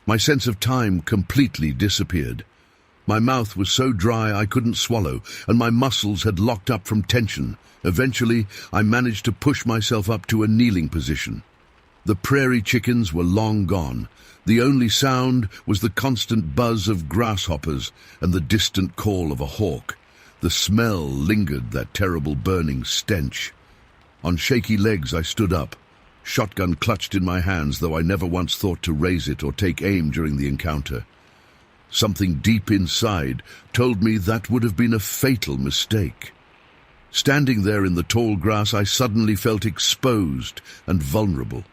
My sense of time completely disappeared. My mouth was so dry I couldn't swallow, and my muscles had locked up from tension. Eventually, I managed to push myself up to a kneeling position. The prairie chickens were long gone. The only sound was the constant buzz of grasshoppers and the distant call of a hawk. The smell lingered, that terrible burning stench. On shaky legs I stood up, shotgun clutched in my hands, though I never once thought to raise it or take aim during the encounter. Something deep inside told me that would have been a fatal mistake. Standing there in the tall grass, I suddenly felt exposed and vulnerable.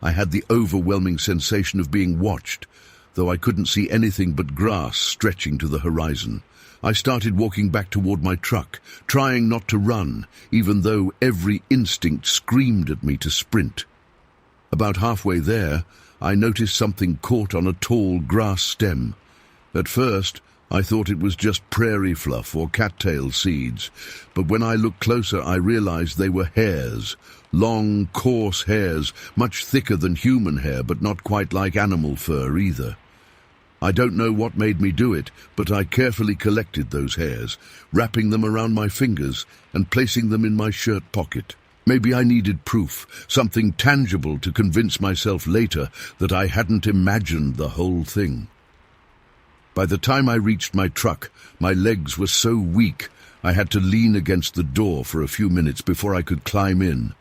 I had the overwhelming sensation of being watched, though I couldn't see anything but grass stretching to the horizon. I started walking back toward my truck, trying not to run, even though every instinct screamed at me to sprint. About halfway there, I noticed something caught on a tall grass stem. At first, I thought it was just prairie fluff or cattail seeds, but when I looked closer I realized they were hairs, long, coarse hairs, much thicker than human hair, but not quite like animal fur either. I don't know what made me do it, but I carefully collected those hairs, wrapping them around my fingers and placing them in my shirt pocket. Maybe I needed proof, something tangible to convince myself later that I hadn't imagined the whole thing. By the time I reached my truck, my legs were so weak I had to lean against the door for a few minutes before I could climb in.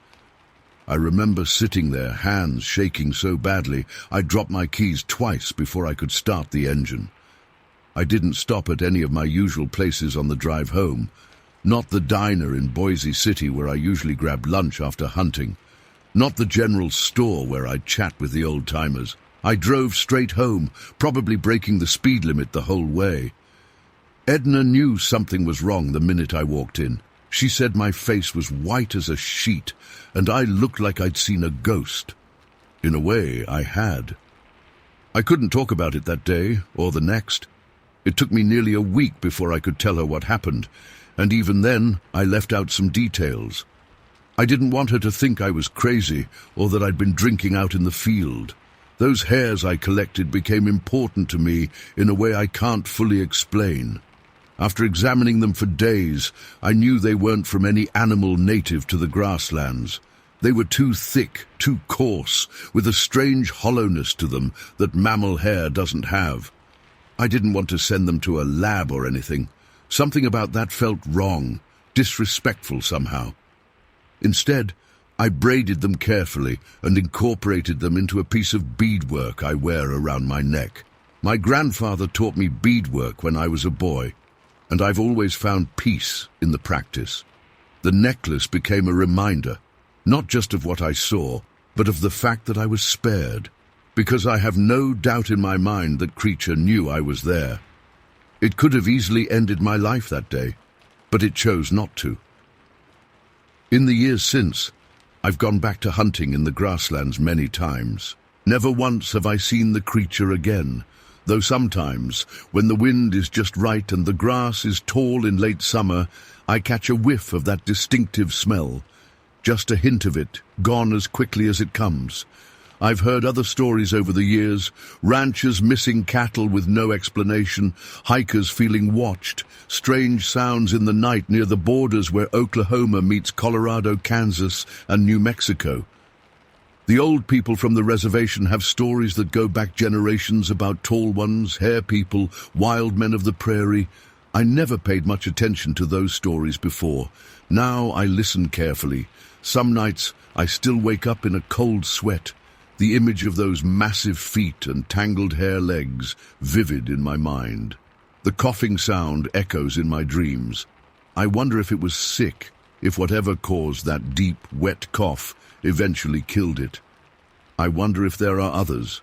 I remember sitting there, hands shaking so badly I dropped my keys twice before I could start the engine. I didn't stop at any of my usual places on the drive home. Not the diner in Boise City where I usually grabbed lunch after hunting. Not the general store where I'd chat with the old-timers. I drove straight home, probably breaking the speed limit the whole way. Edna knew something was wrong the minute I walked in. She said my face was white as a sheet, and I looked like I'd seen a ghost. In a way, I had. I couldn't talk about it that day, or the next. It took me nearly a week before I could tell her what happened, and even then, I left out some details. I didn't want her to think I was crazy, or that I'd been drinking out in the field. Those hairs I collected became important to me in a way I can't fully explain. After examining them for days, I knew they weren't from any animal native to the grasslands. They were too thick, too coarse, with a strange hollowness to them that mammal hair doesn't have. I didn't want to send them to a lab or anything. Something about that felt wrong, disrespectful somehow. Instead, I braided them carefully and incorporated them into a piece of beadwork I wear around my neck. My grandfather taught me beadwork when I was a boy, and I've always found peace in the practice. The necklace became a reminder, not just of what I saw, but of the fact that I was spared, because I have no doubt in my mind that creature knew I was there. It could have easily ended my life that day, but it chose not to. In the years since, I've gone back to hunting in the grasslands many times. Never once have I seen the creature again, though sometimes, when the wind is just right and the grass is tall in late summer, I catch a whiff of that distinctive smell. Just a hint of it, gone as quickly as it comes. I've heard other stories over the years, ranchers missing cattle with no explanation, hikers feeling watched, strange sounds in the night near the borders where Oklahoma meets Colorado, Kansas, and New Mexico. The old people from the reservation have stories that go back generations about tall ones, hair people, wild men of the prairie. I never paid much attention to those stories before. Now I listen carefully. Some nights I still wake up in a cold sweat, the image of those massive feet and tangled hair legs vivid in my mind. The coughing sound echoes in my dreams. I wonder if it was sick, if whatever caused that deep, wet cough eventually killed it. I wonder if there are others.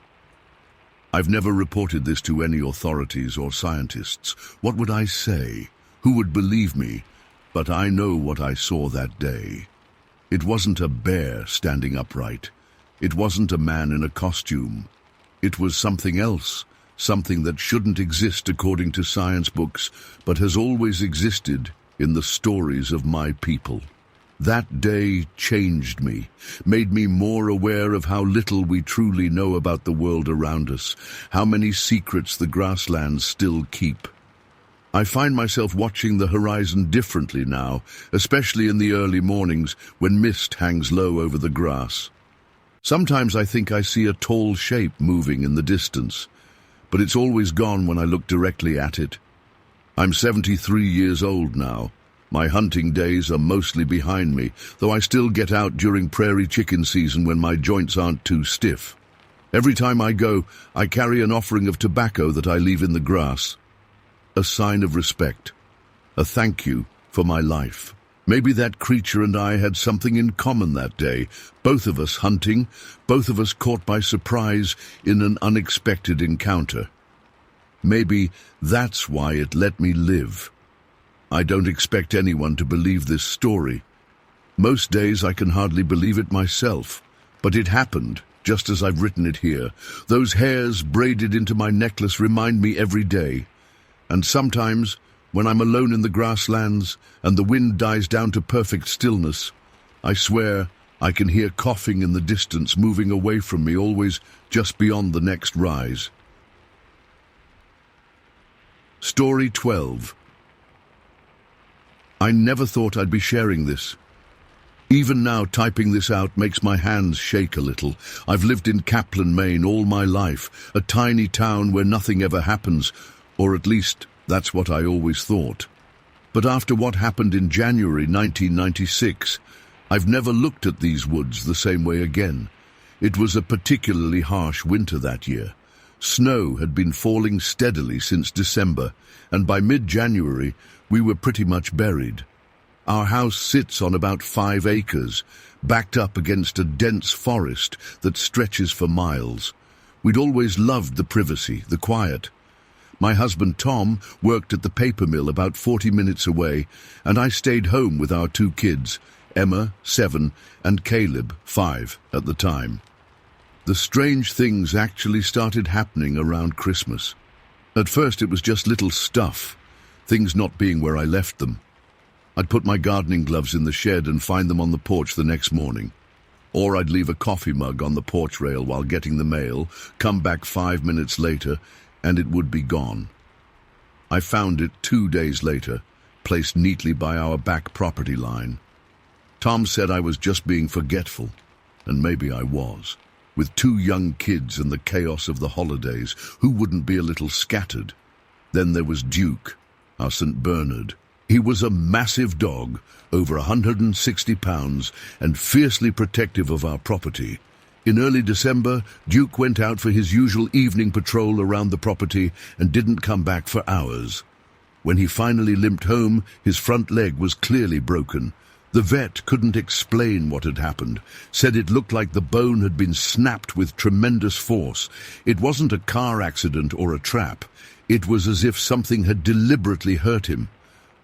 I've never reported this to any authorities or scientists. What would I say? Who would believe me? But I know what I saw that day. It wasn't a bear standing upright. It wasn't a man in a costume. It was something else, something that shouldn't exist according to science books, but has always existed in the stories of my people. That day changed me, made me more aware of how little we truly know about the world around us, how many secrets the grasslands still keep. I find myself watching the horizon differently now, especially in the early mornings when mist hangs low over the grass. Sometimes I think I see a tall shape moving in the distance, but it's always gone when I look directly at it. I'm 73 years old now. My hunting days are mostly behind me, though I still get out during prairie chicken season when my joints aren't too stiff. Every time I go, I carry an offering of tobacco that I leave in the grass. A sign of respect. A thank you for my life. Maybe that creature and I had something in common that day, both of us hunting, both of us caught by surprise in an unexpected encounter. Maybe that's why it let me live. I don't expect anyone to believe this story. Most days I can hardly believe it myself, but it happened, just as I've written it here. Those hairs braided into my necklace remind me every day. And sometimes, when I'm alone in the grasslands and the wind dies down to perfect stillness, I swear I can hear coughing in the distance moving away from me, always just beyond the next rise. Story 12. I never thought I'd be sharing this. Even now, typing this out makes my hands shake a little. I've lived in Kaplan, Maine all my life, a tiny town where nothing ever happens, or at least that's what I always thought. But after what happened in January 1996, I've never looked at these woods the same way again. It was a particularly harsh winter that year. Snow had been falling steadily since December, and by mid-January we were pretty much buried. Our house sits on about 5 acres, backed up against a dense forest that stretches for miles. We'd always loved the privacy, the quiet. My husband Tom worked at the paper mill about 40 minutes away, and I stayed home with our 2 kids, Emma, 7, and Caleb, 5, at the time. The strange things actually started happening around Christmas. At first it was just little stuff, things not being where I left them. I'd put my gardening gloves in the shed and find them on the porch the next morning. Or I'd leave a coffee mug on the porch rail while getting the mail, come back 5 minutes later, and it would be gone. I found it 2 days later, placed neatly by our back property line. Tom said I was just being forgetful, and maybe I was. With 2 young kids and the chaos of the holidays, who wouldn't be a little scattered? Then there was Duke, our St. Bernard. He was a massive dog, over 160 pounds, and fiercely protective of our property. In early December, Duke went out for his usual evening patrol around the property and didn't come back for hours. When he finally limped home, his front leg was clearly broken. The vet couldn't explain what had happened, said it looked like the bone had been snapped with tremendous force. It wasn't a car accident or a trap. It was as if something had deliberately hurt him.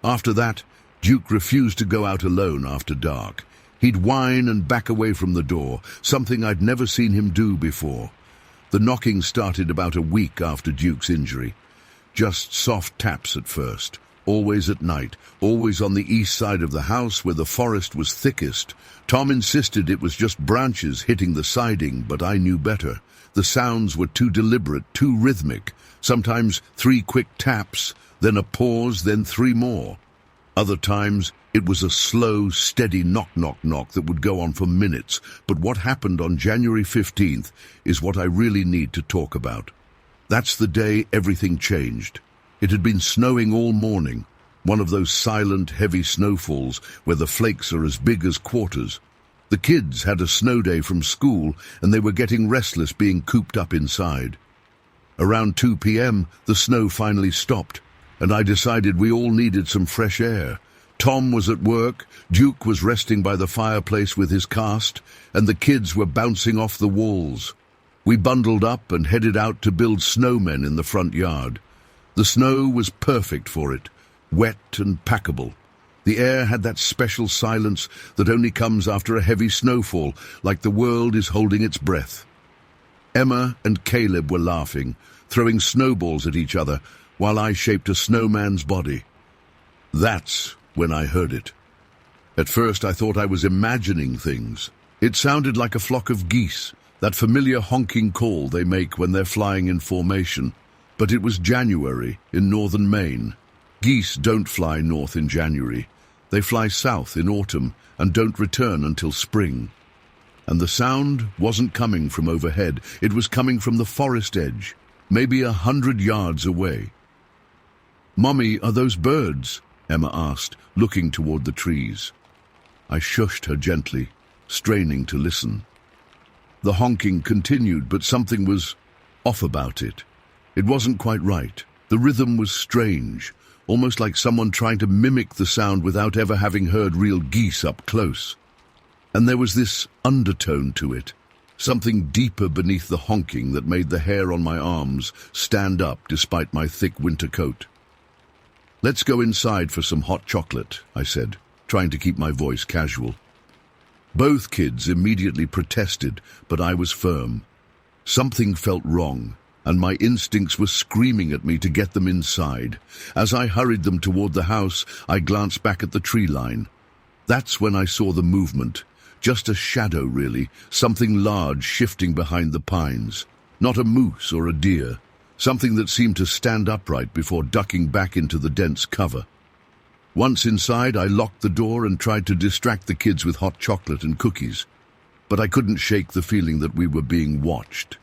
After that, Duke refused to go out alone after dark. He'd whine and back away from the door, something I'd never seen him do before. The knocking started about a week after Duke's injury. Just soft taps at first, always at night, always on the east side of the house where the forest was thickest. Tom insisted it was just branches hitting the siding, but I knew better. The sounds were too deliberate, too rhythmic. Sometimes 3 quick taps, then a pause, then 3 more. Other times, it was a slow, steady knock-knock-knock that would go on for minutes. But what happened on January 15th is what I really need to talk about. That's the day everything changed. It had been snowing all morning, one of those silent, heavy snowfalls where the flakes are as big as quarters. The kids had a snow day from school, and they were getting restless being cooped up inside. Around 2 p.m., the snow finally stopped, and I decided we all needed some fresh air. Tom was at work, Duke was resting by the fireplace with his cast, and the kids were bouncing off the walls. We bundled up and headed out to build snowmen in the front yard. The snow was perfect for it, wet and packable. The air had that special silence that only comes after a heavy snowfall, like the world is holding its breath. Emma and Caleb were laughing, throwing snowballs at each other, while I shaped a snowman's body. That's when I heard it. At first I thought I was imagining things. It sounded like a flock of geese, that familiar honking call they make when they're flying in formation. But it was January in northern Maine. Geese don't fly north in January. They fly south in autumn and don't return until spring. And the sound wasn't coming from overhead. It was coming from the forest edge, maybe 100 yards away. "Mommy, are those birds?" Emma asked, looking toward the trees. I shushed her gently, straining to listen. The honking continued, but something was off about it. It wasn't quite right. The rhythm was strange, almost like someone trying to mimic the sound without ever having heard real geese up close. And there was this undertone to it, something deeper beneath the honking that made the hair on my arms stand up despite my thick winter coat. "Let's go inside for some hot chocolate," I said, trying to keep my voice casual. Both kids immediately protested, but I was firm. Something felt wrong, and my instincts were screaming at me to get them inside. As I hurried them toward the house, I glanced back at the tree line. That's when I saw the movement. Just a shadow, really, something large shifting behind the pines. Not a moose or a deer. Something that seemed to stand upright before ducking back into the dense cover. Once inside, I locked the door and tried to distract the kids with hot chocolate and cookies. But I couldn't shake the feeling that we were being watched.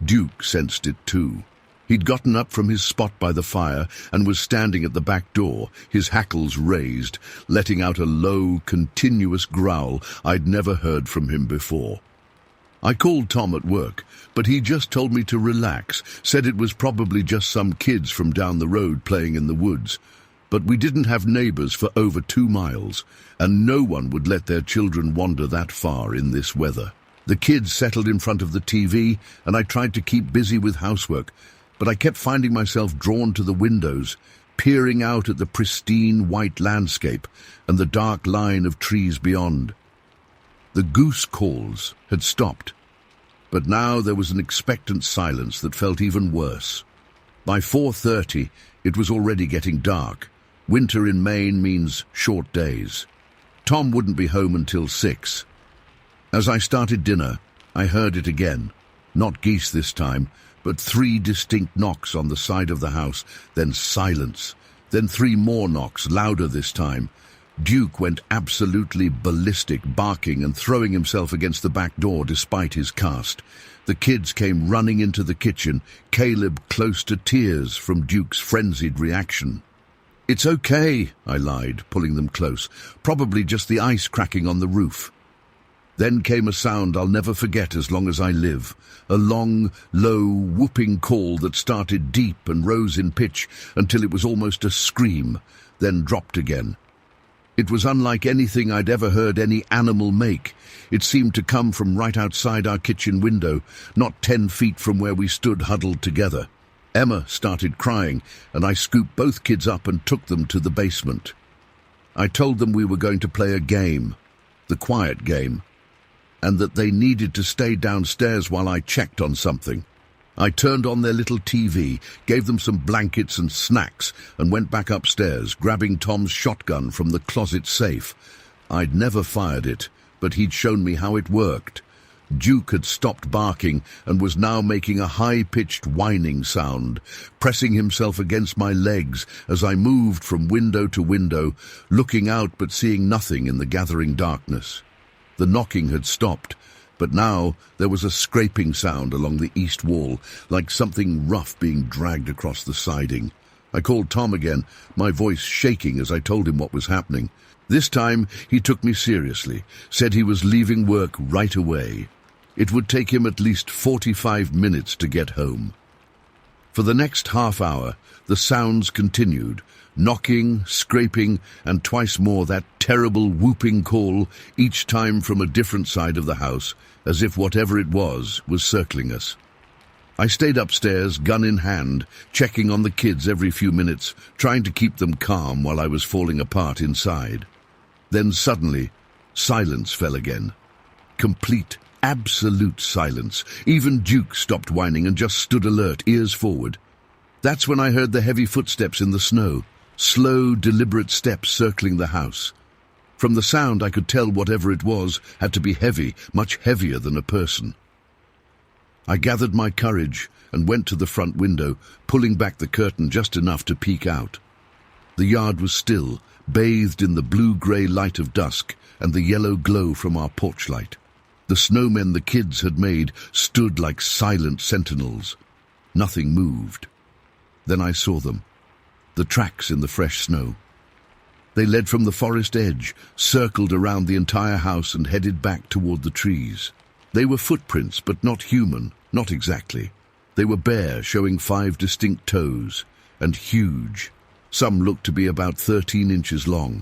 Duke sensed it too. He'd gotten up from his spot by the fire and was standing at the back door, his hackles raised, letting out a low, continuous growl I'd never heard from him before. I called Tom at work, but he just told me to relax, said it was probably just some kids from down the road playing in the woods. But we didn't have neighbors for over 2 miles, and no one would let their children wander that far in this weather. The kids settled in front of the TV, and I tried to keep busy with housework, but I kept finding myself drawn to the windows, peering out at the pristine white landscape and the dark line of trees beyond. The goose calls had stopped, but now there was an expectant silence that felt even worse. By 4:30, it was already getting dark. Winter in Maine means short days. Tom wouldn't be home until 6. As I started dinner, I heard it again. Not geese this time, but 3 distinct knocks on the side of the house, then silence, then 3 more knocks, louder this time. Duke went absolutely ballistic, barking and throwing himself against the back door despite his cast. The kids came running into the kitchen, Caleb close to tears from Duke's frenzied reaction. "It's okay," I lied, pulling them close. "Probably just the ice cracking on the roof." Then came a sound I'll never forget as long as I live. A long, low, whooping call that started deep and rose in pitch until it was almost a scream, then dropped again. It was unlike anything I'd ever heard any animal make. It seemed to come from right outside our kitchen window, not 10 feet from where we stood huddled together. Emma started crying, and I scooped both kids up and took them to the basement. I told them we were going to play a game, the quiet game, and that they needed to stay downstairs while I checked on something. I turned on their little TV, gave them some blankets and snacks, and went back upstairs, grabbing Tom's shotgun from the closet safe. I'd never fired it, but he'd shown me how it worked. Duke had stopped barking and was now making a high-pitched whining sound, pressing himself against my legs as I moved from window to window, looking out but seeing nothing in the gathering darkness. The knocking had stopped, but now there was a scraping sound along the east wall, like something rough being dragged across the siding. I called Tom again, my voice shaking as I told him what was happening. This time he took me seriously, said he was leaving work right away. It would take him at least 45 minutes to get home. For the next half hour, the sounds continued, knocking, scraping, and twice more that terrible whooping call, each time from a different side of the house, as if whatever it was circling us. I stayed upstairs, gun in hand, checking on the kids every few minutes, trying to keep them calm while I was falling apart inside. Then suddenly, silence fell again. Complete, absolute silence. Even Duke stopped whining and just stood alert, ears forward. That's when I heard the heavy footsteps in the snow, slow, deliberate steps circling the house. From the sound, I could tell whatever it was had to be heavy, much heavier than a person. I gathered my courage and went to the front window, pulling back the curtain just enough to peek out. The yard was still, bathed in the blue-grey light of dusk and the yellow glow from our porch light. The snowmen the kids had made stood like silent sentinels. Nothing moved. Then I saw them, the tracks in the fresh snow. They led from the forest edge, circled around the entire house and headed back toward the trees. They were footprints, but not human, not exactly. They were bare, showing 5 distinct toes, and huge. Some looked to be about 13 inches long,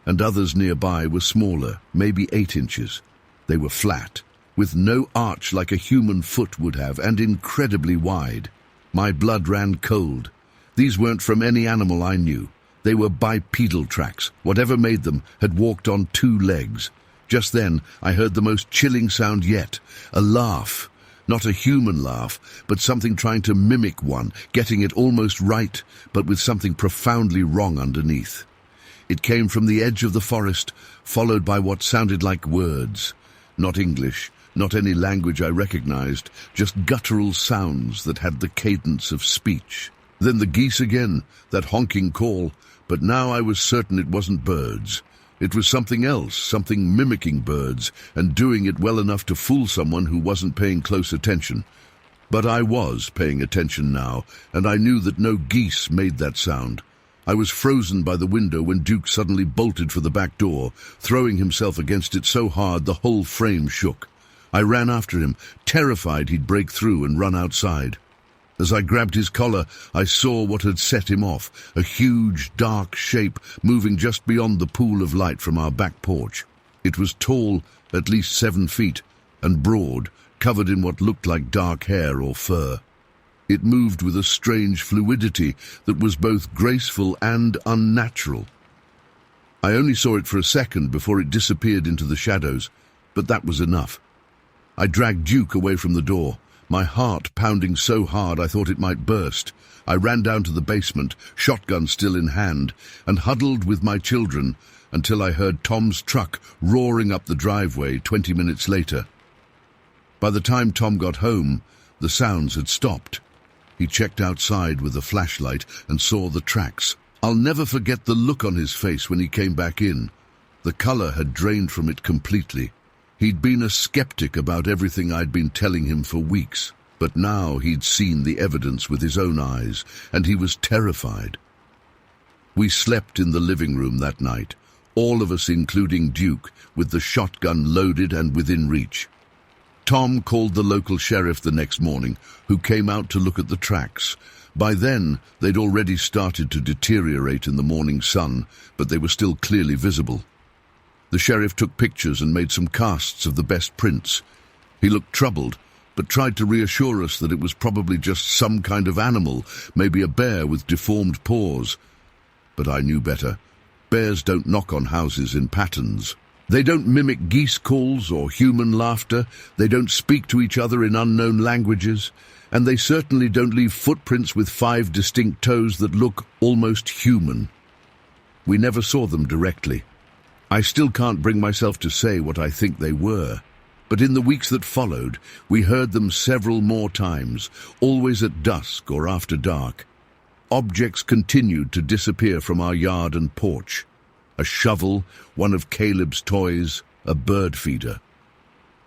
and others nearby were smaller, maybe 8 inches. They were flat, with no arch like a human foot would have, and incredibly wide. My blood ran cold. These weren't from any animal I knew. They were bipedal tracks. Whatever made them had walked on 2 legs. Just then, I heard the most chilling sound yet, a laugh. Not a human laugh, but something trying to mimic one, getting it almost right, but with something profoundly wrong underneath. It came from the edge of the forest, followed by what sounded like words. Not English, not any language I recognized, just guttural sounds that had the cadence of speech. Then the geese again, that honking call, but now I was certain it wasn't birds. It was something else, something mimicking birds, and doing it well enough to fool someone who wasn't paying close attention. But I was paying attention now, and I knew that no geese made that sound. I was frozen by the window when Duke suddenly bolted for the back door, throwing himself against it so hard the whole frame shook. I ran after him, terrified he'd break through and run outside. As I grabbed his collar, I saw what had set him off, a huge, dark shape moving just beyond the pool of light from our back porch. It was tall, at least 7 feet, and broad, covered in what looked like dark hair or fur. It moved with a strange fluidity that was both graceful and unnatural. I only saw it for a second before it disappeared into the shadows, but that was enough. I dragged Duke away from the door, my heart pounding so hard I thought it might burst. I ran down to the basement, shotgun still in hand, and huddled with my children until I heard Tom's truck roaring up the driveway 20 minutes later. By the time Tom got home, the sounds had stopped. He checked outside with a flashlight and saw the tracks. I'll never forget the look on his face when he came back in. The color had drained from it completely. He'd been a skeptic about everything I'd been telling him for weeks, but now he'd seen the evidence with his own eyes, and he was terrified. We slept in the living room that night, all of us including Duke, with the shotgun loaded and within reach. Tom called the local sheriff the next morning, who came out to look at the tracks. By then, they'd already started to deteriorate in the morning sun, but they were still clearly visible. The sheriff took pictures and made some casts of the best prints. He looked troubled, but tried to reassure us that it was probably just some kind of animal, maybe a bear with deformed paws. But I knew better. Bears don't knock on houses in patterns. They don't mimic geese calls or human laughter. They don't speak to each other in unknown languages. And they certainly don't leave footprints with 5 distinct toes that look almost human. We never saw them directly. I still can't bring myself to say what I think they were. But in the weeks that followed, we heard them several more times, always at dusk or after dark. Objects continued to disappear from our yard and porch. A shovel, one of Caleb's toys, a bird feeder.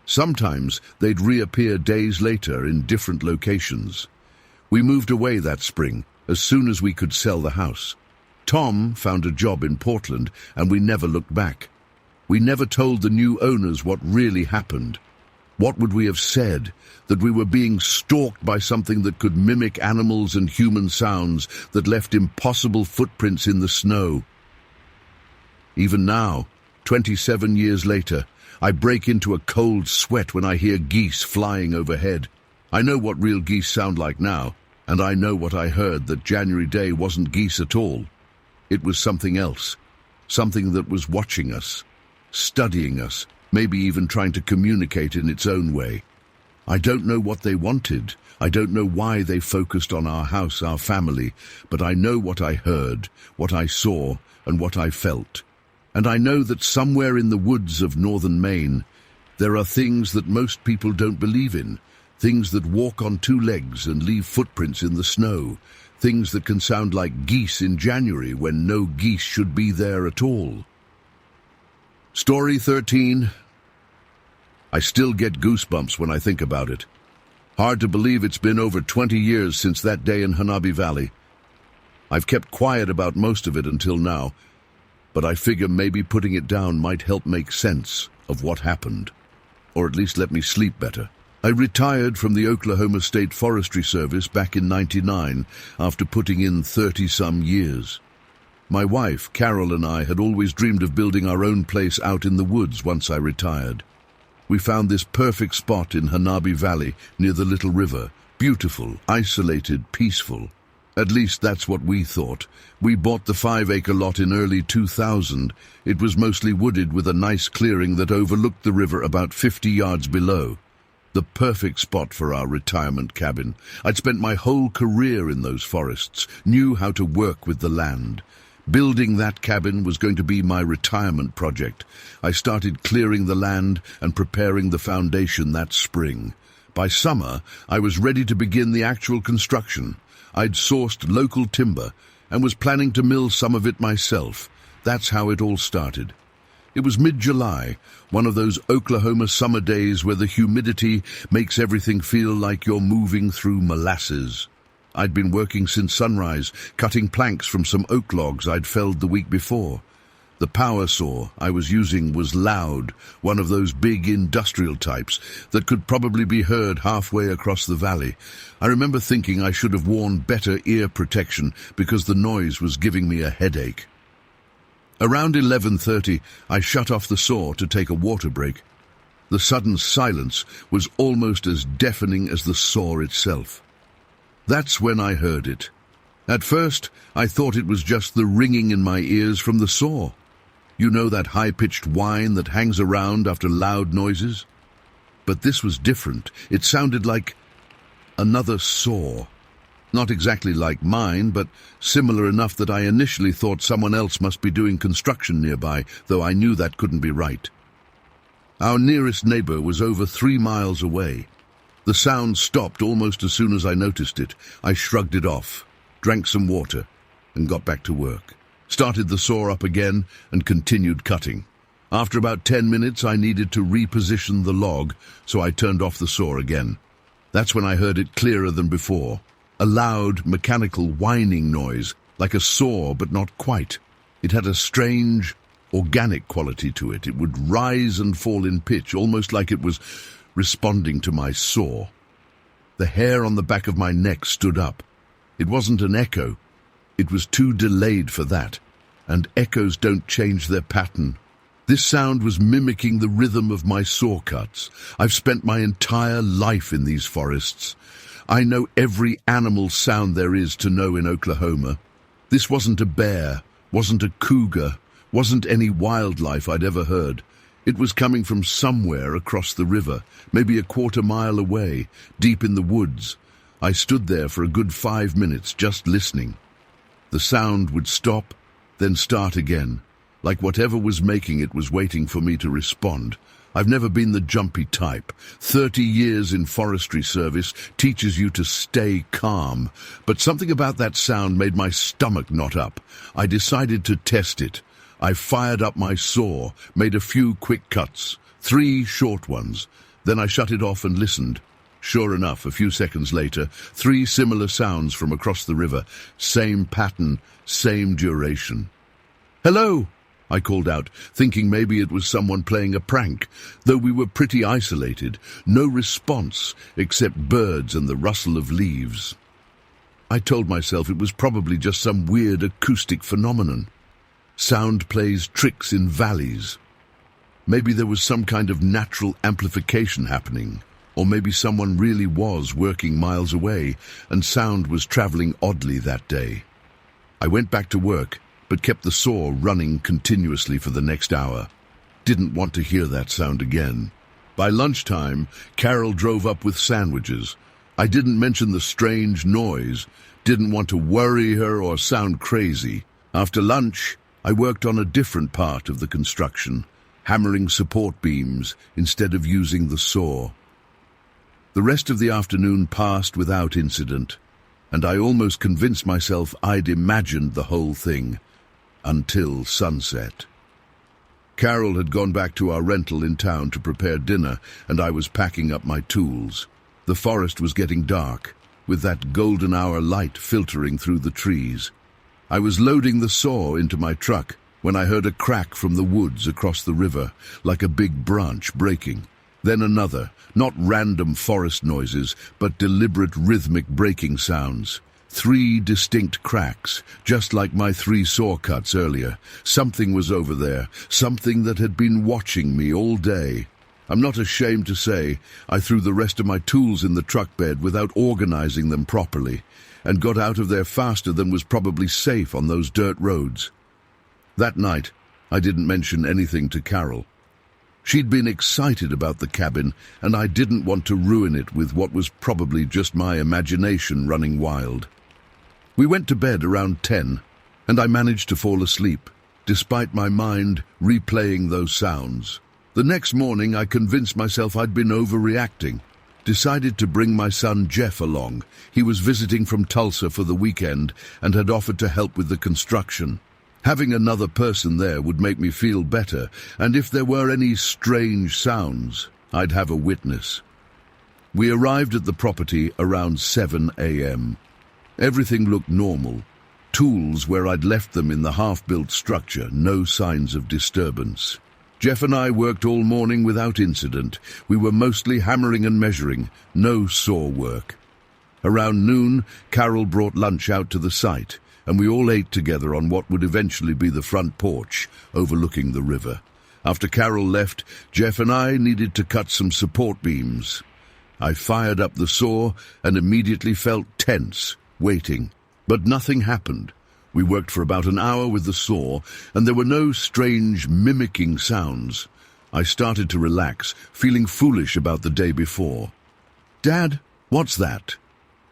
Sometimes they'd reappear days later in different locations. We moved away that spring, as soon as we could sell the house. Tom found a job in Portland, and we never looked back. We never told the new owners what really happened. What would we have said? That we were being stalked by something that could mimic animals and human sounds, that left impossible footprints in the snow. Even now, 27 years later, I break into a cold sweat when I hear geese flying overhead. I know what real geese sound like now, and I know what I heard that January day wasn't geese at all. It was something else, something that was watching us, studying us, maybe even trying to communicate in its own way. I don't know what they wanted. I don't know why they focused on our house, our family, but I know what I heard, what I saw, and what I felt. And I know that somewhere in the woods of northern Maine, there are things that most people don't believe in, things that walk on 2 legs and leave footprints in the snow, things that can sound like geese in January when no geese should be there at all. Story 13. I still get goosebumps when I think about it. Hard to believe it's been over 20 years since that day in Hanabi Valley. I've kept quiet about most of it until now, but I figure maybe putting it down might help make sense of what happened, or at least let me sleep better. I retired from the Oklahoma State Forestry Service back in '99 after putting in 30-some years. My wife, Carol, and I had always dreamed of building our own place out in the woods once I retired. We found this perfect spot in Hanabi Valley near the Little River, beautiful, isolated, peaceful. At least that's what we thought. We bought the 5-acre lot in early 2000. It was mostly wooded with a nice clearing that overlooked the river about 50 yards below. The perfect spot for our retirement cabin. I'd spent my whole career in those forests, knew how to work with the land. Building that cabin was going to be my retirement project. I started clearing the land and preparing the foundation that spring. By summer, I was ready to begin the actual construction. I'd sourced local timber, and was planning to mill some of it myself. That's how it all started. It was mid-July, one of those Oklahoma summer days where the humidity makes everything feel like you're moving through molasses. I'd been working since sunrise, cutting planks from some oak logs I'd felled the week before. The power saw I was using was loud, one of those big industrial types that could probably be heard halfway across the valley. I remember thinking I should have worn better ear protection because the noise was giving me a headache. Around 11:30, I shut off the saw to take a water break. The sudden silence was almost as deafening as the saw itself. That's when I heard it. At first, I thought it was just the ringing in my ears from the saw. You know, that high-pitched whine that hangs around after loud noises? But this was different. It sounded like another saw. Not exactly like mine, but similar enough that I initially thought someone else must be doing construction nearby, though I knew that couldn't be right. Our nearest neighbor was over 3 miles away. The sound stopped almost as soon as I noticed it. I shrugged it off, drank some water, and got back to work. Started the saw up again and continued cutting. After about 10 minutes, I needed to reposition the log, so I turned off the saw again. That's when I heard it clearer than before. A loud, mechanical whining noise, like a saw, but not quite. It had a strange, organic quality to it. It would rise and fall in pitch, almost like it was responding to my saw. The hair on the back of my neck stood up. It wasn't an echo. It was too delayed for that, and echoes don't change their pattern. This sound was mimicking the rhythm of my saw cuts. I've spent my entire life in these forests. I know every animal sound there is to know in Oklahoma. This wasn't a bear, wasn't a cougar, wasn't any wildlife I'd ever heard. It was coming from somewhere across the river, maybe a 1/4 mile away, deep in the woods. I stood there for a good 5 minutes, just listening. The sound would stop, then start again, like whatever was making it was waiting for me to respond. I've never been the jumpy type. 30 years in forestry service teaches you to stay calm, but something about that sound made my stomach knot up. I decided to test it. I fired up my saw, made a few quick cuts, 3 short ones. Then I shut it off and listened. Sure enough, a few seconds later, 3 similar sounds from across the river. Same pattern, same duration. "Hello!" I called out, thinking maybe it was someone playing a prank, though we were pretty isolated. No response, except birds and the rustle of leaves. I told myself it was probably just some weird acoustic phenomenon. Sound plays tricks in valleys. Maybe there was some kind of natural amplification happening, or maybe someone really was working miles away and sound was traveling oddly that day. I went back to work, but kept the saw running continuously for the next hour. Didn't want to hear that sound again. By lunchtime, Carol drove up with sandwiches. I didn't mention the strange noise, didn't want to worry her or sound crazy. After lunch, I worked on a different part of the construction, hammering support beams instead of using the saw. The rest of the afternoon passed without incident, and I almost convinced myself I'd imagined the whole thing. Until sunset. Carol had gone back to our rental in town to prepare dinner, and I was packing up my tools. The forest was getting dark, with that golden hour light filtering through the trees. I was loading the saw into my truck when I heard a crack from the woods across the river, like a big branch breaking. Then another, not random forest noises, but deliberate rhythmic breaking sounds. 3 distinct cracks, just like my 3 saw cuts earlier. Something was over there, something that had been watching me all day. I'm not ashamed to say I threw the rest of my tools in the truck bed without organizing them properly, and got out of there faster than was probably safe on those dirt roads. That night, I didn't mention anything to Carol. She'd been excited about the cabin, and I didn't want to ruin it with what was probably just my imagination running wild. We went to bed around 10, and I managed to fall asleep, despite my mind replaying those sounds. The next morning, I convinced myself I'd been overreacting. Decided to bring my son Jeff along. He was visiting from Tulsa for the weekend and had offered to help with the construction. Having another person there would make me feel better, and if there were any strange sounds, I'd have a witness. We arrived at the property around 7 a.m. Everything looked normal. Tools where I'd left them in the half-built structure, no signs of disturbance. Jeff and I worked all morning without incident. We were mostly hammering and measuring, no saw work. Around noon, Carol brought lunch out to the site, and we all ate together on what would eventually be the front porch, overlooking the river. After Carol left, Jeff and I needed to cut some support beams. I fired up the saw and immediately felt tense, waiting. But nothing happened. We worked for about an hour with the saw, and there were no strange, mimicking sounds. I started to relax, feeling foolish about the day before. "Dad, what's that?"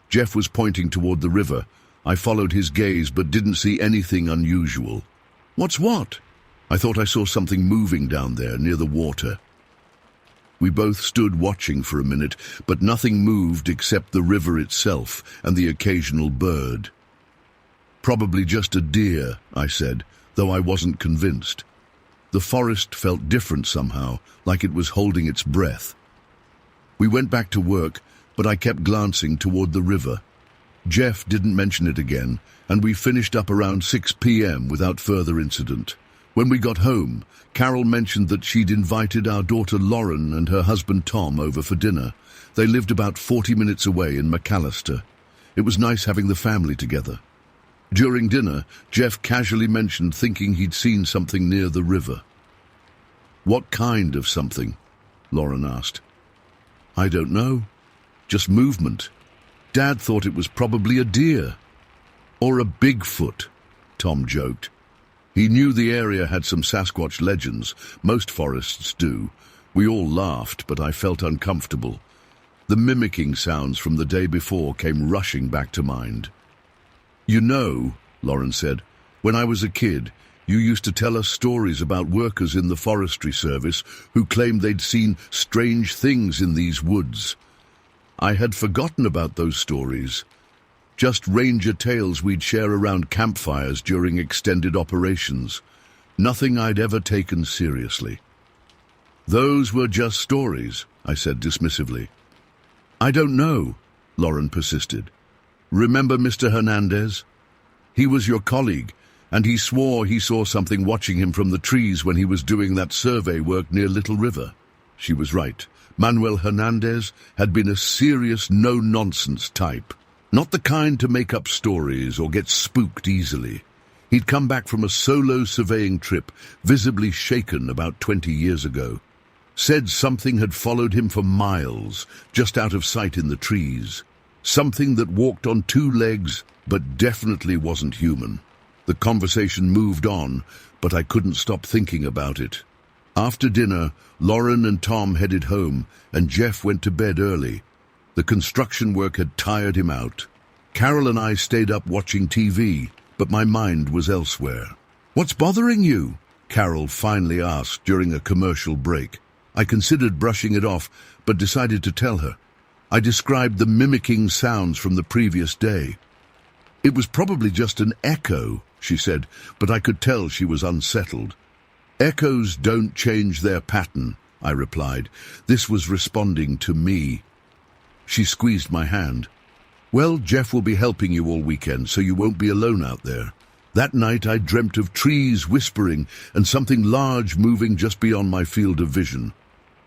Jeff was pointing toward the river. I followed his gaze but didn't see anything unusual. "What's what?" I thought I saw something moving down there near the water. We both stood watching for a minute, but nothing moved except the river itself and the occasional bird. "Probably just a deer," I said, though I wasn't convinced. The forest felt different somehow, like it was holding its breath. We went back to work, but I kept glancing toward the river. Jeff didn't mention it again, and we finished up around 6 p.m. without further incident. When we got home, Carol mentioned that she'd invited our daughter Lauren and her husband Tom over for dinner. They lived about 40 minutes away in McAllister. It was nice having the family together. During dinner, Jeff casually mentioned thinking he'd seen something near the river. "What kind of something?" Lauren asked. "I don't know. Just movement. Dad thought it was probably a deer. Or a Bigfoot," Tom joked. He knew the area had some Sasquatch legends. Most forests do. We all laughed, but I felt uncomfortable. The mimicking sounds from the day before came rushing back to mind. "You know," Lauren said, "when I was a kid, you used to tell us stories about workers in the forestry service who claimed they'd seen strange things in these woods. I had forgotten about those stories. Just ranger tales we'd share around campfires during extended operations. Nothing I'd ever taken seriously." "Those were just stories," I said dismissively. "I don't know," Lauren persisted. "Remember Mr. Hernandez? He was your colleague, and he swore he saw something watching him from the trees when he was doing that survey work near Little River." She was right. Manuel Hernandez had been a serious, no-nonsense type. Not the kind to make up stories or get spooked easily. He'd come back from a solo surveying trip, visibly shaken about 20 years ago. Said something had followed him for miles, just out of sight in the trees. Something that walked on 2 legs, but definitely wasn't human. The conversation moved on, but I couldn't stop thinking about it. After dinner, Lauren and Tom headed home, and Jeff went to bed early. The construction work had tired him out. Carol and I stayed up watching TV, but my mind was elsewhere. "What's bothering you?" Carol finally asked during a commercial break. I considered brushing it off, but decided to tell her. I described the mimicking sounds from the previous day. "It was probably just an echo," she said, but I could tell she was unsettled. "Echoes don't change their pattern," I replied. This was responding to me. She squeezed my hand. "Well, Jeff will be helping you all weekend, so you won't be alone out there." That night I dreamt of trees whispering and something large moving just beyond my field of vision.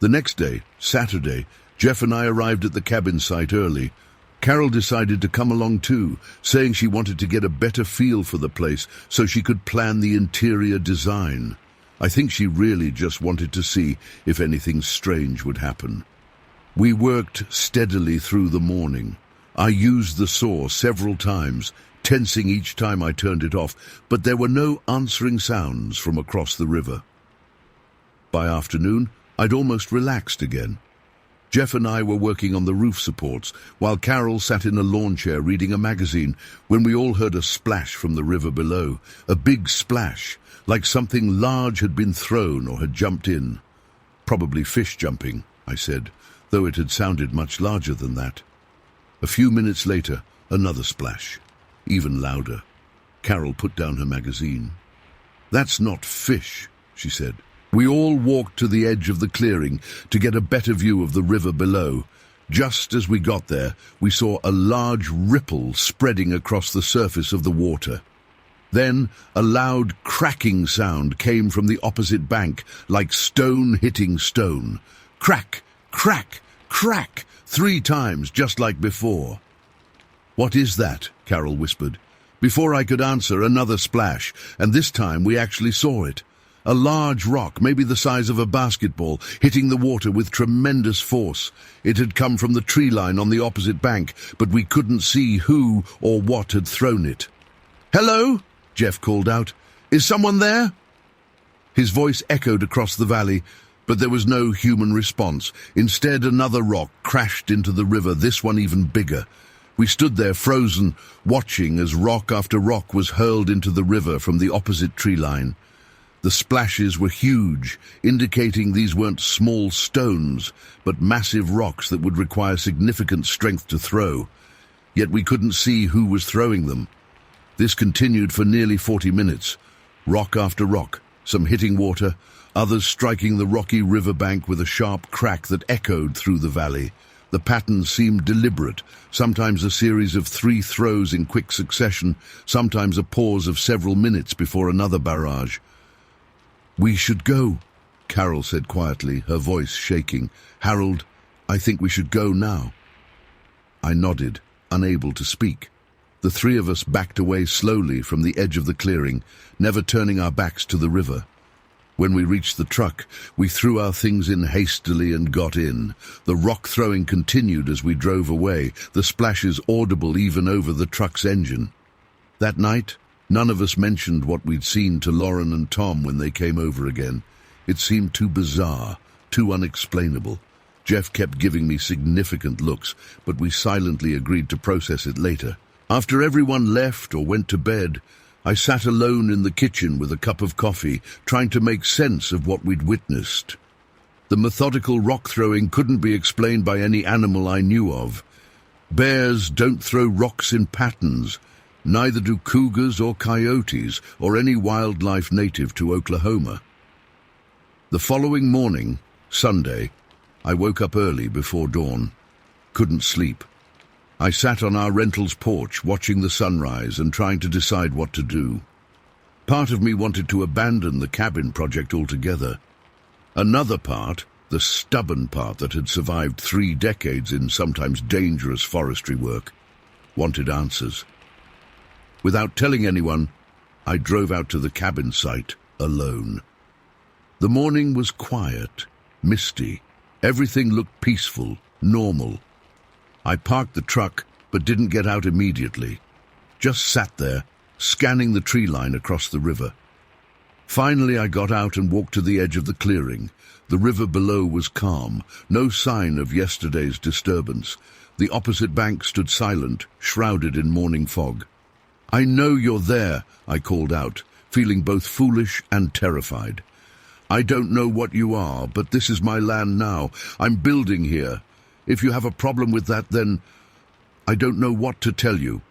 The next day, Saturday, Jeff and I arrived at the cabin site early. Carol decided to come along too, saying she wanted to get a better feel for the place so she could plan the interior design. I think she really just wanted to see if anything strange would happen. We worked steadily through the morning. I used the saw several times, tensing each time I turned it off, but there were no answering sounds from across the river. By afternoon, I'd almost relaxed again. Jeff and I were working on the roof supports, while Carol sat in a lawn chair reading a magazine, when we all heard a splash from the river below. A big splash, like something large had been thrown or had jumped in. "Probably fish jumping," I said. though it had sounded much larger than that. A few minutes later, another splash, even louder. Carol put down her magazine. "That's not fish," she said. We all walked to the edge of the clearing to get a better view of the river below. Just as we got there, we saw a large ripple spreading across the surface of the water. Then a loud cracking sound came from the opposite bank, like stone hitting stone. Crack, crack, crack, 3 times, just like before. "What is that?" Carol whispered. Before I could answer, another splash, and this time we actually saw it. A large rock, maybe the size of a basketball, hitting the water with tremendous force. It had come from the tree line on the opposite bank, but we couldn't see who or what had thrown it. "Hello?" Jeff called out. "Is someone there?" His voice echoed across the valley, but there was no human response. Instead, another rock crashed into the river, this one even bigger. We stood there frozen, watching as rock after rock was hurled into the river from the opposite tree line. The splashes were huge, indicating these weren't small stones, but massive rocks that would require significant strength to throw. Yet we couldn't see who was throwing them. This continued for nearly 40 minutes, rock after rock, some hitting water, others striking the rocky riverbank with a sharp crack that echoed through the valley. The pattern seemed deliberate, sometimes a series of 3 throws in quick succession, sometimes a pause of several minutes before another barrage. "We should go," Carol said quietly, her voice shaking. "Harold, I think we should go now." I nodded, unable to speak. The 3 of us backed away slowly from the edge of the clearing, never turning our backs to the river. When we reached the truck, we threw our things in hastily and got in. The rock throwing continued as we drove away, the splashes audible even over the truck's engine. That night, none of us mentioned what we'd seen to Lauren and Tom when they came over again. It seemed too bizarre, too unexplainable. Jeff kept giving me significant looks, but we silently agreed to process it later. After everyone left or went to bed, I sat alone in the kitchen with a cup of coffee, trying to make sense of what we'd witnessed. The methodical rock throwing couldn't be explained by any animal I knew of. Bears don't throw rocks in patterns. Neither do cougars or coyotes or any wildlife native to Oklahoma. The following morning, Sunday, I woke up early before dawn. Couldn't sleep. I sat on our rental's porch watching the sunrise and trying to decide what to do. Part of me wanted to abandon the cabin project altogether. Another part, the stubborn part that had survived 3 decades in sometimes dangerous forestry work, wanted answers. Without telling anyone, I drove out to the cabin site alone. The morning was quiet, misty. Everything looked peaceful, normal. I parked the truck, but didn't get out immediately. Just sat there, scanning the tree line across the river. Finally, I got out and walked to the edge of the clearing. The river below was calm, no sign of yesterday's disturbance. The opposite bank stood silent, shrouded in morning fog. "I know you're there," I called out, feeling both foolish and terrified. "I don't know what you are, but this is my land now. I'm building here. If you have a problem with that, then I don't know what to tell you."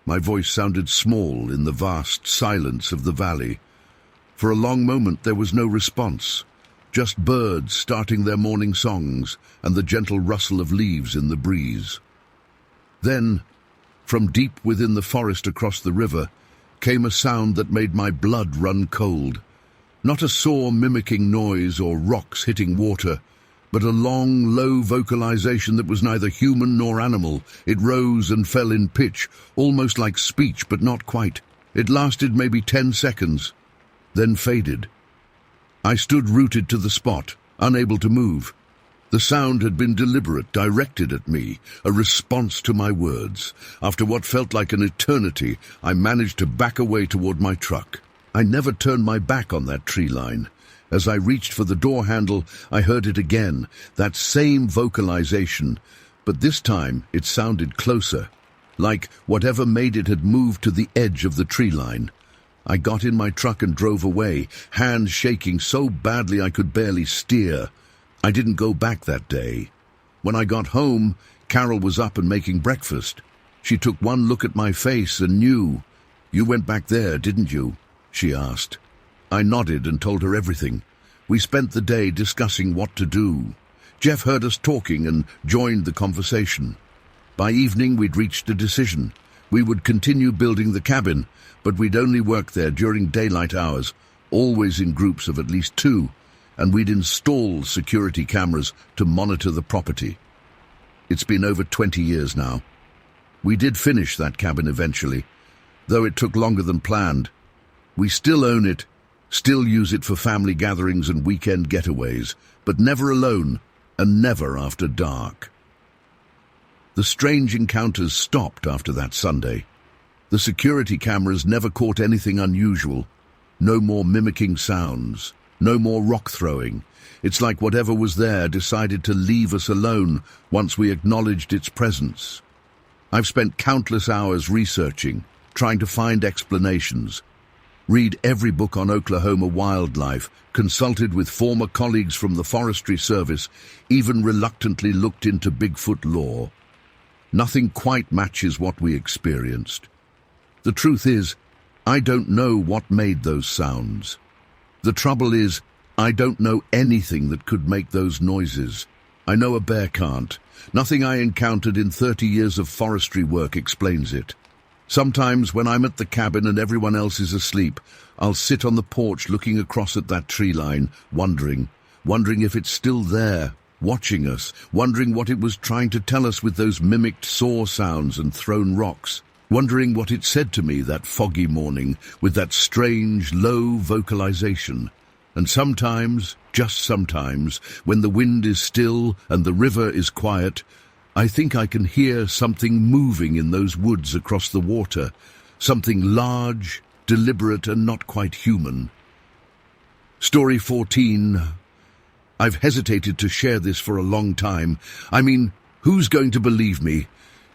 My voice sounded small in the vast silence of the valley. For a long moment there was no response, just birds starting their morning songs and the gentle rustle of leaves in the breeze. Then, from deep within the forest across the river, came a sound that made my blood run cold. Not a saw mimicking noise or rocks hitting water, but a long, low vocalization that was neither human nor animal. It rose and fell in pitch, almost like speech, but not quite. It lasted maybe 10 seconds, then faded. I stood rooted to the spot, unable to move. The sound had been deliberate, directed at me, a response to my words. After what felt like an eternity, I managed to back away toward my truck. I never turned my back on that tree line. As I reached for the door handle, I heard it again, that same vocalization, but this time it sounded closer, like whatever made it had moved to the edge of the tree line. I got in my truck and drove away, hands shaking so badly I could barely steer. I didn't go back that day. When I got home, Carol was up and making breakfast. She took one look at my face and knew. "You went back there, didn't you?" she asked. I nodded and told her everything. We spent the day discussing what to do. Jeff heard us talking and joined the conversation. By evening, we'd reached a decision. We would continue building the cabin, but we'd only work there during daylight hours, always in groups of at least 2, and we'd install security cameras to monitor the property. It's been over 20 years now. We did finish that cabin eventually, though it took longer than planned. We still own it, still use it for family gatherings and weekend getaways, but never alone and never after dark. The strange encounters stopped after that Sunday. The security cameras never caught anything unusual. No more mimicking sounds, no more rock throwing. It's like whatever was there decided to leave us alone once we acknowledged its presence. I've spent countless hours researching, trying to find explanations. Read every book on Oklahoma wildlife, consulted with former colleagues from the Forestry Service, even reluctantly looked into Bigfoot lore. Nothing quite matches what we experienced. The truth is, I don't know what made those sounds. The trouble is, I don't know anything that could make those noises. I know a bear can't. Nothing I encountered in 30 years of forestry work explains it. Sometimes when I'm at the cabin and everyone else is asleep, I'll sit on the porch looking across at that tree line, wondering if it's still there, watching us, wondering what it was trying to tell us with those mimicked saw sounds and thrown rocks, wondering what it said to me that foggy morning with that strange, low vocalization. And sometimes, just sometimes, when the wind is still and the river is quiet, I think I can hear something moving in those woods across the water, something large, deliberate, and not quite human. Story 14. I've hesitated to share this for a long time. I mean, who's going to believe me?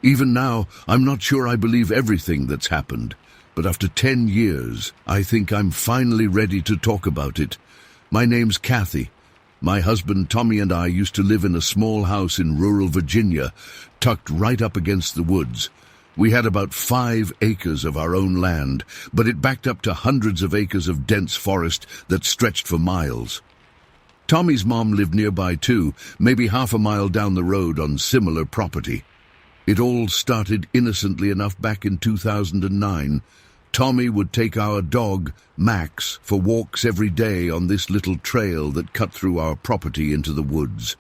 Even now, I'm not sure I believe everything that's happened. But after 10 years, I think I'm finally ready to talk about it. My name's Kathy. My husband Tommy and I used to live in a small house in rural Virginia, tucked right up against the woods. We had about 5 acres of our own land, but it backed up to hundreds of acres of dense forest that stretched for miles. Tommy's mom lived nearby too, maybe half a mile down the road on similar property. It all started innocently enough back in 2009. Tommy would take our dog, Max, for walks every day on this little trail that cut through our property into the woods.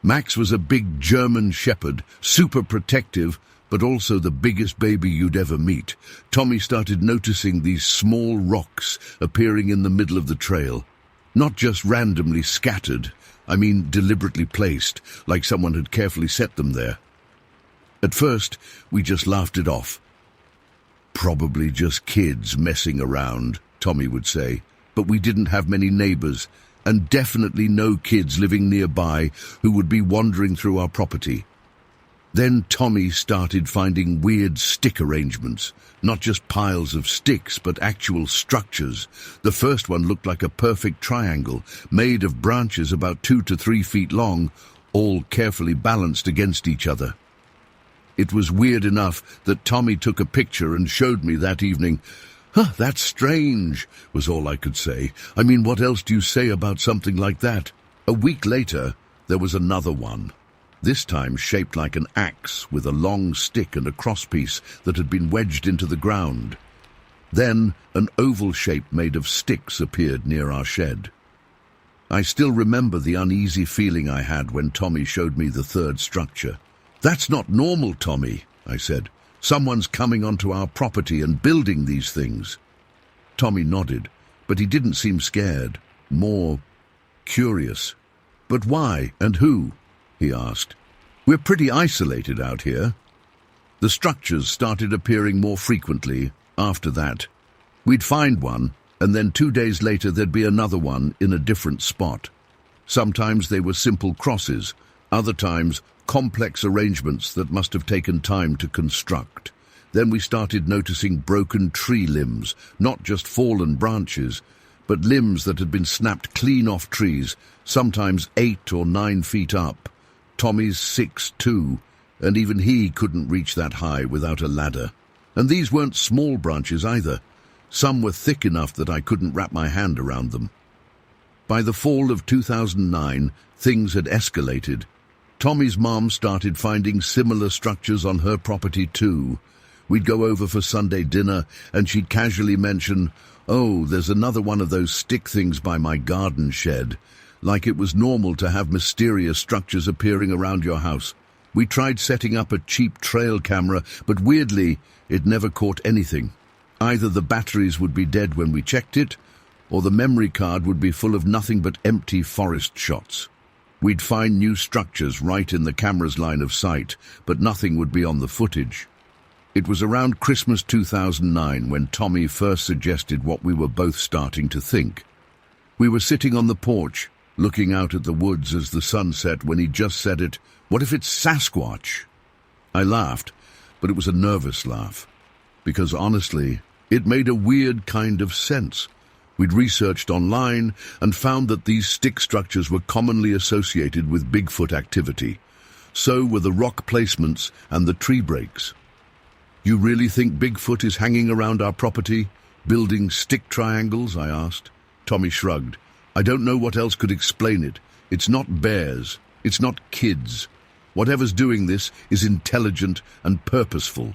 Max was a big German shepherd, super protective, but also the biggest baby you'd ever meet. Tommy started noticing these small rocks appearing in the middle of the trail. Not just randomly scattered, I mean deliberately placed, like someone had carefully set them there. At first, we just laughed it off. "Probably just kids messing around," Tommy would say, but we didn't have many neighbors, and definitely no kids living nearby who would be wandering through our property. Then Tommy started finding weird stick arrangements, not just piles of sticks, but actual structures. The first one looked like a perfect triangle, made of branches about 2 to 3 feet long, all carefully balanced against each other. It was weird enough that Tommy took a picture and showed me that evening. "Huh, that's strange," was all I could say. I mean, what else do you say about something like that? A week later, there was another one. This time shaped like an axe with a long stick and a crosspiece that had been wedged into the ground. Then an oval shape made of sticks appeared near our shed. I still remember the uneasy feeling I had when Tommy showed me the third structure. "That's not normal, Tommy," I said. "Someone's coming onto our property and building these things." Tommy nodded, but he didn't seem scared, more curious. "But why and who?" he asked. "We're pretty isolated out here." The structures started appearing more frequently after that. We'd find one, and then 2 days later there'd be another one in a different spot. Sometimes they were simple crosses, other times complex arrangements that must have taken time to construct. Then we started noticing broken tree limbs, not just fallen branches, but limbs that had been snapped clean off trees, sometimes 8 or 9 feet up. Tommy's 6'2", and even he couldn't reach that high without a ladder. And these weren't small branches either. Some were thick enough that I couldn't wrap my hand around them. By the fall of 2009, things had escalated. Tommy's mom started finding similar structures on her property too. We'd go over for Sunday dinner, and she'd casually mention, "Oh, there's another one of those stick things by my garden shed," like it was normal to have mysterious structures appearing around your house. We tried setting up a cheap trail camera, but weirdly, it never caught anything. Either the batteries would be dead when we checked it, or the memory card would be full of nothing but empty forest shots. We'd find new structures right in the camera's line of sight, but nothing would be on the footage. It was around Christmas 2009 when Tommy first suggested what we were both starting to think. We were sitting on the porch, looking out at the woods as the sun set when he just said it, "What if it's Sasquatch?" I laughed, but it was a nervous laugh, because honestly, it made a weird kind of sense. We'd researched online and found that these stick structures were commonly associated with Bigfoot activity. So were the rock placements and the tree breaks. "You really think Bigfoot is hanging around our property, building stick triangles?" I asked. Tommy shrugged. "I don't know what else could explain it. It's not bears. It's not kids. Whatever's doing this is intelligent and purposeful."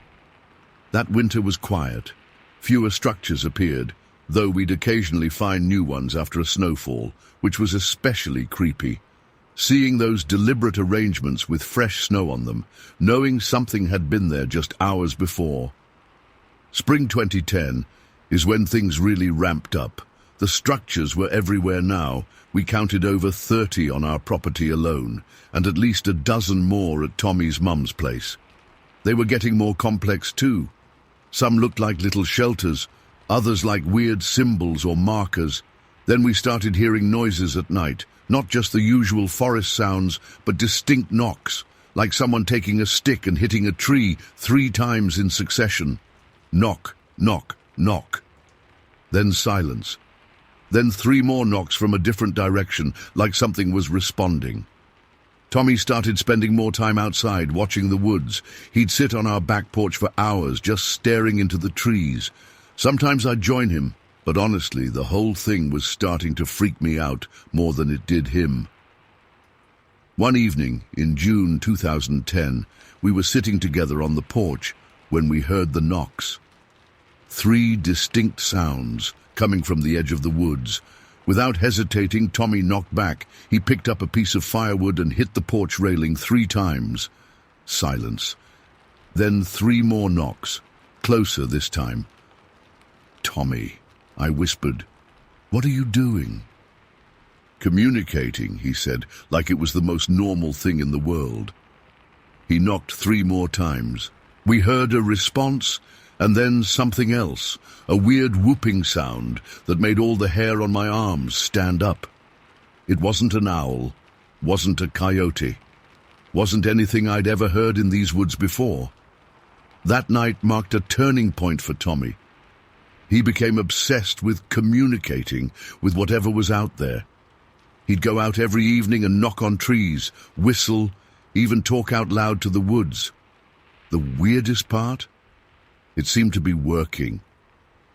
That winter was quiet. Fewer structures appeared, though we'd occasionally find new ones after a snowfall, which was especially creepy. Seeing those deliberate arrangements with fresh snow on them, knowing something had been there just hours before. Spring 2010 is when things really ramped up. The structures were everywhere now. We counted over 30 on our property alone, and at least a dozen more at Tommy's mum's place. They were getting more complex too. Some looked like little shelters, others like weird symbols or markers. Then we started hearing noises at night, not just the usual forest sounds, but distinct knocks, like someone taking a stick and hitting a tree 3 times in succession. Knock, knock, knock. Then silence. Then 3 more knocks from a different direction, like something was responding. Tommy started spending more time outside, watching the woods. He'd sit on our back porch for hours, just staring into the trees. Sometimes I'd join him, but honestly, the whole thing was starting to freak me out more than it did him. One evening, in June 2010, we were sitting together on the porch when we heard the knocks. 3 distinct sounds coming from the edge of the woods. Without hesitating, Tommy knocked back. He picked up a piece of firewood and hit the porch railing 3 times. Silence. Then 3 more knocks, closer this time. "Tommy," I whispered, "what are you doing?" "Communicating," he said, like it was the most normal thing in the world. He knocked 3 more times. We heard a response, and then something else, a weird whooping sound that made all the hair on my arms stand up. It wasn't an owl, wasn't a coyote, wasn't anything I'd ever heard in these woods before. That night marked a turning point for Tommy. He became obsessed with communicating with whatever was out there. He'd go out every evening and knock on trees, whistle, even talk out loud to the woods. The weirdest part? It seemed to be working.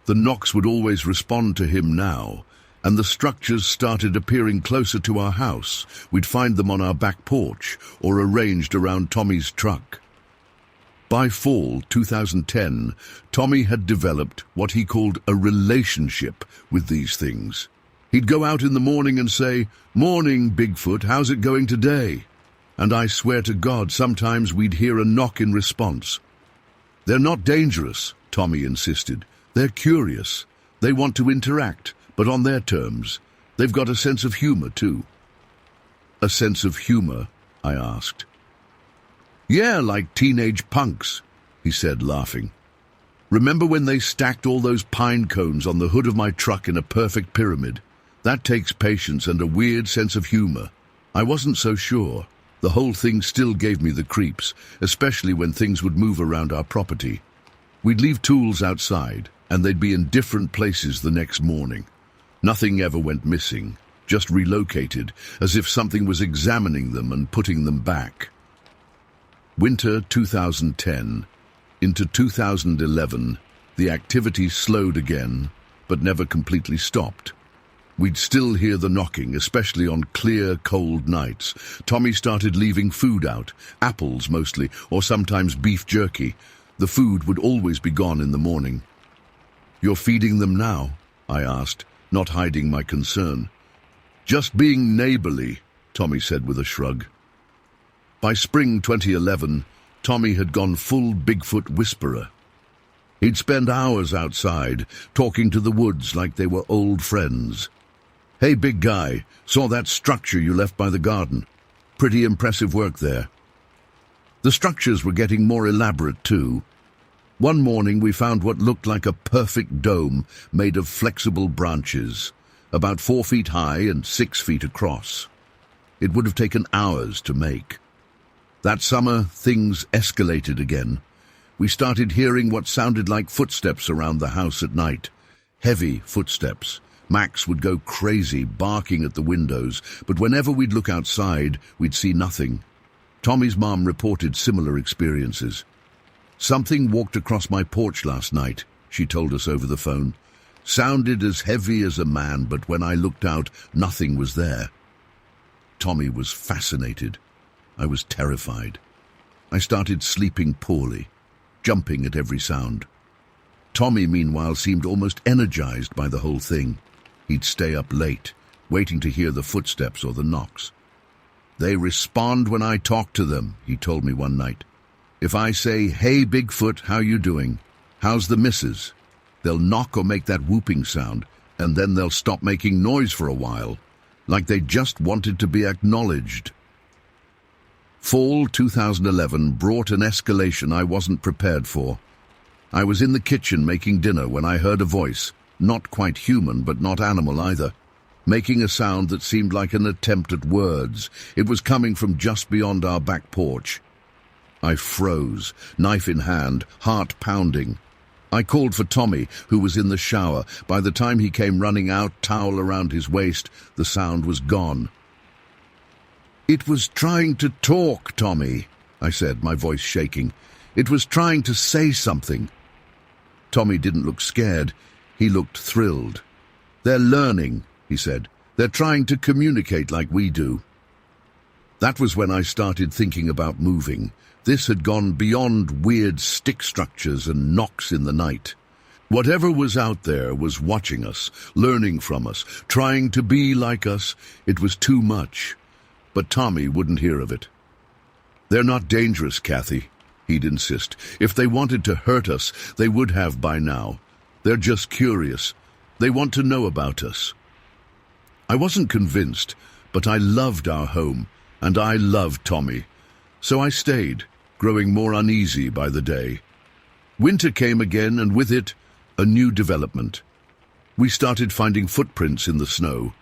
The knocks would always respond to him now, and the structures started appearing closer to our house. We'd find them on our back porch or arranged around Tommy's truck. By fall 2010, Tommy had developed what he called a relationship with these things. He'd go out in the morning and say, "Morning, Bigfoot, how's it going today?" And I swear to God, sometimes we'd hear a knock in response. "They're not dangerous," Tommy insisted. "They're curious. They want to interact, but on their terms. They've got a sense of humor, too." "A sense of humor?" I asked. "Yeah, like teenage punks," he said, laughing. "Remember when they stacked all those pine cones on the hood of my truck in a perfect pyramid? That takes patience and a weird sense of humor." I wasn't so sure. The whole thing still gave me the creeps, especially when things would move around our property. We'd leave tools outside, and they'd be in different places the next morning. Nothing ever went missing, just relocated, as if something was examining them and putting them back. Winter 2010. Into 2011, the activity slowed again, but never completely stopped. We'd still hear the knocking, especially on clear, cold nights. Tommy started leaving food out, apples mostly, or sometimes beef jerky. The food would always be gone in the morning. "You're feeding them now?" I asked, not hiding my concern. "Just being neighborly," Tommy said with a shrug. By spring 2011, Tommy had gone full Bigfoot whisperer. He'd spend hours outside, talking to the woods like they were old friends. "Hey, big guy, saw that structure you left by the garden? Pretty impressive work there." The structures were getting more elaborate too. One morning we found what looked like a perfect dome made of flexible branches, about 4 feet high and 6 feet across. It would have taken hours to make. That summer, things escalated again. We started hearing what sounded like footsteps around the house at night. Heavy footsteps. Max would go crazy, barking at the windows, but whenever we'd look outside, we'd see nothing. Tommy's mom reported similar experiences. "Something walked across my porch last night," she told us over the phone. "Sounded as heavy as a man, but when I looked out, nothing was there." Tommy was fascinated. I was terrified. I started sleeping poorly, jumping at every sound. Tommy, meanwhile, seemed almost energized by the whole thing. He'd stay up late, waiting to hear the footsteps or the knocks. "They respond when I talk to them," he told me one night. "If I say, 'Hey, Bigfoot, how you doing? How's the missus?' they'll knock or make that whooping sound, and then they'll stop making noise for a while, like they just wanted to be acknowledged." Fall 2011 brought an escalation I wasn't prepared for. I was in the kitchen making dinner when I heard a voice, not quite human but not animal either, making a sound that seemed like an attempt at words. It was coming from just beyond our back porch. I froze, knife in hand, heart pounding. I called for Tommy, who was in the shower. By the time he came running out, towel around his waist, the sound was gone. "It was trying to talk, Tommy," I said, my voice shaking. "It was trying to say something." Tommy didn't look scared. He looked thrilled. "They're learning," he said. "They're trying to communicate like we do." That was when I started thinking about moving. This had gone beyond weird stick structures and knocks in the night. Whatever was out there was watching us, learning from us, trying to be like us. It was too much. But Tommy wouldn't hear of it. "They're not dangerous, Kathy," he'd insist. "If they wanted to hurt us, they would have by now. They're just curious. They want to know about us." I wasn't convinced, but I loved our home, and I loved Tommy. So I stayed, growing more uneasy by the day. Winter came again, and with it, a new development. We started finding footprints in the snow.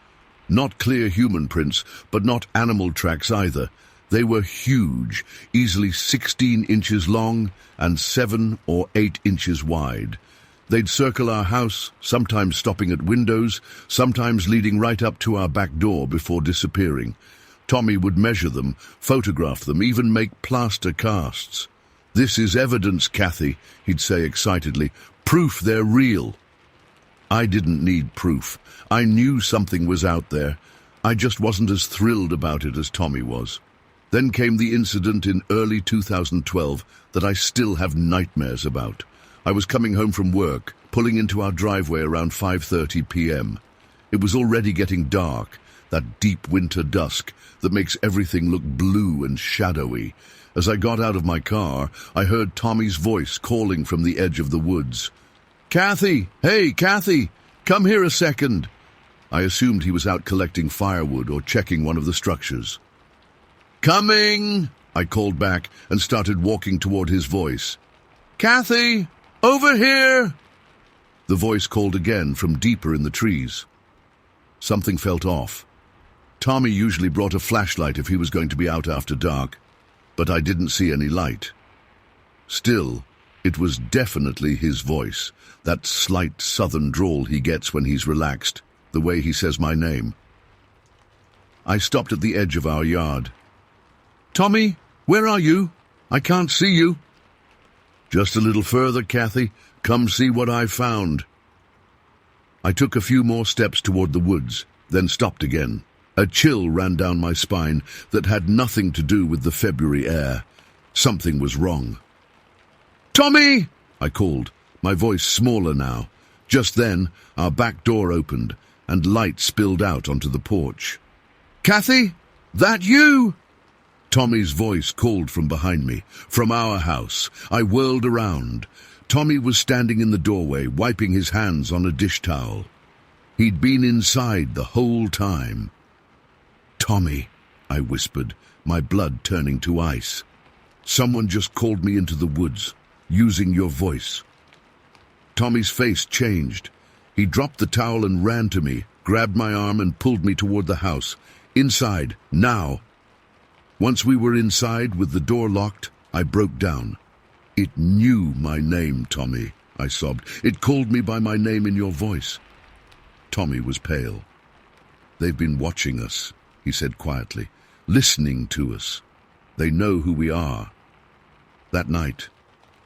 Not clear human prints, but not animal tracks either. They were huge, easily 16 inches long and 7 or 8 inches wide. They'd circle our house, sometimes stopping at windows, sometimes leading right up to our back door before disappearing. Tommy would measure them, photograph them, even make plaster casts. "This is evidence, Kathy," he'd say excitedly. "Proof they're real." I didn't need proof. I knew something was out there. I just wasn't as thrilled about it as Tommy was. Then came the incident in early 2012 that I still have nightmares about. I was coming home from work, pulling into our driveway around 5:30 p.m. It was already getting dark, that deep winter dusk that makes everything look blue and shadowy. As I got out of my car, I heard Tommy's voice calling from the edge of the woods. "Kathy! Hey, Kathy! Come here a second!" I assumed he was out collecting firewood or checking one of the structures. "Coming!" I called back and started walking toward his voice. "Kathy! Over here!" The voice called again from deeper in the trees. Something felt off. Tommy usually brought a flashlight if he was going to be out after dark, but I didn't see any light. Still, it was definitely his voice, that slight southern drawl he gets when he's relaxed. the way he says my name. I stopped at the edge of our yard. "Tommy, where are you? I can't see you." "Just a little further, Kathy. Come see what I found." I took a few more steps toward the woods, then stopped again. A chill ran down my spine that had nothing to do with the February air. Something was wrong. "Tommy!" I called, my voice smaller now. Just then, our back door opened, and light spilled out onto the porch. "Kathy? That you?" Tommy's voice called from behind me, from our house. I whirled around. Tommy was standing in the doorway, wiping his hands on a dish towel. He'd been inside the whole time. "Tommy," I whispered, my blood turning to ice. "Someone just called me into the woods, using your voice." Tommy's face changed. He dropped the towel and ran to me, grabbed my arm and pulled me toward the house. "Inside, now." Once we were inside with the door locked, I broke down. "It knew my name, Tommy," I sobbed. "It called me by my name in your voice." Tommy was pale. "They've been watching us," he said quietly, "listening to us. They know who we are." That night,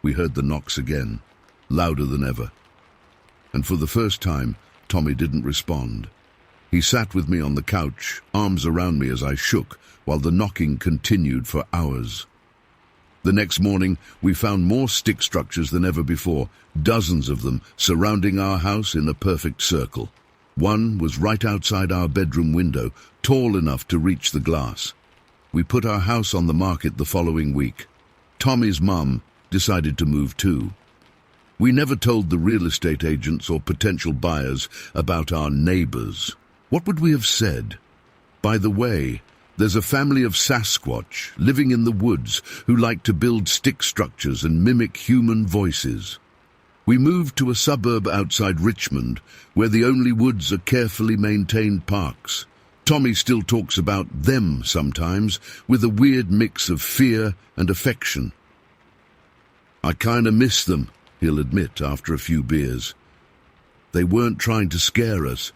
we heard the knocks again, louder than ever. And for the first time, Tommy didn't respond. He sat with me on the couch, arms around me as I shook, while the knocking continued for hours. The next morning, we found more stick structures than ever before, dozens of them surrounding our house in a perfect circle. One was right outside our bedroom window, tall enough to reach the glass. We put our house on the market the following week. Tommy's mum decided to move too. We never told the real estate agents or potential buyers about our neighbors. What would we have said? "By the way, there's a family of Sasquatch living in the woods who like to build stick structures and mimic human voices." We moved to a suburb outside Richmond, where the only woods are carefully maintained parks. Tommy still talks about them sometimes, with a weird mix of fear and affection. "I kinda miss them," he'll admit after a few beers. "They weren't trying to scare us.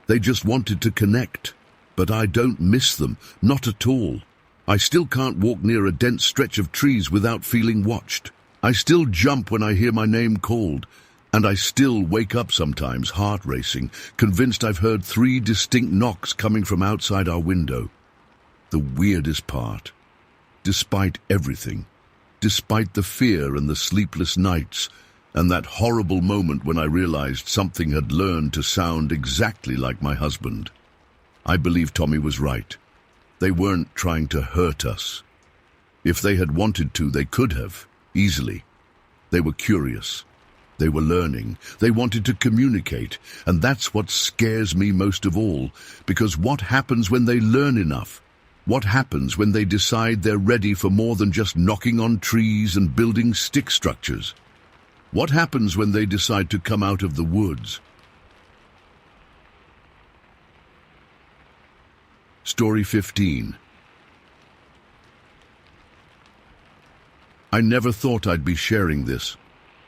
They just wanted to connect. But I don't miss them, not at all. I still can't walk near a dense stretch of trees without feeling watched. I still jump when I hear my name called, and I still wake up sometimes, heart racing, convinced I've heard 3 distinct knocks coming from outside our window. The weirdest part, despite everything, despite the fear and the sleepless nights, and that horrible moment when I realized something had learned to sound exactly like my husband, I believe Tommy was right. They weren't trying to hurt us. If they had wanted to, they could have, easily. They were curious. They were learning. They wanted to communicate. And that's what scares me most of all, because what happens when they learn enough? What happens when they decide they're ready for more than just knocking on trees and building stick structures? What happens when they decide to come out of the woods? Story 15. I never thought I'd be sharing this,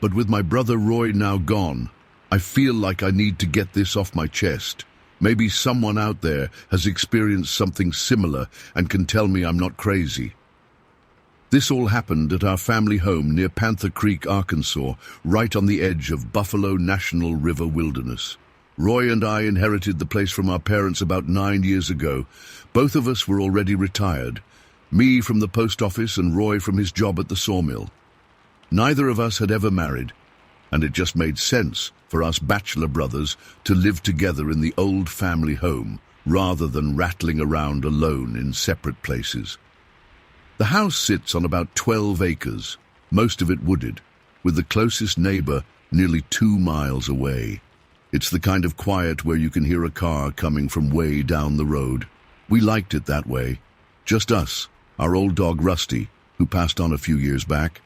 but with my brother Roy now gone, I feel like I need to get this off my chest. Maybe someone out there has experienced something similar and can tell me I'm not crazy. This all happened at our family home near Panther Creek, Arkansas, right on the edge of Buffalo National River Wilderness. Roy and I inherited the place from our parents about 9 years ago. Both of us were already retired, me from the post office and Roy from his job at the sawmill. Neither of us had ever married, and it just made sense for us bachelor brothers to live together in the old family home, rather than rattling around alone in separate places. The house sits on about 12 acres, most of it wooded, with the closest neighbor nearly 2 miles away. It's the kind of quiet where you can hear a car coming from way down the road. We liked it that way. Just us, our old dog Rusty, who passed on a few years back,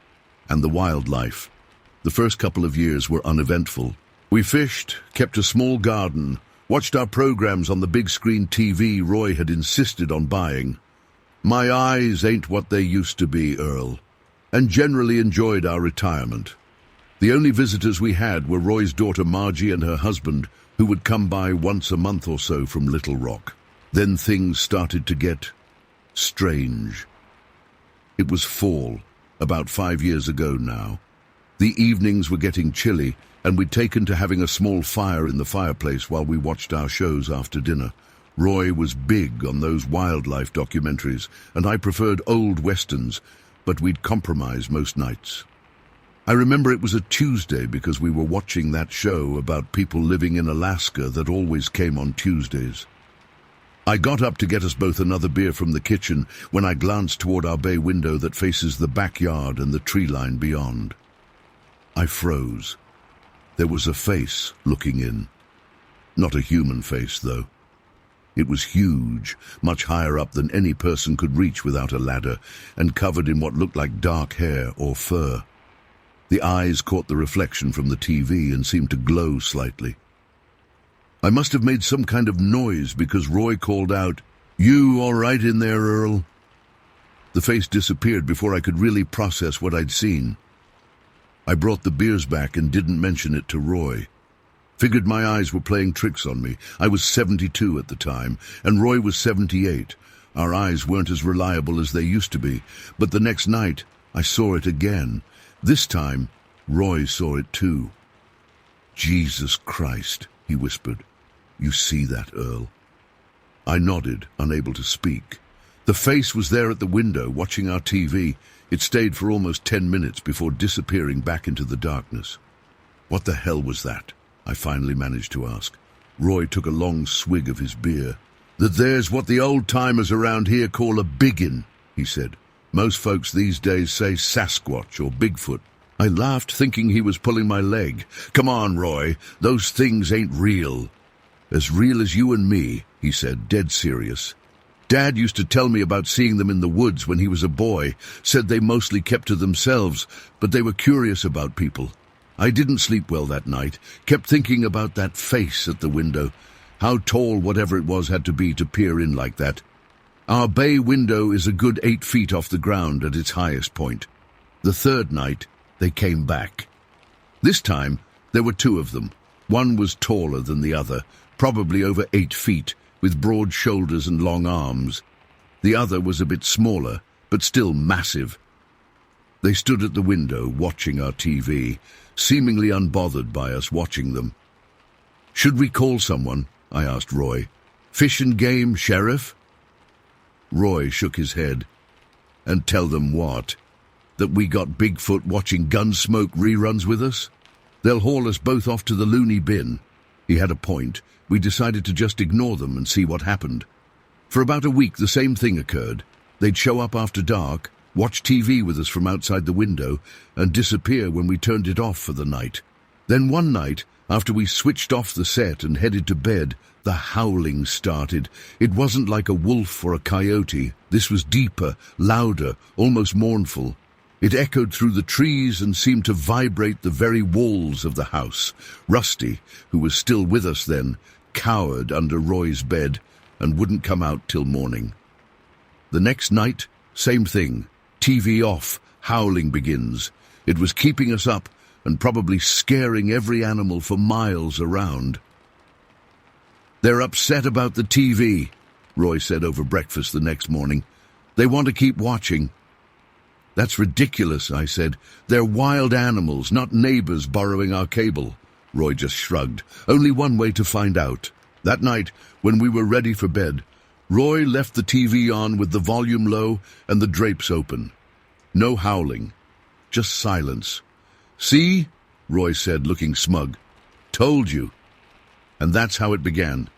and the wildlife. The first couple of years were uneventful. We fished, kept a small garden, watched our programs on the big screen TV Roy had insisted on buying. My eyes ain't what they used to be, Earl, and generally enjoyed our retirement. The only visitors we had were Roy's daughter Margie and her husband, who would come by once a month or so from Little Rock. Then things started to get strange. It was fall, about 5 years ago now. The evenings were getting chilly, and we'd taken to having a small fire in the fireplace while we watched our shows after dinner. Roy was big on those wildlife documentaries, and I preferred old westerns, but we'd compromise most nights. I remember it was a Tuesday because we were watching that show about people living in Alaska that always came on Tuesdays. I got up to get us both another beer from the kitchen when I glanced toward our bay window that faces the backyard and the tree line beyond. I froze. There was a face looking in. Not a human face, though. It was huge, much higher up than any person could reach without a ladder, and covered in what looked like dark hair or fur. The eyes caught the reflection from the TV and seemed to glow slightly. I must have made some kind of noise because Roy called out, "You all right in there, Earl?" The face disappeared before I could really process what I'd seen. I brought the beers back and didn't mention it to Roy. Figured my eyes were playing tricks on me. I was 72 at the time, and Roy was 78. Our eyes weren't as reliable as they used to be, but the next night I saw it again. This time, Roy saw it too. "Jesus Christ," he whispered. "You see that, Earl?" I nodded, unable to speak. The face was there at the window, watching our TV. It stayed for almost 10 minutes before disappearing back into the darkness. "What the hell was that?" I finally managed to ask. Roy took a long swig of his beer. "There's what the old-timers around here call a biggin," he said. "Most folks these days say Sasquatch or Bigfoot." I laughed, thinking he was pulling my leg. "Come on, Roy, those things ain't real." "As real as you and me," he said, dead serious. "Dad used to tell me about seeing them in the woods when he was a boy, said they mostly kept to themselves, but they were curious about people." I didn't sleep well that night, kept thinking about that face at the window, how tall whatever it was had to be to peer in like that. Our bay window is a good 8 feet off the ground at its highest point. The third night, they came back. This time, there were 2 of them. One was taller than the other, probably over 8 feet, with broad shoulders and long arms. The other was a bit smaller, but still massive. They stood at the window, watching our TV, seemingly unbothered by us watching them. "Should we call someone?" I asked Roy. "Fish and Game Sheriff?" Roy shook his head. "And tell them what? That we got Bigfoot watching Gunsmoke reruns with us? They'll haul us both off to the loony bin." He had a point. We decided to just ignore them and see what happened. For about a week, the same thing occurred. They'd show up after dark, watch TV with us from outside the window, and disappear when we turned it off for the night. Then one night, after we switched off the set and headed to bed, the howling started. It wasn't like a wolf or a coyote. This was deeper, louder, almost mournful. It echoed through the trees and seemed to vibrate the very walls of the house. Rusty, who was still with us then, cowered under Roy's bed and wouldn't come out till morning. The next night, same thing. TV off, howling begins. It was keeping us up and probably scaring every animal for miles around. "They're upset about the TV," Roy said over breakfast the next morning. "They want to keep watching." "That's ridiculous," I said. "They're wild animals, not neighbors borrowing our cable." Roy just shrugged. "Only one way to find out." That night, when we were ready for bed, Roy left the TV on with the volume low and the drapes open. No howling, just silence. "See?" Roy said, looking smug. "Told you." And that's how it began.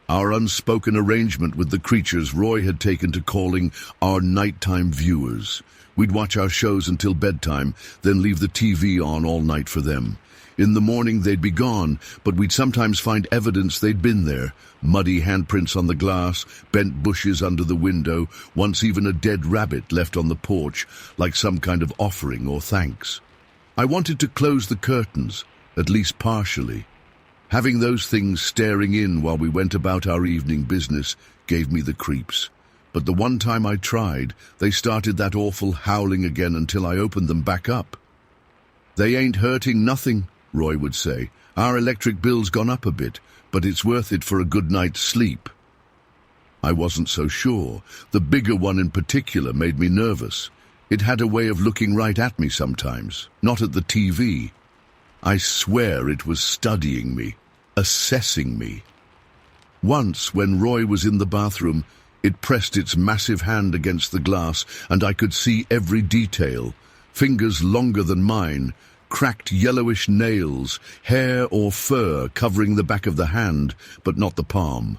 Our unspoken arrangement with the creatures Roy had taken to calling our nighttime viewers. We'd watch our shows until bedtime, then leave the TV on all night for them. In the morning they'd be gone, but we'd sometimes find evidence they'd been there. Muddy handprints on the glass, bent bushes under the window, once even a dead rabbit left on the porch, like some kind of offering or thanks. I wanted to close the curtains, at least partially. Having those things staring in while we went about our evening business gave me the creeps. But the one time I tried, they started that awful howling again until I opened them back up. "They ain't hurting nothing," Roy would say. "Our electric bill's gone up a bit, but it's worth it for a good night's sleep." I wasn't so sure. The bigger one in particular made me nervous. It had a way of looking right at me sometimes, not at the TV. I swear it was studying me, assessing me. Once, when Roy was in the bathroom, it pressed its massive hand against the glass, and I could see every detail. Fingers longer than mine, cracked yellowish nails, hair or fur covering the back of the hand, but not the palm.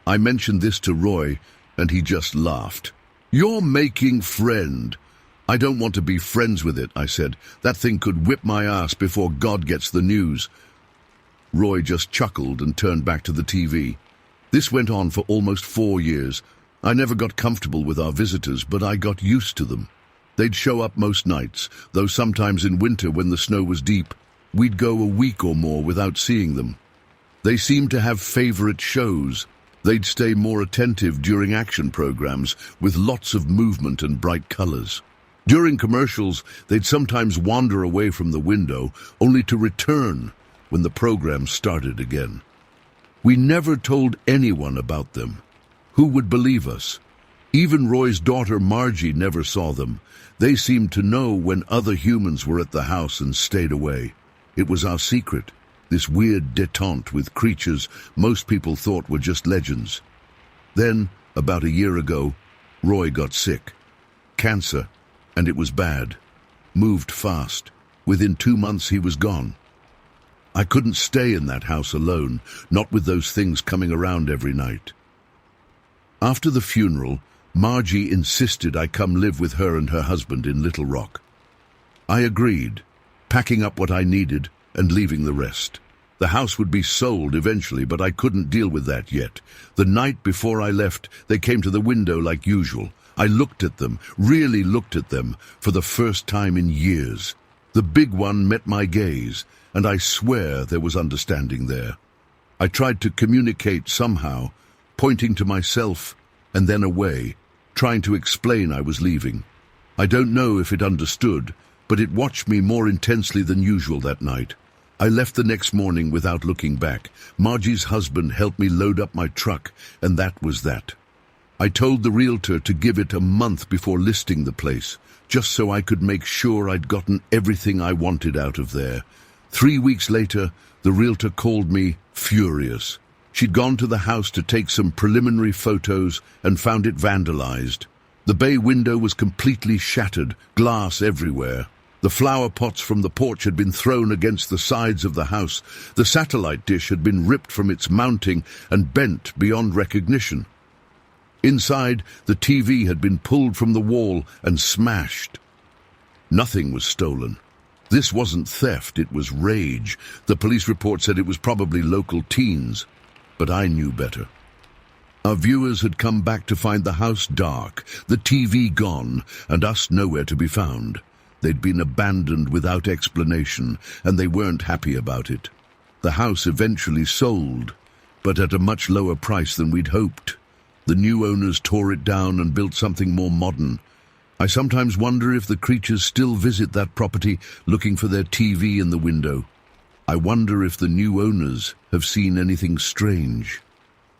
I mentioned this to Roy, and he just laughed. "You're making friend." "I don't want to be friends with it," I said. "That thing could whip my ass before God gets the news." Roy just chuckled and turned back to the TV. This went on for almost 4 years. I never got comfortable with our visitors, but I got used to them. They'd show up most nights, though sometimes in winter when the snow was deep, we'd go a week or more without seeing them. They seemed to have favorite shows. They'd stay more attentive during action programs with lots of movement and bright colors. During commercials, they'd sometimes wander away from the window, only to return when the program started again. We never told anyone about them. Who would believe us? Even Roy's daughter Margie never saw them. They seemed to know when other humans were at the house and stayed away. It was our secret, this weird détente with creatures most people thought were just legends. Then, about a year ago, Roy got sick. Cancer, and it was bad. Moved fast. Within 2 months he was gone. I couldn't stay in that house alone, not with those things coming around every night. After the funeral, Margie insisted I come live with her and her husband in Little Rock. I agreed, packing up what I needed and leaving the rest. The house would be sold eventually, but I couldn't deal with that yet. The night before I left, they came to the window like usual. I looked at them, really looked at them, for the first time in years. The big one met my gaze, and I swear there was understanding there. I tried to communicate somehow, pointing to myself and then away, trying to explain I was leaving. I don't know if it understood, but it watched me more intensely than usual that night. I left the next morning without looking back. Margie's husband helped me load up my truck, and that was that. I told the realtor to give it a month before listing the place, just so I could make sure I'd gotten everything I wanted out of there. 3 weeks later, the realtor called me furious. She'd gone to the house to take some preliminary photos and found it vandalized. The bay window was completely shattered, glass everywhere. The flower pots from the porch had been thrown against the sides of the house. The satellite dish had been ripped from its mounting and bent beyond recognition. Inside, the TV had been pulled from the wall and smashed. Nothing was stolen. This wasn't theft, it was rage. The police report said it was probably local teens, but I knew better. Our viewers had come back to find the house dark, the TV gone, and us nowhere to be found. They'd been abandoned without explanation, and they weren't happy about it. The house eventually sold, but at a much lower price than we'd hoped. The new owners tore it down and built something more modern. I sometimes wonder if the creatures still visit that property looking for their TV in the window. I wonder if the new owners have seen anything strange.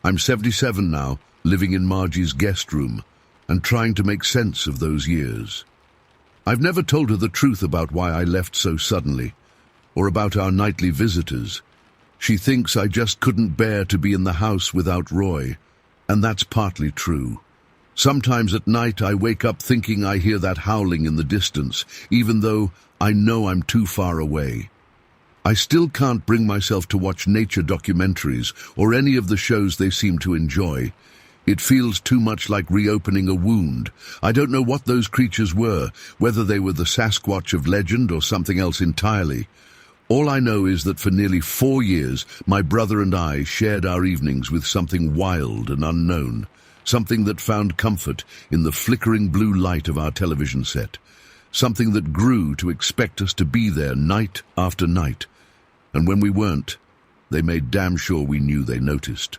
I'm 77 now, living in Margie's guest room, and trying to make sense of those years. I've never told her the truth about why I left so suddenly, or about our nightly visitors. She thinks I just couldn't bear to be in the house without Roy, and that's partly true. Sometimes at night I wake up thinking I hear that howling in the distance, even though I know I'm too far away. I still can't bring myself to watch nature documentaries or any of the shows they seem to enjoy. It feels too much like reopening a wound. I don't know what those creatures were, whether they were the Sasquatch of legend or something else entirely. All I know is that for nearly 4 years, my brother and I shared our evenings with something wild and unknown, something that found comfort in the flickering blue light of our television set, something that grew to expect us to be there night after night. And when we weren't, they made damn sure we knew they noticed.